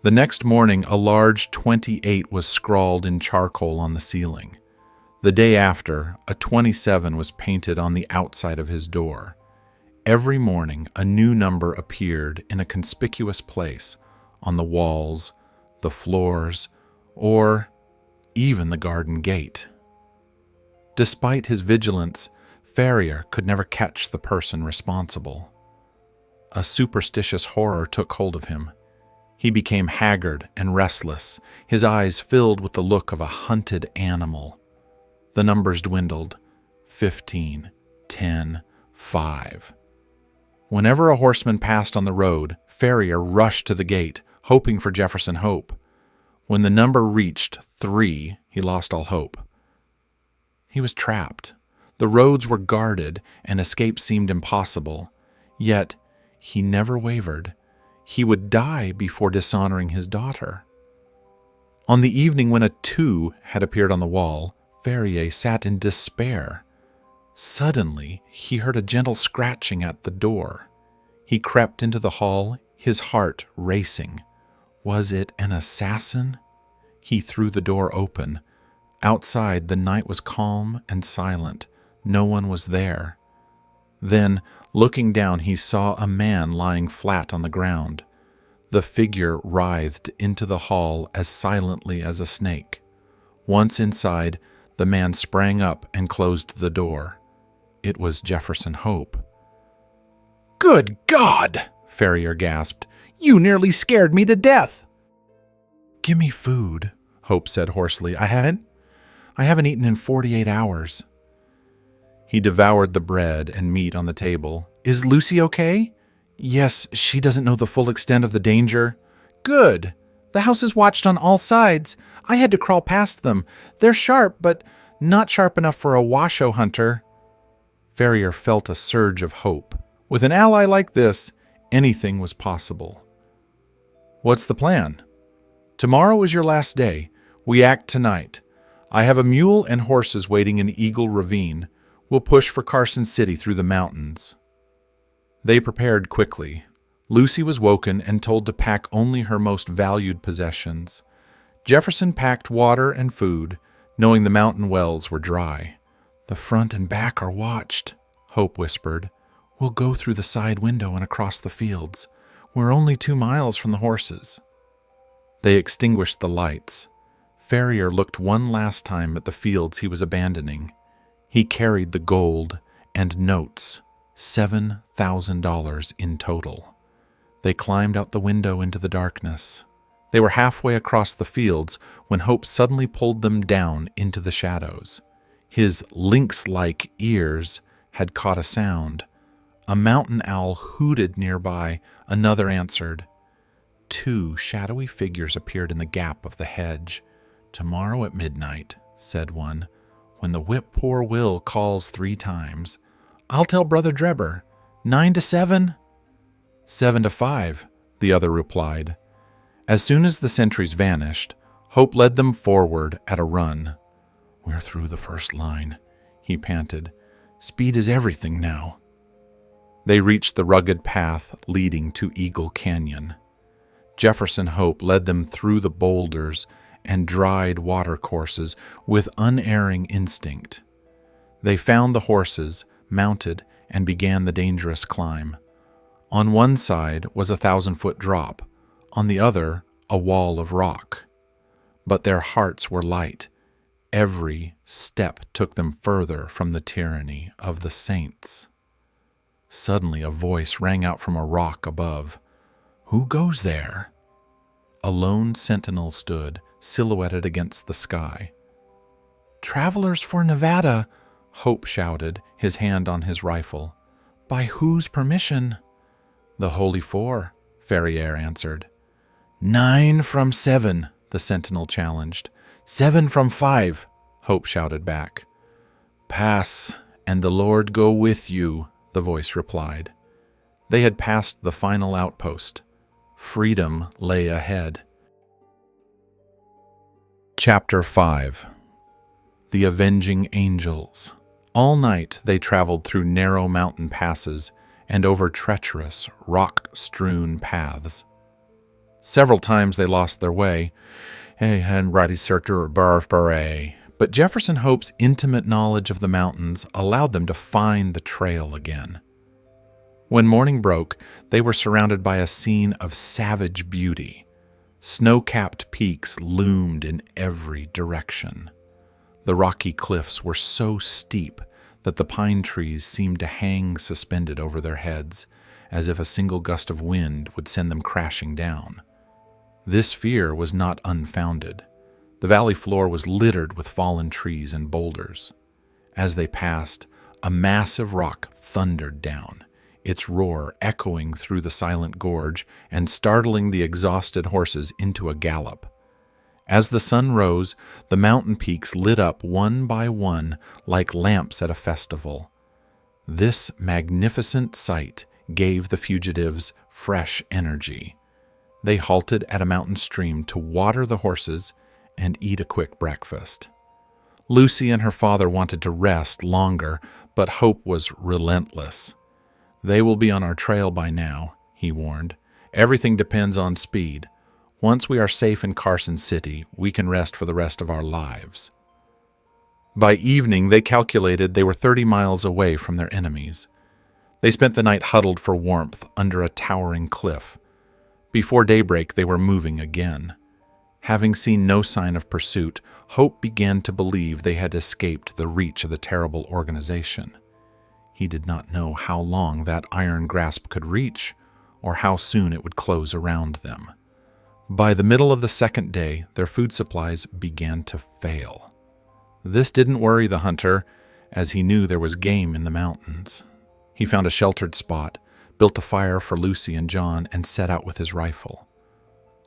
The next morning, a large 28 was scrawled in charcoal on the ceiling. The day after, a 27 was painted on the outside of his door. Every morning, a new number appeared in a conspicuous place, on the walls, the floors, or even the garden gate. Despite his vigilance, Ferrier could never catch the person responsible. A superstitious horror took hold of him. He became haggard and restless, his eyes filled with the look of a hunted animal. The numbers dwindled. 15, 10, 5. Whenever a horseman passed on the road, Ferrier rushed to the gate, hoping for Jefferson Hope. When the number reached 3, he lost all hope. He was trapped. The roads were guarded, and escape seemed impossible. Yet, he never wavered. He would die before dishonoring his daughter. On the evening when a 2 had appeared on the wall, Ferrier sat in despair. Suddenly, he heard a gentle scratching at the door. He crept into the hall, his heart racing. Was it an assassin? He threw the door open. Outside, the night was calm and silent. No one was there. Then, looking down, he saw a man lying flat on the ground. The figure writhed into the hall as silently as a snake. Once inside, the man sprang up and closed the door. It was Jefferson Hope. "Good God!" Ferrier gasped. "You nearly scared me to death." "Give me food," Hope said hoarsely. I haven't eaten in 48 hours. He devoured the bread and meat on the table. "Is Lucy okay?" "Yes, she doesn't know the full extent of the danger." "Good. The house is watched on all sides. I had to crawl past them. They're sharp, but not sharp enough for a Washoe hunter." Ferrier felt a surge of hope. With an ally like this, anything was possible. "What's the plan?" "Tomorrow is your last day. We act tonight. I have a mule and horses waiting in Eagle Ravine. We'll push for Carson City through the mountains." They prepared quickly. Lucy was woken and told to pack only her most valued possessions. Jefferson packed water and food, knowing the mountain wells were dry. "The front and back are watched," Hope whispered. "We'll go through the side window and across the fields. We're only 2 miles from the horses." They extinguished the lights. Ferrier looked one last time at the fields he was abandoning. He carried the gold and notes, $7,000 in total. They climbed out the window into the darkness. They were halfway across the fields when Hope suddenly pulled them down into the shadows. His lynx-like ears had caught a sound. A mountain owl hooted nearby. Another answered. 2 shadowy figures appeared in the gap of the hedge. "Tomorrow at midnight," said one. "When the whip-poor will calls 3 times. I'll tell Brother Drebber. 9 to 7? 7 to 5, the other replied. As soon as the sentries vanished, Hope led them forward at a run. "We're through the first line," he panted. "Speed is everything now." They reached the rugged path leading to Eagle Canyon. Jefferson Hope led them through the boulders and dried watercourses with unerring instinct. They found the horses, mounted, and began the dangerous climb. On one side was a 1,000-foot drop, on the other a wall of rock. But their hearts were light. Every step took them further from the tyranny of the saints. Suddenly a voice rang out from a rock above. "Who goes there?" A lone sentinel stood, silhouetted against the sky. "Travelers for Nevada," Hope shouted, his hand on his rifle. "By whose permission?" "The Holy Four," Ferrier answered. 9 from 7, the sentinel challenged. 7 from 5, Hope shouted back. "Pass, and the Lord go with you," the voice replied. They had passed the final outpost. Freedom lay ahead. Chapter 5. The Avenging Angels. All night they traveled through narrow mountain passes and over treacherous, rock-strewn paths. Several times they lost their way, and righty circular beret. But Jefferson Hope's intimate knowledge of the mountains allowed them to find the trail again. When morning broke, they were surrounded by a scene of savage beauty. Snow-capped peaks loomed in every direction. The rocky cliffs were so steep that the pine trees seemed to hang suspended over their heads, as if a single gust of wind would send them crashing down. This fear was not unfounded. The valley floor was littered with fallen trees and boulders. As they passed, a massive rock thundered down, its roar echoing through the silent gorge and startling the exhausted horses into a gallop. As the sun rose, the mountain peaks lit up one by one like lamps at a festival. This magnificent sight gave the fugitives fresh energy. They halted at a mountain stream to water the horses and eat a quick breakfast. Lucy and her father wanted to rest longer, but Hope was relentless. "They will be on our trail by now," he warned. "Everything depends on speed. Once we are safe in Carson City, we can rest for the rest of our lives." By evening, they calculated they were 30 miles away from their enemies. They spent the night huddled for warmth under a towering cliff. Before daybreak, they were moving again. Having seen no sign of pursuit, Hope began to believe they had escaped the reach of the terrible organization. He did not know how long that iron grasp could reach, or how soon it would close around them. By the middle of the second day, their food supplies began to fail. This didn't worry the hunter, as he knew there was game in the mountains. He found a sheltered spot, built a fire for Lucy and John, and set out with his rifle.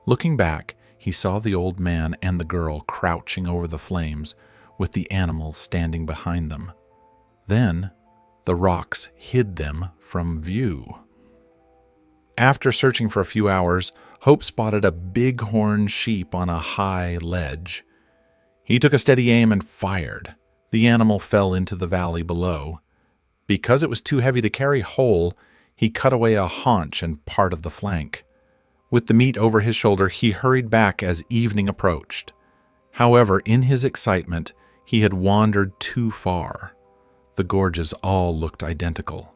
Looking back, he saw the old man and the girl crouching over the flames, with the animals standing behind them. Then, the rocks hid them from view. After searching for a few hours, Hope spotted a bighorn sheep on a high ledge. He took a steady aim and fired. The animal fell into the valley below. Because it was too heavy to carry whole, he cut away a haunch and part of the flank. With the meat over his shoulder, he hurried back as evening approached. However, in his excitement, he had wandered too far. The gorges all looked identical.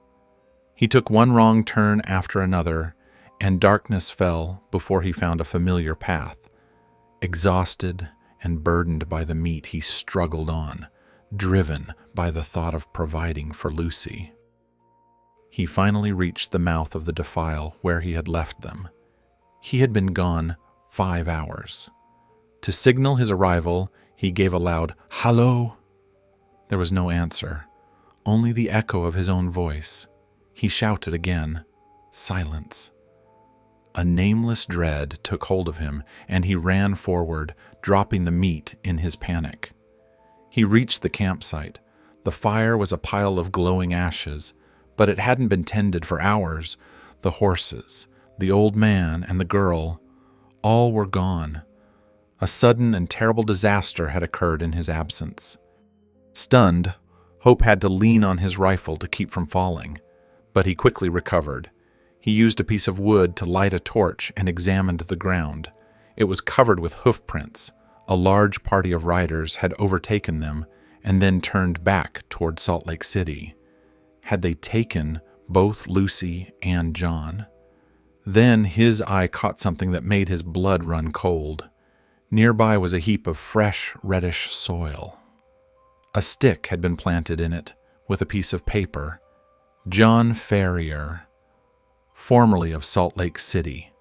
He took one wrong turn after another, and darkness fell before he found a familiar path. Exhausted and burdened by the meat, he struggled on, driven by the thought of providing for Lucy. He finally reached the mouth of the defile where he had left them. He had been gone 5 hours. To signal his arrival, he gave a loud "Hallo!" There was no answer, only the echo of his own voice. He shouted again. Silence. A nameless dread took hold of him, and he ran forward, dropping the meat in his panic. He reached the campsite. The fire was a pile of glowing ashes, but it hadn't been tended for hours. The horses, the old man, and the girl, all were gone. A sudden and terrible disaster had occurred in his absence. Stunned, Hope had to lean on his rifle to keep from falling, but he quickly recovered. He used a piece of wood to light a torch and examined the ground. It was covered with hoof prints. A large party of riders had overtaken them and then turned back toward Salt Lake City. Had they taken both Lucy and John? Then his eye caught something that made his blood run cold. Nearby was a heap of fresh, reddish soil. A stick had been planted in it with a piece of paper. John Ferrier, formerly of Salt Lake City.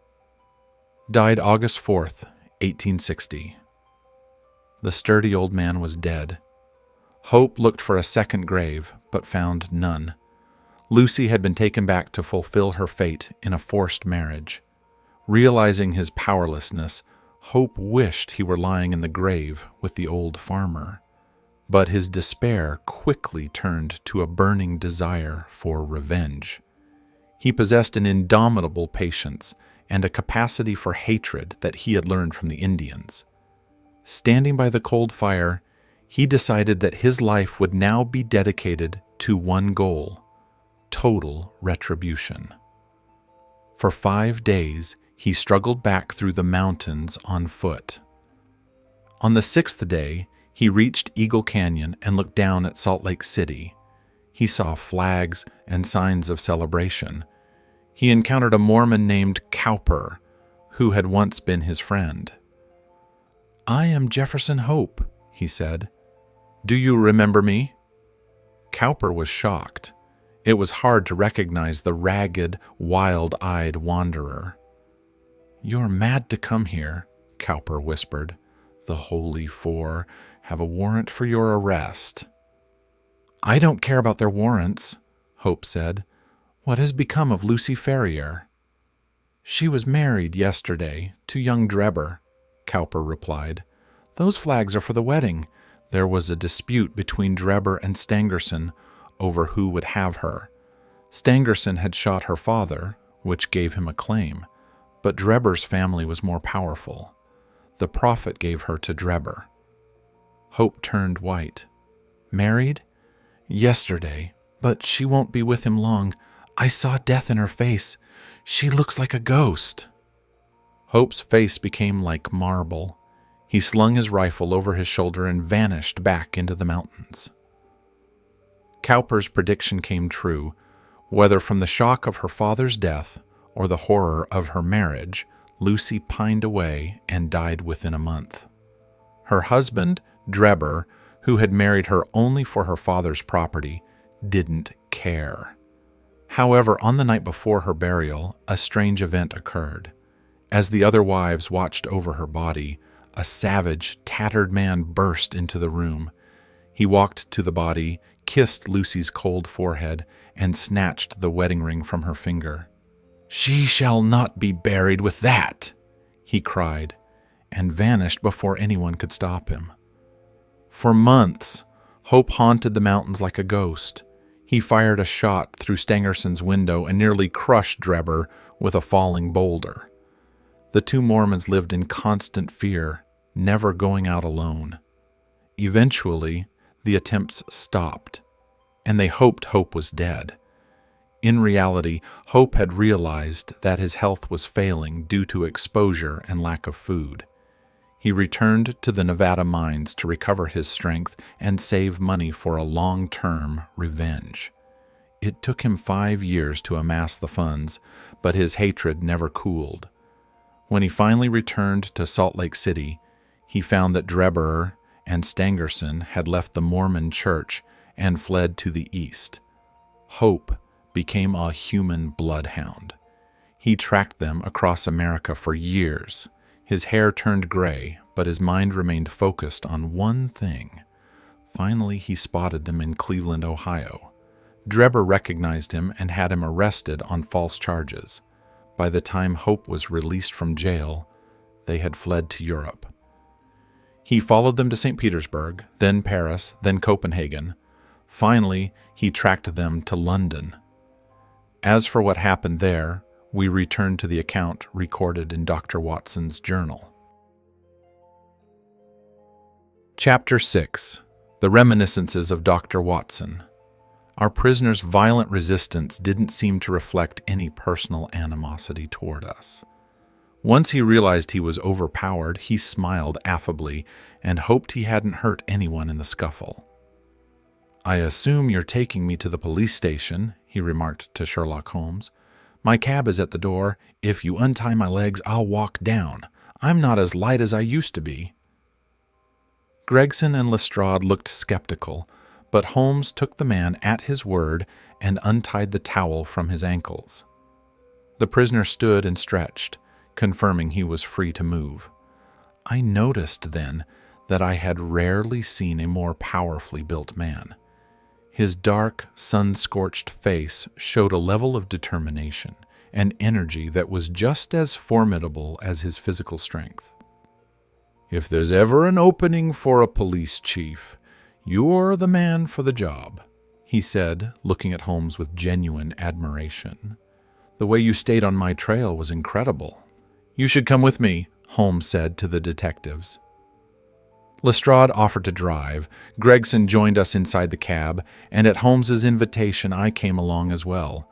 Died August 4th, 1860. The sturdy old man was dead. Hope looked for a second grave, but found none. Lucy had been taken back to fulfill her fate in a forced marriage. Realizing his powerlessness, Hope wished he were lying in the grave with the old farmer. But his despair quickly turned to a burning desire for revenge. He possessed an indomitable patience and a capacity for hatred that he had learned from the Indians. Standing by the cold fire, he decided that his life would now be dedicated to one goal: total retribution. For 5 days, he struggled back through the mountains on foot. On the 6th day, he reached Eagle Canyon and looked down at Salt Lake City. He saw flags and signs of celebration. He encountered a Mormon named Cowper, who had once been his friend. "I am Jefferson Hope," he said. "Do you remember me?" Cowper was shocked. It was hard to recognize the ragged, wild-eyed wanderer. "You're mad to come here," Cowper whispered. "The Holy Four have a warrant for your arrest." "I don't care about their warrants," Hope said. "What has become of Lucy Ferrier?" "She was married yesterday to young Drebber," Cowper replied. "Those flags are for the wedding." There was a dispute between Drebber and Stangerson over who would have her. Stangerson had shot her father, which gave him a claim, but Drebber's family was more powerful. The prophet gave her to Drebber. Hope turned white. "Married?" "Yesterday, but she won't be with him long. I saw death in her face. She looks like a ghost." Hope's face became like marble. He slung his rifle over his shoulder and vanished back into the mountains. Cowper's prediction came true. Whether from the shock of her father's death or the horror of her marriage, Lucy pined away and died within a month. Her husband, Drebber, who had married her only for her father's property, didn't care. However, on the night before her burial, a strange event occurred. As the other wives watched over her body, a savage, tattered man burst into the room. He walked to the body, kissed Lucy's cold forehead, and snatched the wedding ring from her finger. "She shall not be buried with that!" he cried, and vanished before anyone could stop him. For months, Hope haunted the mountains like a ghost. He fired a shot through Stangerson's window and nearly crushed Drebber with a falling boulder. The two Mormons lived in constant fear, never going out alone. Eventually, the attempts stopped, and they hoped Hope was dead. In reality, Hope had realized that his health was failing due to exposure and lack of food. He returned to the Nevada mines to recover his strength and save money for a long-term revenge. It took him 5 years to amass the funds, but his hatred never cooled. When he finally returned to Salt Lake City, he found that Drebber and Stangerson had left the Mormon church and fled to the east. Hope became a human bloodhound. He tracked them across America for years. His hair turned gray, but his mind remained focused on one thing. Finally, he spotted them in Cleveland, Ohio. Drebber recognized him and had him arrested on false charges. By the time Hope was released from jail, they had fled to Europe. He followed them to St. Petersburg, then Paris, then Copenhagen. Finally, he tracked them to London. As for what happened there, we return to the account recorded in Dr. Watson's journal. Chapter 6. The Reminiscences of Dr. Watson. Our prisoner's violent resistance didn't seem to reflect any personal animosity toward us. Once he realized he was overpowered, he smiled affably and hoped he hadn't hurt anyone in the scuffle. "I assume you're taking me to the police station," he remarked to Sherlock Holmes. "My cab is at the door. If you untie my legs, I'll walk down. I'm not as light as I used to be." Gregson and Lestrade looked skeptical, but Holmes took the man at his word and untied the towel from his ankles. The prisoner stood and stretched, confirming he was free to move. I noticed then that I had rarely seen a more powerfully built man. His dark, sun-scorched face showed a level of determination and energy that was just as formidable as his physical strength. "If there's ever an opening for a police chief, you're the man for the job," he said, looking at Holmes with genuine admiration. "The way you stayed on my trail was incredible." "You should come with me," Holmes said to the detectives. Lestrade offered to drive. Gregson joined us inside the cab, and at Holmes's invitation I came along as well.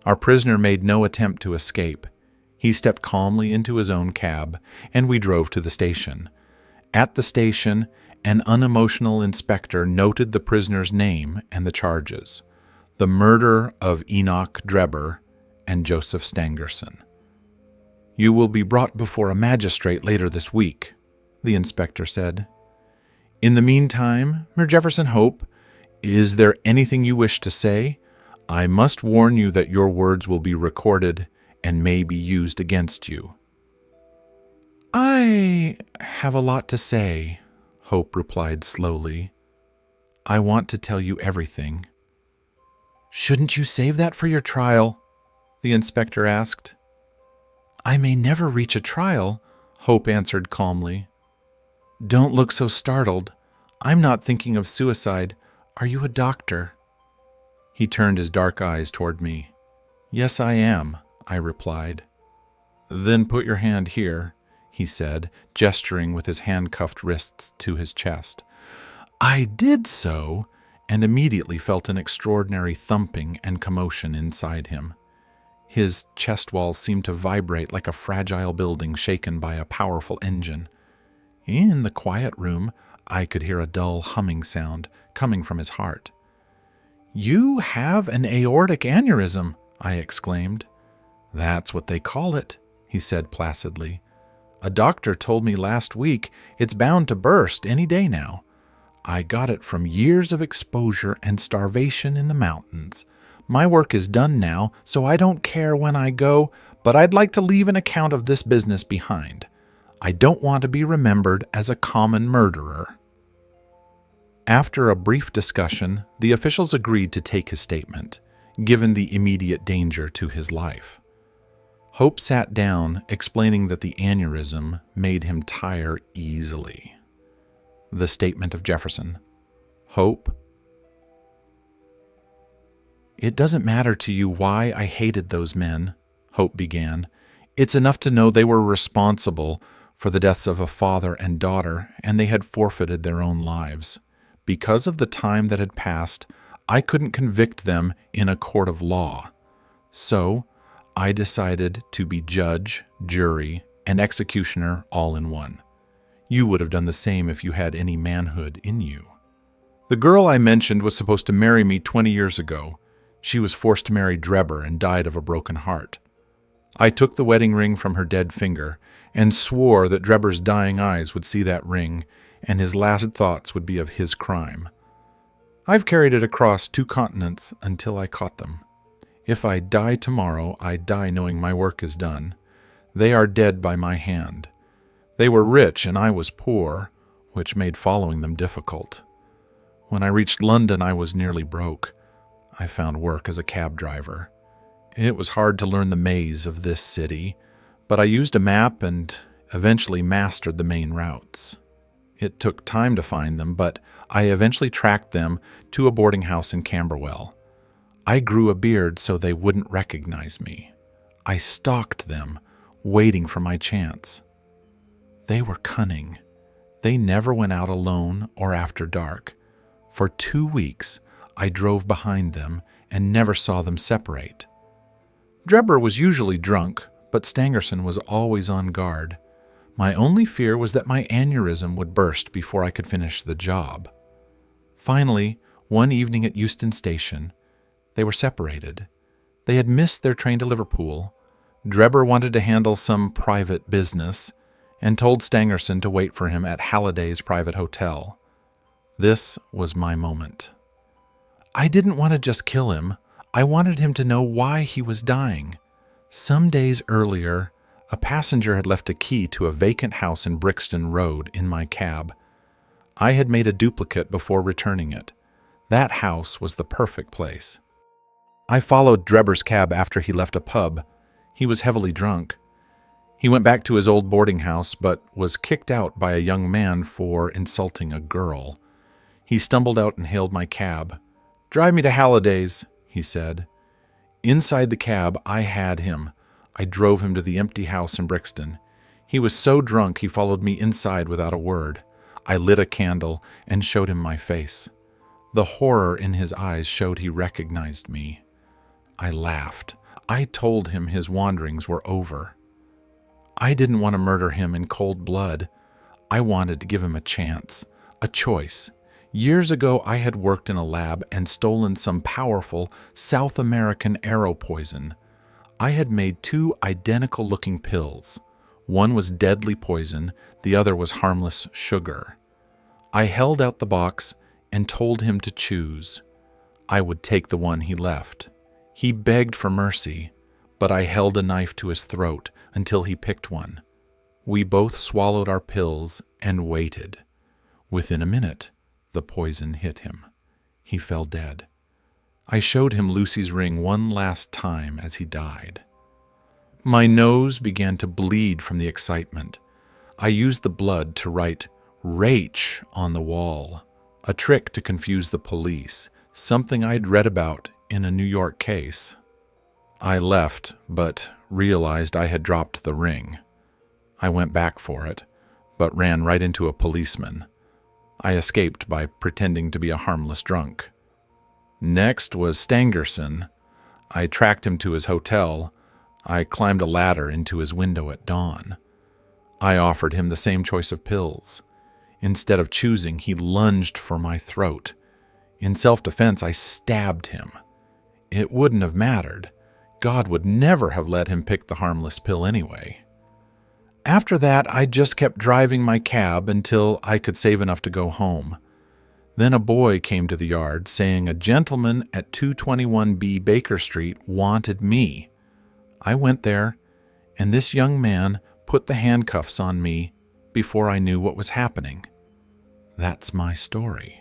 Our prisoner made no attempt to escape. He stepped calmly into his own cab, and we drove to the station. At the station, an unemotional inspector noted the prisoner's name and the charges: the murder of Enoch Drebber and Joseph Stangerson. "You will be brought before a magistrate later this week," the inspector said. "In the meantime, Mir Jefferson Hope, is there anything you wish to say? I must warn you that your words will be recorded and may be used against you." "I have a lot to say," Hope replied slowly. "I want to tell you everything." "Shouldn't you save that for your trial?" the inspector asked. "I may never reach a trial," Hope answered calmly. "Don't look so startled. I'm not thinking of suicide. Are you a doctor?" He turned his dark eyes toward me. "Yes, I am," I replied. "Then put your hand here," he said, gesturing with his handcuffed wrists to his chest. I did so, and immediately felt an extraordinary thumping and commotion inside him. His chest walls seemed to vibrate like a fragile building shaken by a powerful engine. In the quiet room, I could hear a dull humming sound coming from his heart. "You have an aortic aneurysm," I exclaimed. "That's what they call it," he said placidly. "A doctor told me last week it's bound to burst any day now. I got it from years of exposure and starvation in the mountains. My work is done now, so I don't care when I go, but I'd like to leave an account of this business behind. I don't want to be remembered as a common murderer." After a brief discussion, the officials agreed to take his statement, given the immediate danger to his life. Hope sat down, explaining that the aneurysm made him tire easily. The statement of Jefferson. "Hope, it doesn't matter to you why I hated those men," Hope began. "It's enough to know they were responsible for the deaths of a father and daughter, and they had forfeited their own lives. Because of the time that had passed, I couldn't convict them in a court of law. So I decided to be judge, jury, and executioner all in one. You would have done the same if you had any manhood in you. The girl I mentioned was supposed to marry me 20 years ago. She was forced to marry Drebber and died of a broken heart. I took the wedding ring from her dead finger and swore that Drebber's dying eyes would see that ring, and his last thoughts would be of his crime. I've carried it across 2 continents until I caught them. If I die tomorrow, I die knowing my work is done. They are dead by my hand. They were rich and I was poor, which made following them difficult. When I reached London, I was nearly broke. I found work as a cab driver. It was hard to learn the maze of this city, but I used a map and eventually mastered the main routes. It took time to find them, but I eventually tracked them to a boarding house in Camberwell. I grew a beard so they wouldn't recognize me. I stalked them, waiting for my chance. They were cunning. They never went out alone or after dark. For 2 weeks, I drove behind them and never saw them separate. Drebber was usually drunk, but Stangerson was always on guard. My only fear was that my aneurysm would burst before I could finish the job. Finally, one evening at Euston Station, they were separated. They had missed their train to Liverpool. Drebber wanted to handle some private business and told Stangerson to wait for him at Halliday's private hotel. This was my moment. I didn't want to just kill him. I wanted him to know why he was dying. Some days earlier, a passenger had left a key to a vacant house in Brixton Road in my cab. I had made a duplicate before returning it. That house was the perfect place. I followed Drebber's cab after he left a pub. He was heavily drunk. He went back to his old boarding house, but was kicked out by a young man for insulting a girl. He stumbled out and hailed my cab. "Drive me to Halliday's," he said. Inside the cab, I had him. I drove him to the empty house in Brixton. He was so drunk he followed me inside without a word. I lit a candle and showed him my face. The horror in his eyes showed he recognized me. I laughed. I told him his wanderings were over. I didn't want to murder him in cold blood. I wanted to give him a chance, a choice. Years ago, I had worked in a lab and stolen some powerful South American arrow poison. I had made two identical-looking pills. One was deadly poison, the other was harmless sugar. I held out the box and told him to choose. I would take the one he left. He begged for mercy, but I held a knife to his throat until he picked one. We both swallowed our pills and waited. Within a minute, the poison hit him. He fell dead. I showed him Lucy's ring one last time as he died. My nose began to bleed from the excitement. I used the blood to write "Rach" on the wall, a trick to confuse the police, something I'd read about in a New York case. I left, but realized I had dropped the ring. I went back for it, but ran right into a policeman. I escaped by pretending to be a harmless drunk. Next was Stangerson. I tracked him to his hotel. I climbed a ladder into his window at dawn. I offered him the same choice of pills. Instead of choosing, he lunged for my throat. In self-defense, I stabbed him. It wouldn't have mattered. God would never have let him pick the harmless pill anyway. After that, I just kept driving my cab until I could save enough to go home. Then a boy came to the yard saying a gentleman at 221B Baker Street wanted me. I went there, and this young man put the handcuffs on me before I knew what was happening. That's my story.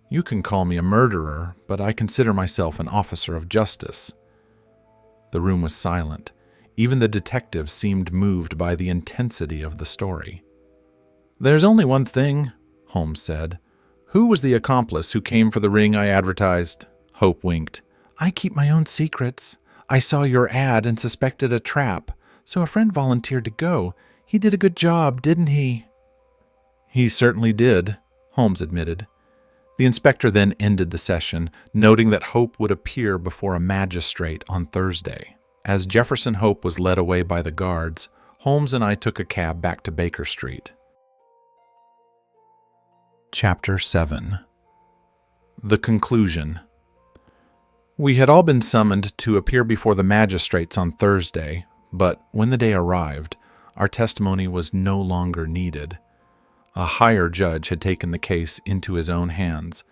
You can call me a murderer, but I consider myself an officer of justice. The room was silent. Even the detective seemed moved by the intensity of the story. "There's only one thing," Holmes said. "Who was the accomplice who came for the ring I advertised?" Hope winked. "I keep my own secrets. I saw your ad and suspected a trap, so a friend volunteered to go. He did a good job, didn't he?" "He certainly did," Holmes admitted. The inspector then ended the session, noting that Hope would appear before a magistrate on Thursday. As Jefferson Hope was led away by the guards, Holmes and I took a cab back to Baker Street. Chapter 7. The Conclusion. We had all been summoned to appear before the magistrates on Thursday, but when the day arrived, our testimony was no longer needed. A higher judge had taken the case into his own hands.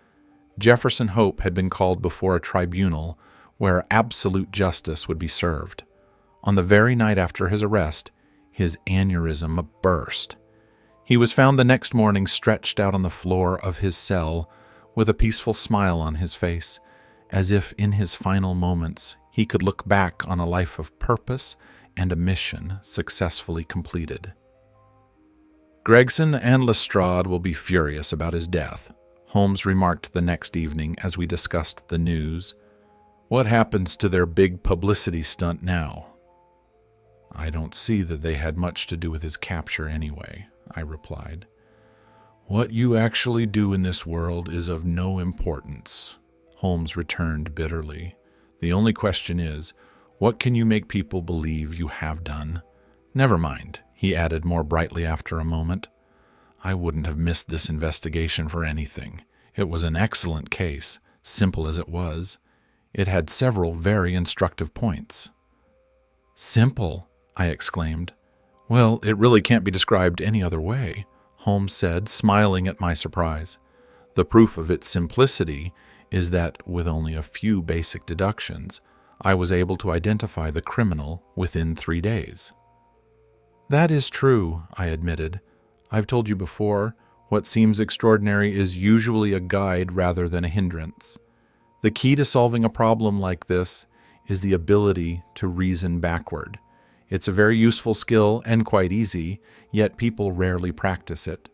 Jefferson Hope had been called before a tribunal where absolute justice would be served. On the very night after his arrest, his aneurysm burst. He was found the next morning stretched out on the floor of his cell with a peaceful smile on his face, as if in his final moments he could look back on a life of purpose and a mission successfully completed. "Gregson and Lestrade will be furious about his death," Holmes remarked the next evening as we discussed the news. "What happens to their big publicity stunt now?" "I don't see that they had much to do with his capture anyway," I replied. "What you actually do in this world is of no importance," Holmes returned bitterly. "The only question is, what can you make people believe you have done? Never mind," he added more brightly after a moment. "I wouldn't have missed this investigation for anything. It was an excellent case, simple as it was. It had several very instructive points." "Simple?" I exclaimed. "Well, it really can't be described any other way," Holmes said, smiling at my surprise. "The proof of its simplicity is that, with only a few basic deductions, I was able to identify the criminal within 3 days." "That is true," I admitted. "I've told you before, what seems extraordinary is usually a guide rather than a hindrance. The key to solving a problem like this is the ability to reason backward. It's a very useful skill and quite easy, yet people rarely practice it.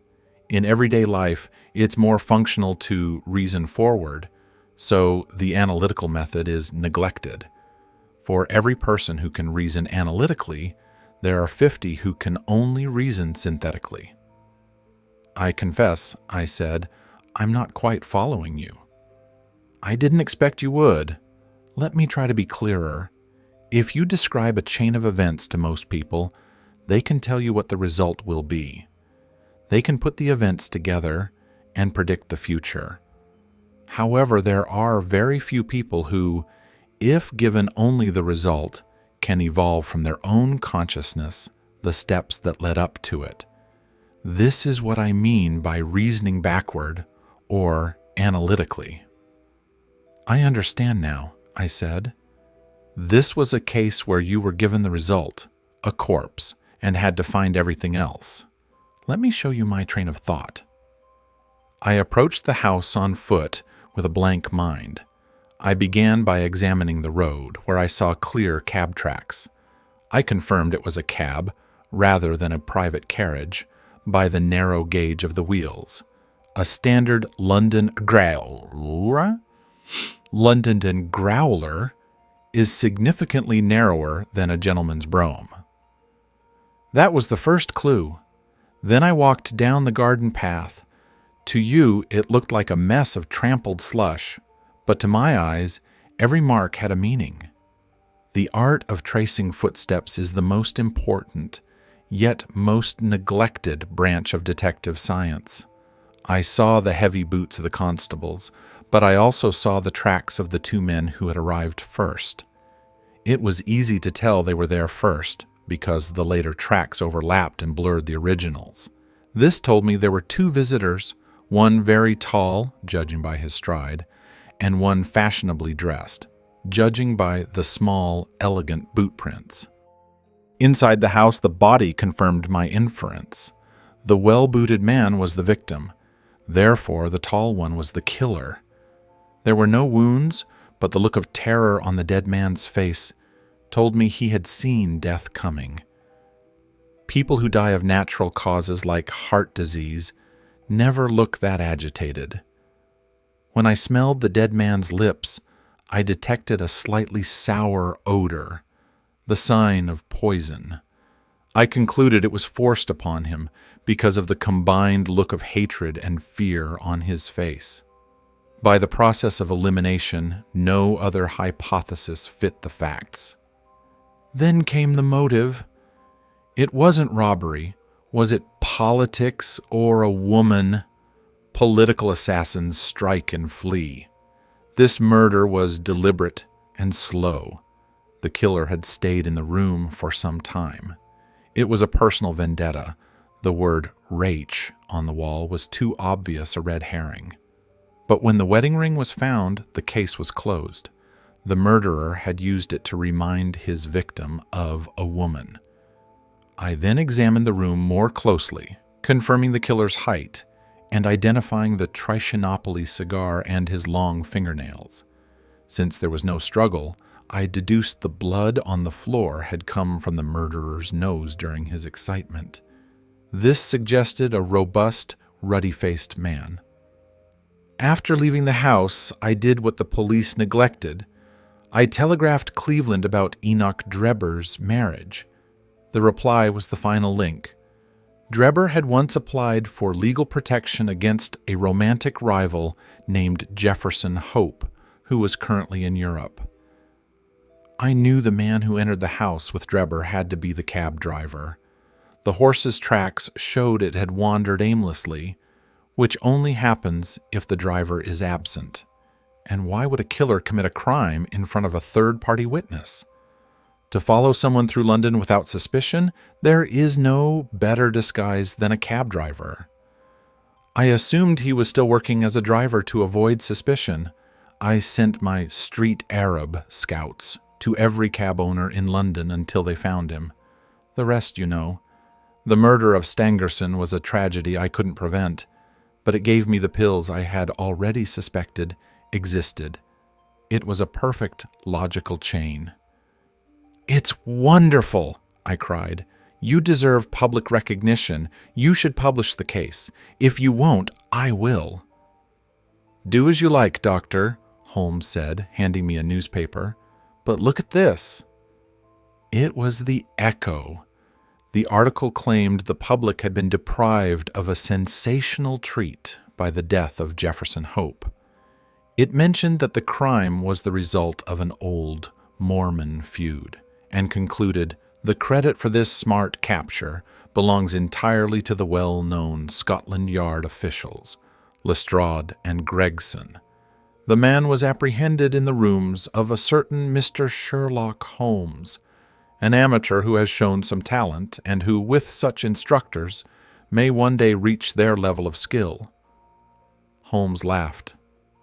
In everyday life, it's more functional to reason forward, so the analytical method is neglected. For every person who can reason analytically, there are 50 who can only reason synthetically." "I confess," I said, "I'm not quite following you." "I didn't expect you would. Let me try to be clearer. If you describe a chain of events to most people, they can tell you what the result will be. They can put the events together and predict the future. However, there are very few people who, if given only the result, can evolve from their own consciousness the steps that led up to it. This is what I mean by reasoning backward or analytically. I understand now, I said. This was a case where you were given the result, a corpse, and had to find everything else. Let me show you my train of thought. I approached the house on foot with a blank mind. I began by examining the road, where I saw clear cab tracks. I confirmed it was a cab, rather than a private carriage, by the narrow gauge of the wheels. A standard London growler is significantly narrower than a gentleman's brougham. That was the first clue. Then I walked down the garden path. To you, it looked like a mess of trampled slush, but to my eyes, every mark had a meaning. The art of tracing footsteps is the most important, yet most neglected branch of detective science. I saw the heavy boots of the constables, but I also saw the tracks of the two men who had arrived first. It was easy to tell they were there first, because the later tracks overlapped and blurred the originals. This told me there were two visitors, one very tall, judging by his stride, and one fashionably dressed, judging by the small, elegant boot prints. Inside the house, the body confirmed my inference. The well-booted man was the victim. Therefore, the tall one was the killer. There were no wounds, but the look of terror on the dead man's face told me he had seen death coming. People who die of natural causes like heart disease never look that agitated. When I smelled the dead man's lips, I detected a slightly sour odor, the sign of poison. I concluded it was forced upon him because of the combined look of hatred and fear on his face. By the process of elimination, no other hypothesis fit the facts. Then came the motive. It wasn't robbery. Was it politics or a woman? Political assassins strike and flee. This murder was deliberate and slow. The killer had stayed in the room for some time. It was a personal vendetta. The word "rach" on the wall was too obvious a red herring. But when the wedding ring was found, the case was closed. The murderer had used it to remind his victim of a woman. I then examined the room more closely, confirming the killer's height and identifying the Trichinopoly cigar and his long fingernails. Since there was no struggle, I deduced the blood on the floor had come from the murderer's nose during his excitement. This suggested a robust, ruddy-faced man. After leaving the house, I did what the police neglected. I telegraphed Cleveland about Enoch Drebber's marriage. The reply was the final link. Drebber had once applied for legal protection against a romantic rival named Jefferson Hope, who was currently in Europe. I knew the man who entered the house with Drebber had to be the cab driver. The horse's tracks showed it had wandered aimlessly, which only happens if the driver is absent. And why would a killer commit a crime in front of a third-party witness? To follow someone through London without suspicion, there is no better disguise than a cab driver. I assumed he was still working as a driver to avoid suspicion. I sent my street Arab scouts to every cab owner in London until they found him. The rest you know. The murder of Stangerson was a tragedy I couldn't prevent, but it gave me the pills I had already suspected existed. It was a perfect logical chain. "It's wonderful!" I cried. "You deserve public recognition. You should publish the case. If you won't, I will." "Do as you like, Doctor," Holmes said, handing me a newspaper. "But look at this." It was the Echo. The article claimed the public had been deprived of a sensational treat by the death of Jefferson Hope. It mentioned that the crime was the result of an old Mormon feud, and concluded The credit for this smart capture belongs entirely to the well-known Scotland Yard officials, Lestrade and Gregson. The man was apprehended in the rooms of a certain Mr. Sherlock Holmes, an amateur who has shown some talent and who, with such instructors, may one day reach their level of skill. Holmes laughed.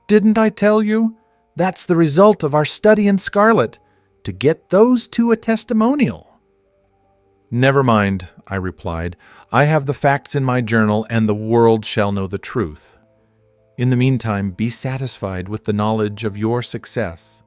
"Didn't I tell you? That's the result of our study in Scarlet, to get those two a testimonial." "Never mind," I replied. "I have the facts in my journal, and the world shall know the truth. In the meantime, be satisfied with the knowledge of your success.